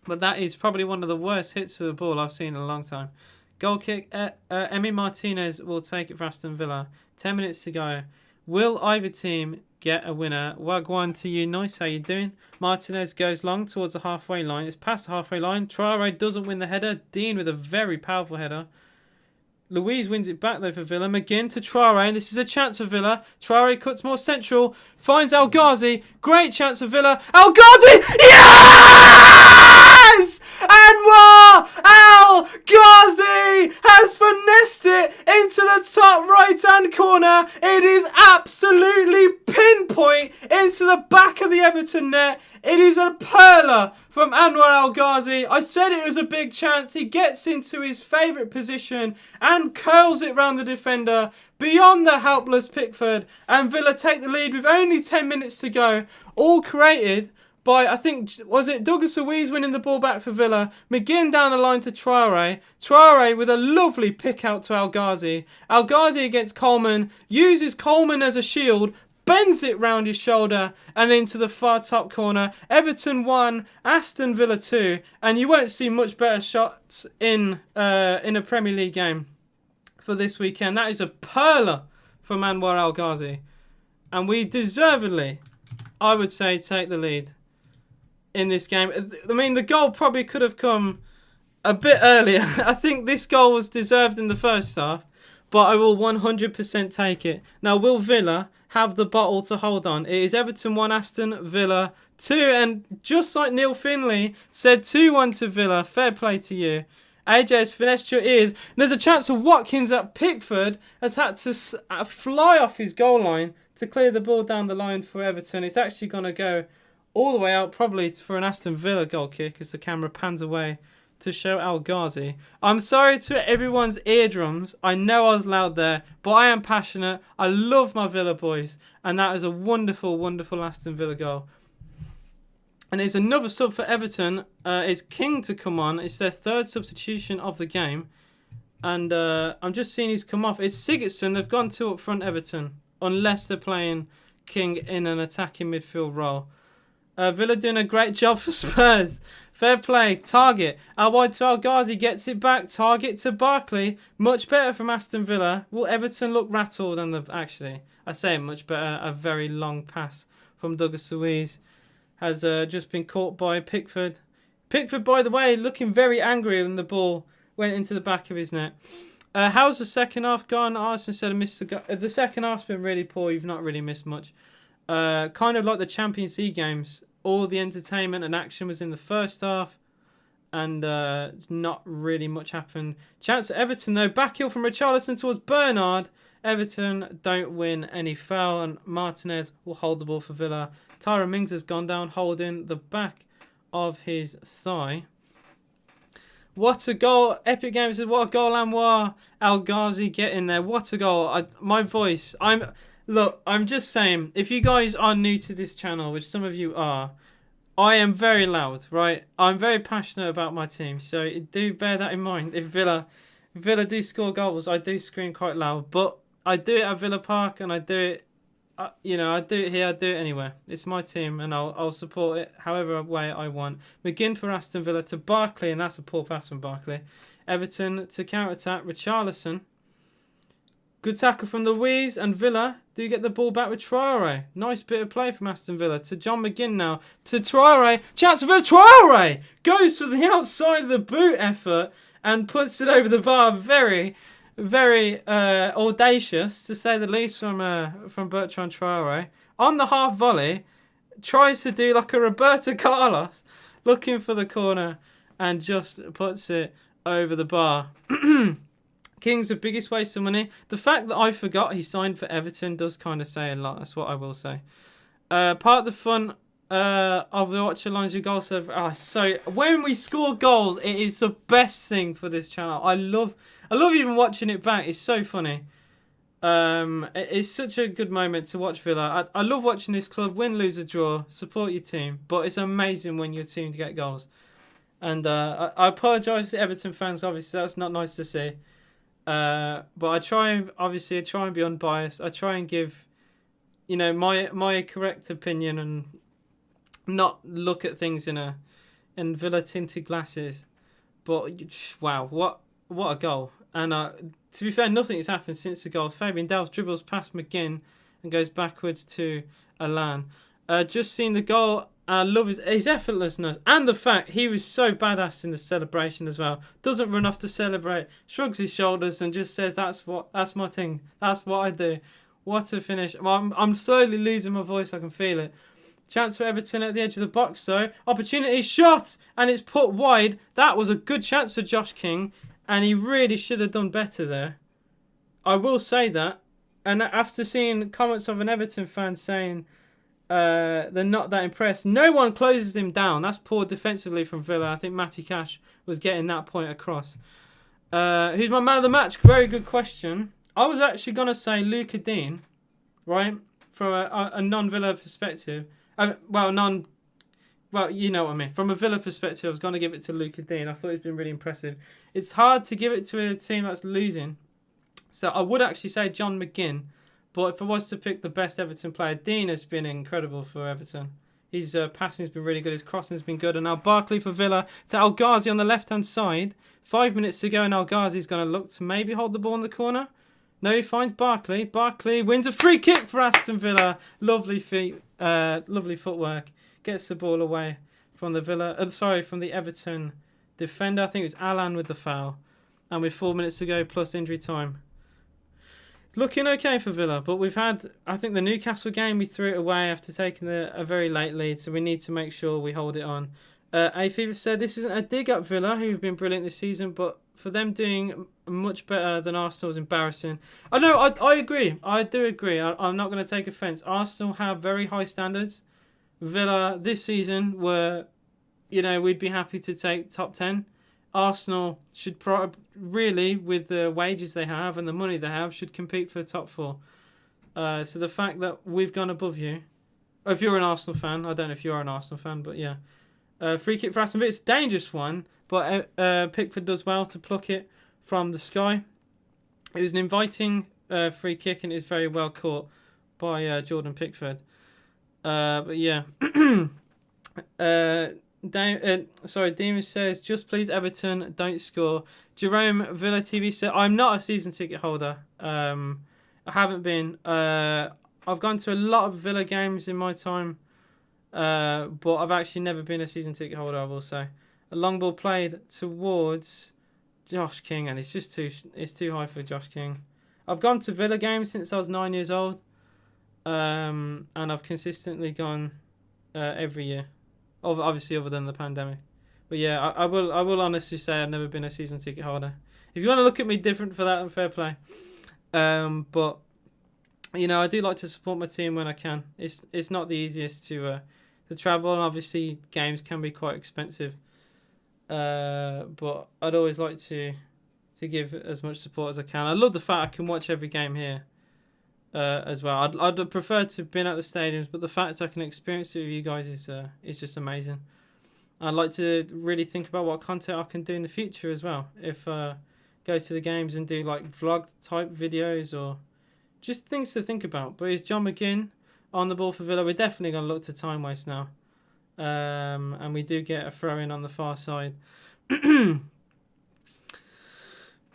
But that is probably one of the worst hits of the ball I've seen in a long time. Goal kick. Emi Martinez will take it for Aston Villa. 10 minutes to go. Will either team get a winner? Wagwan to you. Nice. How you doing? Martinez goes long towards the halfway line. It's past the halfway line. Traore doesn't win the header. Dean with a very powerful header. Louise wins it back though for Villa. McGinn to Traore, and this is a chance for Villa. Traore cuts more central, finds El Ghazi. Great chance for Villa. El Ghazi! Yes! Anwar El Ghazi has finessed it into the top right-hand corner. It is absolutely pinpoint into the back of the Everton net. It is a perler from Anwar El Ghazi. I said it was a big chance. He gets into his favourite position and curls it round the defender beyond the helpless Pickford. And Villa take the lead with only 10 minutes to go. All created by, I think, was it Douglas Luiz winning the ball back for Villa. McGinn down the line to Traore. Traore with a lovely pick out to El Ghazi. El Ghazi against Coleman. Uses Coleman as a shield. Bends it round his shoulder and into the far top corner. Everton 1, Aston Villa 2, and you won't see much better shots in a Premier League game for this weekend. That is a perler from Anwar El Ghazi, and we deservedly, I would say, take the lead in this game. I mean, the goal probably could have come a bit earlier. I think this goal was deserved in the first half, but I will 100% take it. Now, will Villa have the bottle to hold on? It is Everton 1, Aston Villa 2. And just like Neil Finley said 2-1 to Villa, fair play to you. AJ has finessed your ears. And there's a chance of Watkins at Pickford has had to fly off his goal line to clear the ball down the line for Everton. It's actually going to go all the way out, probably for an Aston Villa goal kick as the camera pans away to show El Ghazi. I'm sorry to everyone's eardrums. I know I was loud there, but I am passionate. I love my Villa boys, and that is a wonderful, wonderful Aston Villa goal. And there's another sub for Everton. It's King to come on. It's their third substitution of the game, and I'm just seeing who's come off. It's Sigurdsson. They've gone 2 up front, Everton, unless they're playing King in an attacking midfield role. Villa doing a great job for Spurs. Fair play. Target. Out wide to El Ghazi. Gets it back. Target to Barkley. Much better from Aston Villa. Will Everton look rattled? Actually, I say much better. A very long pass from Douglas Luiz has just been caught by Pickford. Pickford, by the way, looking very angry when the ball went into the back of his net. How's the second half gone? Arsenal said I missed the second half's been really poor. You've not really missed much. Kind of like the Champions League games. All the entertainment and action was in the first half, and not really much happened. Chance for Everton though. Backheel from Richarlison towards Bernard. Everton don't win any foul, and Martinez will hold the ball for Villa. Tyrone Mings has gone down holding the back of his thigh. What a goal. Epic Games says, what a goal, Anwar El Ghazi getting there. What a goal. My voice. Look, I'm just saying, if you guys are new to this channel, which some of you are, I am very loud, right? I'm very passionate about my team, so do bear that in mind. If Villa do score goals, I do scream quite loud, but I do it at Villa Park, and I do it, I do it here, I do it anywhere. It's my team, and I'll support it however way I want. McGinn for Aston Villa to Barkley, and that's a poor pass from Barkley. Everton to counter-attack, Richarlison. Good tackle from Luiz, and Villa do get the ball back with Traore. Nice bit of play from Aston Villa to John McGinn now. To Traore. Chance for Villa. Traore goes for the outside of the boot effort and puts it over the bar. Very, very audacious, to say the least, from Bertrand Traore. On the half volley, tries to do like a Roberto Carlos, looking for the corner, and just puts it over the bar. King's the biggest waste of money. The fact that I forgot he signed for Everton does kind of say a lot. That's what I will say. Part of the fun of the watch lines with goals. So when we score goals, it is the best thing for this channel. I love even watching it back. It's so funny. It's such a good moment to watch Villa. I love watching this club win, lose, or draw. Support your team, but it's amazing when your team get goals. And I apologise to Everton fans. Obviously, that's not nice to see. But I try and be unbiased. I try and give, my correct opinion and not look at things in Villa tinted glasses. But wow, what a goal! And to be fair, nothing has happened since the goal. Fabian Delph dribbles past McGinn and goes backwards to Alan. Just seen the goal. I love his effortlessness and the fact he was so badass in the celebration as well. Doesn't run off to celebrate, shrugs his shoulders and just says, "That's my thing. That's what I do." What a finish! Well, I'm slowly losing my voice. I can feel it. Chance for Everton at the edge of the box, though. Opportunity shot and it's put wide. That was a good chance for Josh King, and he really should have done better there. I will say that. And after seeing comments of an Everton fan saying they're not that impressed, no one closes him down. That's poor defensively from Villa. I think Matty Cash was getting that point across. Who's my man of the match? Very good question. I was actually going to say Luca Dean, right? From a non-Villa perspective. Well, you know what I mean. From a Villa perspective, I was going to give it to Luca Dean. I thought he's been really impressive. It's hard to give it to a team that's losing. So I would actually say John McGinn. But if I was to pick the best Everton player, Dean has been incredible for Everton. His passing has been really good. His crossing has been good. And now Barkley for Villa to El Ghazi on the left-hand side. 5 minutes to go and El Ghazi's going to look to maybe hold the ball in the corner. No, he finds Barkley. Barkley wins a free kick for Aston Villa. Lovely feet, lovely footwork. Gets the ball away from the Everton defender. I think it was Alan with the foul. And with 4 minutes to go plus injury time. Looking okay for Villa, but I think the Newcastle game, we threw it away after taking a very late lead, so we need to make sure we hold it on. A-Fever said, this isn't a dig at Villa, who've been brilliant this season, but for them doing much better than Arsenal is embarrassing. I agree. I do agree. I'm not going to take offence. Arsenal have very high standards. Villa this season we'd be happy to take top 10. Arsenal should really, with the wages they have and the money they have, should compete for the top 4. So the fact that we've gone above you, if you're an Arsenal fan, I don't know if you're an Arsenal fan, but yeah. Free kick for Aston Villa. It's a dangerous one, but Pickford does well to pluck it from the sky. It was an inviting free kick and it was very well caught by Jordan Pickford. But yeah. Demus says, just please Everton, don't score. Jerome Villa TV said, I'm not a season ticket holder. I haven't been. I've gone to a lot of Villa games in my time, but I've actually never been a season ticket holder, I will say. A long ball played towards Josh King, and it's too high for Josh King. I've gone to Villa games since I was 9 years old, and I've consistently gone every year. Obviously, other than the pandemic, but yeah, I will honestly say I've never been a season ticket holder. If you want to look at me different for that, then fair play. But I do like to support my team when I can. It's not the easiest to travel, and obviously games can be quite expensive. But I'd always like to give as much support as I can. I love the fact I can watch every game here. As well, I'd prefer to have been at the stadiums, but the fact I can experience it with you guys is just amazing. I'd like to really think about what content I can do in the future as well. If go to the games and do like vlog type videos or just things to think about. But it's John McGinn on the ball for Villa. We're definitely going to look to time waste now, and we do get a throw in on the far side.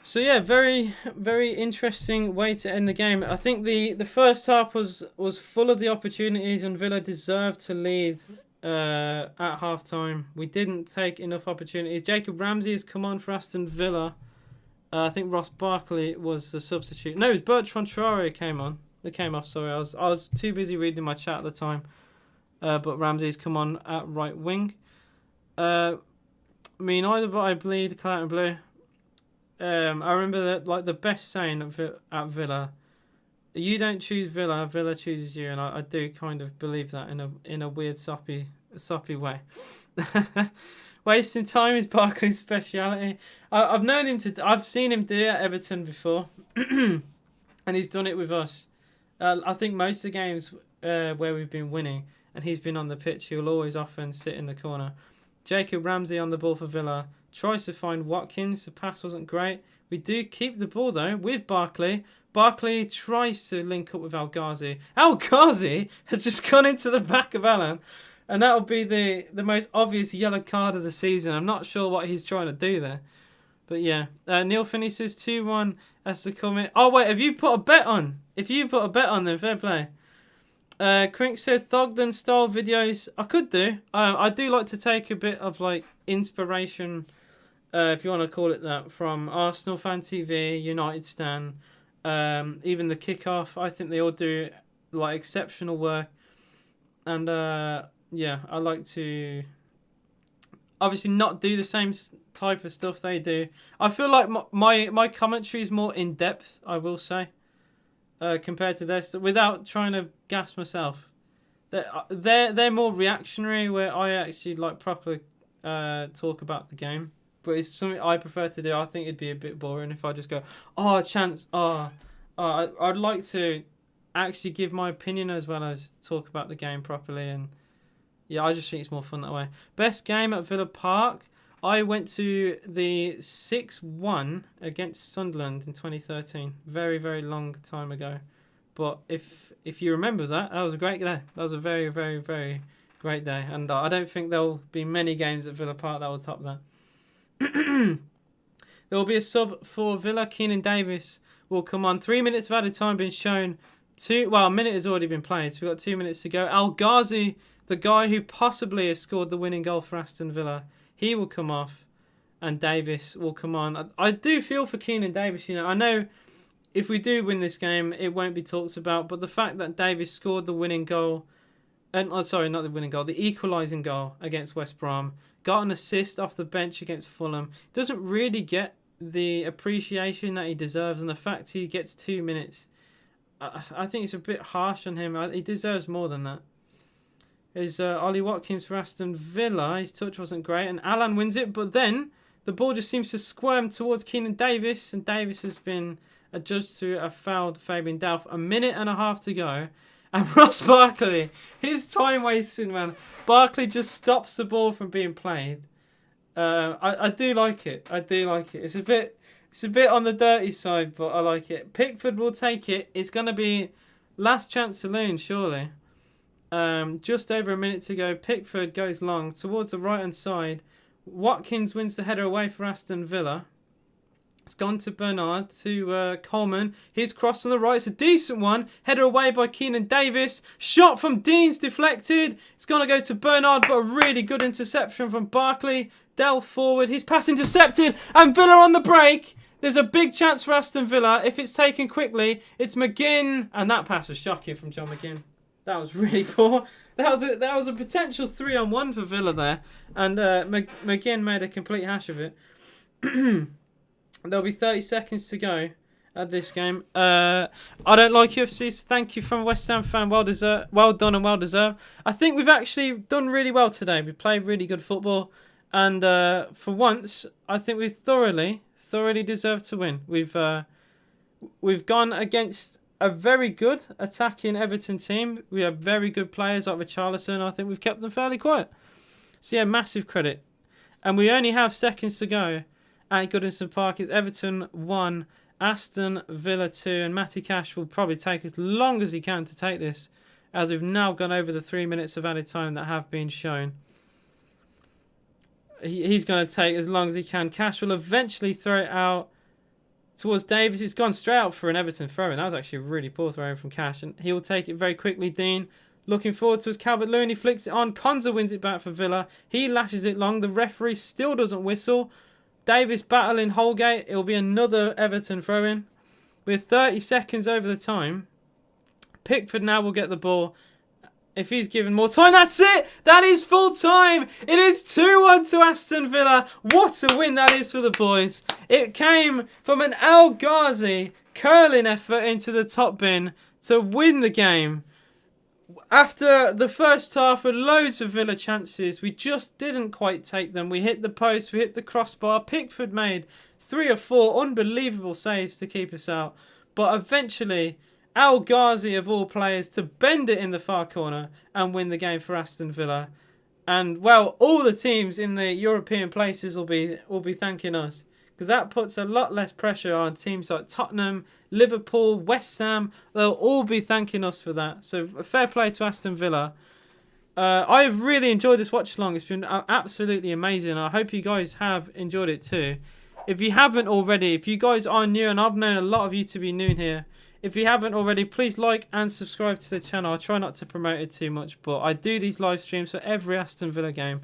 So yeah, very, very interesting way to end the game. I think the first half was full of the opportunities, and Villa deserved to lead at half time. We didn't take enough opportunities. Jacob Ramsey has come on for Aston Villa. I think Ross Barkley was the substitute. No, it was Bertrand Traore came on. They came off. Sorry, I was too busy reading my chat at the time. But Ramsey's come on at right wing. Me neither, but I bleed colour and blue. I remember that like the best saying at Villa, you don't choose Villa, Villa chooses you, and I do kind of believe that in a weird soppy way. Wasting time is Barkley's speciality. I've seen him do it at Everton before, and he's done it with us. I think most of the games where we've been winning and he's been on the pitch, he'll always often sit in the corner. Jacob Ramsey on the ball for Villa. Tries to find Watkins. The pass wasn't great. We do keep the ball, though, with Barkley. Barkley tries to link up with El Ghazi. El Ghazi has just gone into the back of Alan. And that'll be the most obvious yellow card of the season. I'm not sure what he's trying to do there. But yeah, Neil Finney says 2-1 as the comment. Oh, wait, have you put a bet on? If you put a bet on, then fair play. Crink said Thogden style videos. I could do. I do like to take a bit of like inspiration, if you want to call it that, from Arsenal Fan TV, United Stan, even the Kickoff. I think they all do like exceptional work, and yeah, I like to obviously not do the same type of stuff they do. I feel like my commentary is more in depth, I will say. Compared to their stuff, without trying to gas myself, they're more reactionary. Where I actually like properly talk about the game, but it's something I prefer to do. I think it'd be a bit boring if I just go, I'd like to actually give my opinion as well as talk about the game properly, and yeah, I just think it's more fun that way. Best game at Villa Park. I went to the 6-1 against Sunderland in 2013. Very, very long time ago. But if you remember that was a great day. That was a very, very, very great day. And I don't think there'll be many games at Villa Park that will top that. There will be a sub for Villa. Keenan Davis will come on. 3 minutes of added time being shown. A minute has already been played, so we've got 2 minutes to go. El Ghazi, the guy who possibly has scored the winning goal for Aston Villa, he will come off, and Davis will come on. I do feel for Keenan Davis. I know if we do win this game, it won't be talked about. But the fact that Davis scored the winning goal, the equalising goal against West Brom, got an assist off the bench against Fulham, doesn't really get the appreciation that he deserves. And the fact he gets 2 minutes, I think it's a bit harsh on him. He deserves more than that. Is Ollie Watkins for Aston Villa. His touch wasn't great, and Alan wins it, but then the ball just seems to squirm towards Keenan Davis, and Davis has been adjudged to have fouled Fabian Delph. 1.5 minutes to go, and Ross Barkley, his time wasting, man. Barkley just stops the ball from being played. I do like it. It's a bit on the dirty side, but I like it. Pickford will take it. It's going to be last chance saloon, surely. Just over 1 minute to go. Pickford goes long towards the right hand side. Watkins wins the header away for Aston Villa. It's gone to Bernard, to Coleman. His cross from the right. It's a decent one. Header away by Keenan Davis. Shot from Dean's deflected. It's going to go to Bernard, but a really good interception from Barkley. Delph forward. His pass intercepted. And Villa on the break. There's a big chance for Aston Villa. If it's taken quickly, it's McGinn. And that pass was shocking from John McGinn. That was really poor. That was a potential 3-on-1 for Villa there. And McGinn made a complete hash of it. There'll be 30 seconds to go at this game. I don't like UFCs. Thank you from a West Ham fan. Well done and well deserved. I think we've actually done really well today. We played really good football. And for once, I think we thoroughly deserved to win. We've gone against a very good attacking Everton team. We have very good players like Richarlison. I think we've kept them fairly quiet. So yeah, massive credit. And we only have seconds to go at Goodison Park. It's Everton 1, Aston Villa 2. And Matty Cash will probably take as long as he can to take this, as we've now gone over the 3 minutes of added time that have been shown. He's going to take as long as he can. Cash will eventually throw it out towards Davis. It's gone straight out for an Everton throw-in. That was actually a really poor throw-in from Cash. And he will take it very quickly. Dean looking forward to his Calvert-Lewin. He flicks it on. Konza wins it back for Villa. He lashes it long. The referee still doesn't whistle. Davis battling Holgate. It will be another Everton throw-in. With 30 seconds over the time, Pickford now will get the ball. If he's given more time, that's it. That is full time. It is 2-1 to Aston Villa. What a win that is for the boys. It came from an El Ghazi curling effort into the top bin to win the game. After the first half with loads of Villa chances, we just didn't quite take them. We hit the post, we hit the crossbar. Pickford made 3 or 4 unbelievable saves to keep us out. But eventually, El Ghazi of all players to bend it in the far corner and win the game for Aston Villa. And well, all the teams in the European places will be thanking us, because that puts a lot less pressure on teams like Tottenham, Liverpool, West Ham. They'll all be thanking us for that. So fair play to Aston Villa. I've really enjoyed this watch along. It's been absolutely amazing. I hope you guys have enjoyed it too. If you haven't already, if you guys are new, and I've known a lot of you to be new here, if you haven't already, please like and subscribe to the channel. I try not to promote it too much, but I do these live streams for every Aston Villa game.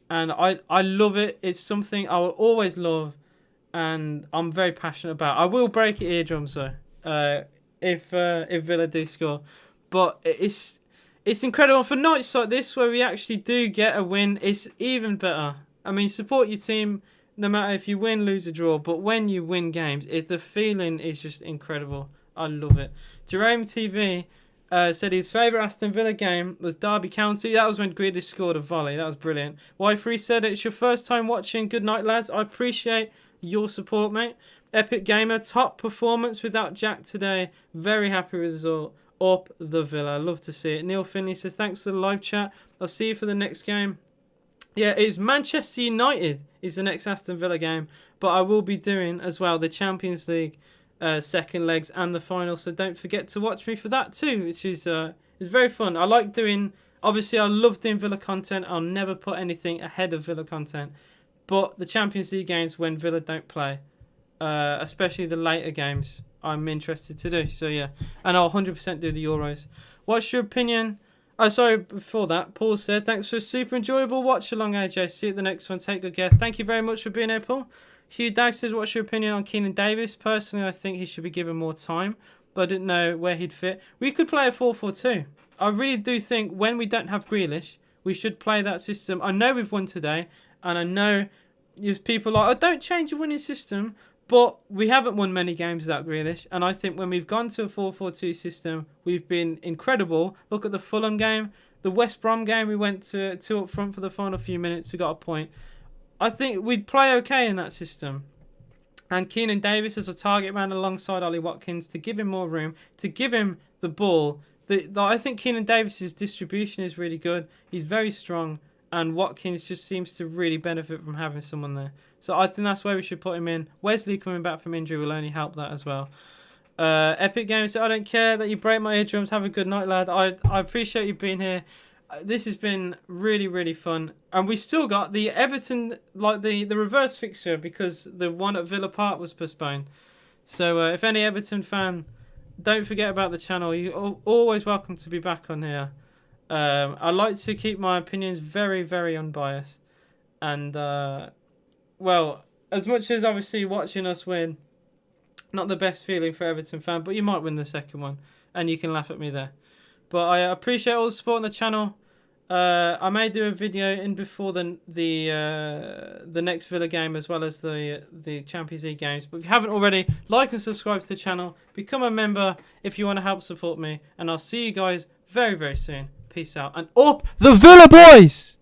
And I love it. It's something I will always love, and I'm very passionate about. I will break your eardrums though, if Villa do score. But it's incredible. For nights like this where we actually do get a win, it's even better. I mean, support your team no matter if you win, lose or draw. But when you win games, the feeling is just incredible. I love it. Jerome TV said his favourite Aston Villa game was Derby County. That was when Grealish scored a volley. That was brilliant. Y3 said it's your first time watching. Good night, lads. I appreciate your support, mate. Epic Gamer, top performance without Jack today. Very happy with the result. Up the Villa. Love to see it. Neil Finley says, thanks for the live chat. I'll see you for the next game. Yeah, it's Manchester United is the next Aston Villa game. But I will be doing as well the Champions League second legs and the final, so don't forget to watch me for that too, which is very fun. I like doing, obviously I love doing Villa content. I'll never put anything ahead of Villa content, but the Champions League games when Villa don't play, especially the later games, I'm interested to do. So yeah, and I'll 100% do the Euros. What's your opinion? Oh, sorry, before that, Paul said, thanks for a super enjoyable watch along, AJ. See you at the next one. Take good care. Thank you very much for being here, Paul. Hugh Dag says, what's your opinion on Keenan Davis? Personally, I think he should be given more time, but I didn't know where he'd fit. We could play a 4-4-2. I really do think when we don't have Grealish, we should play that system. I know we've won today, and I know there's people like, oh, don't change your winning system, but we haven't won many games without Grealish, and I think when we've gone to a 4-4-2 system, we've been incredible. Look at the Fulham game, the West Brom game, we went to 2 up front for the final few minutes, we got a point. I think we'd play okay in that system. And Keenan Davis as a target man alongside Ollie Watkins to give him more room, to give him the ball. I think Keenan Davis's distribution is really good. He's very strong. And Watkins just seems to really benefit from having someone there. So I think that's where we should put him in. Wesley coming back from injury will only help that as well. Epic Games said, I don't care that you break my eardrums. Have a good night, lad. I appreciate you being here. This has been really, really fun. And we still got the Everton, like the reverse fixture, because the one at Villa Park was postponed. So if any Everton fan, don't forget about the channel. You're always welcome to be back on here. I like to keep my opinions very, very unbiased. And, well, as much as obviously watching us win, not the best feeling for Everton fan, but you might win the second one. And you can laugh at me there. But I appreciate all the support on the channel. I may do a video in before the next Villa game as well as the Champions League games. But if you haven't already, like and subscribe to the channel. Become a member if you want to help support me. And I'll see you guys very, very soon. Peace out. And up the Villa boys!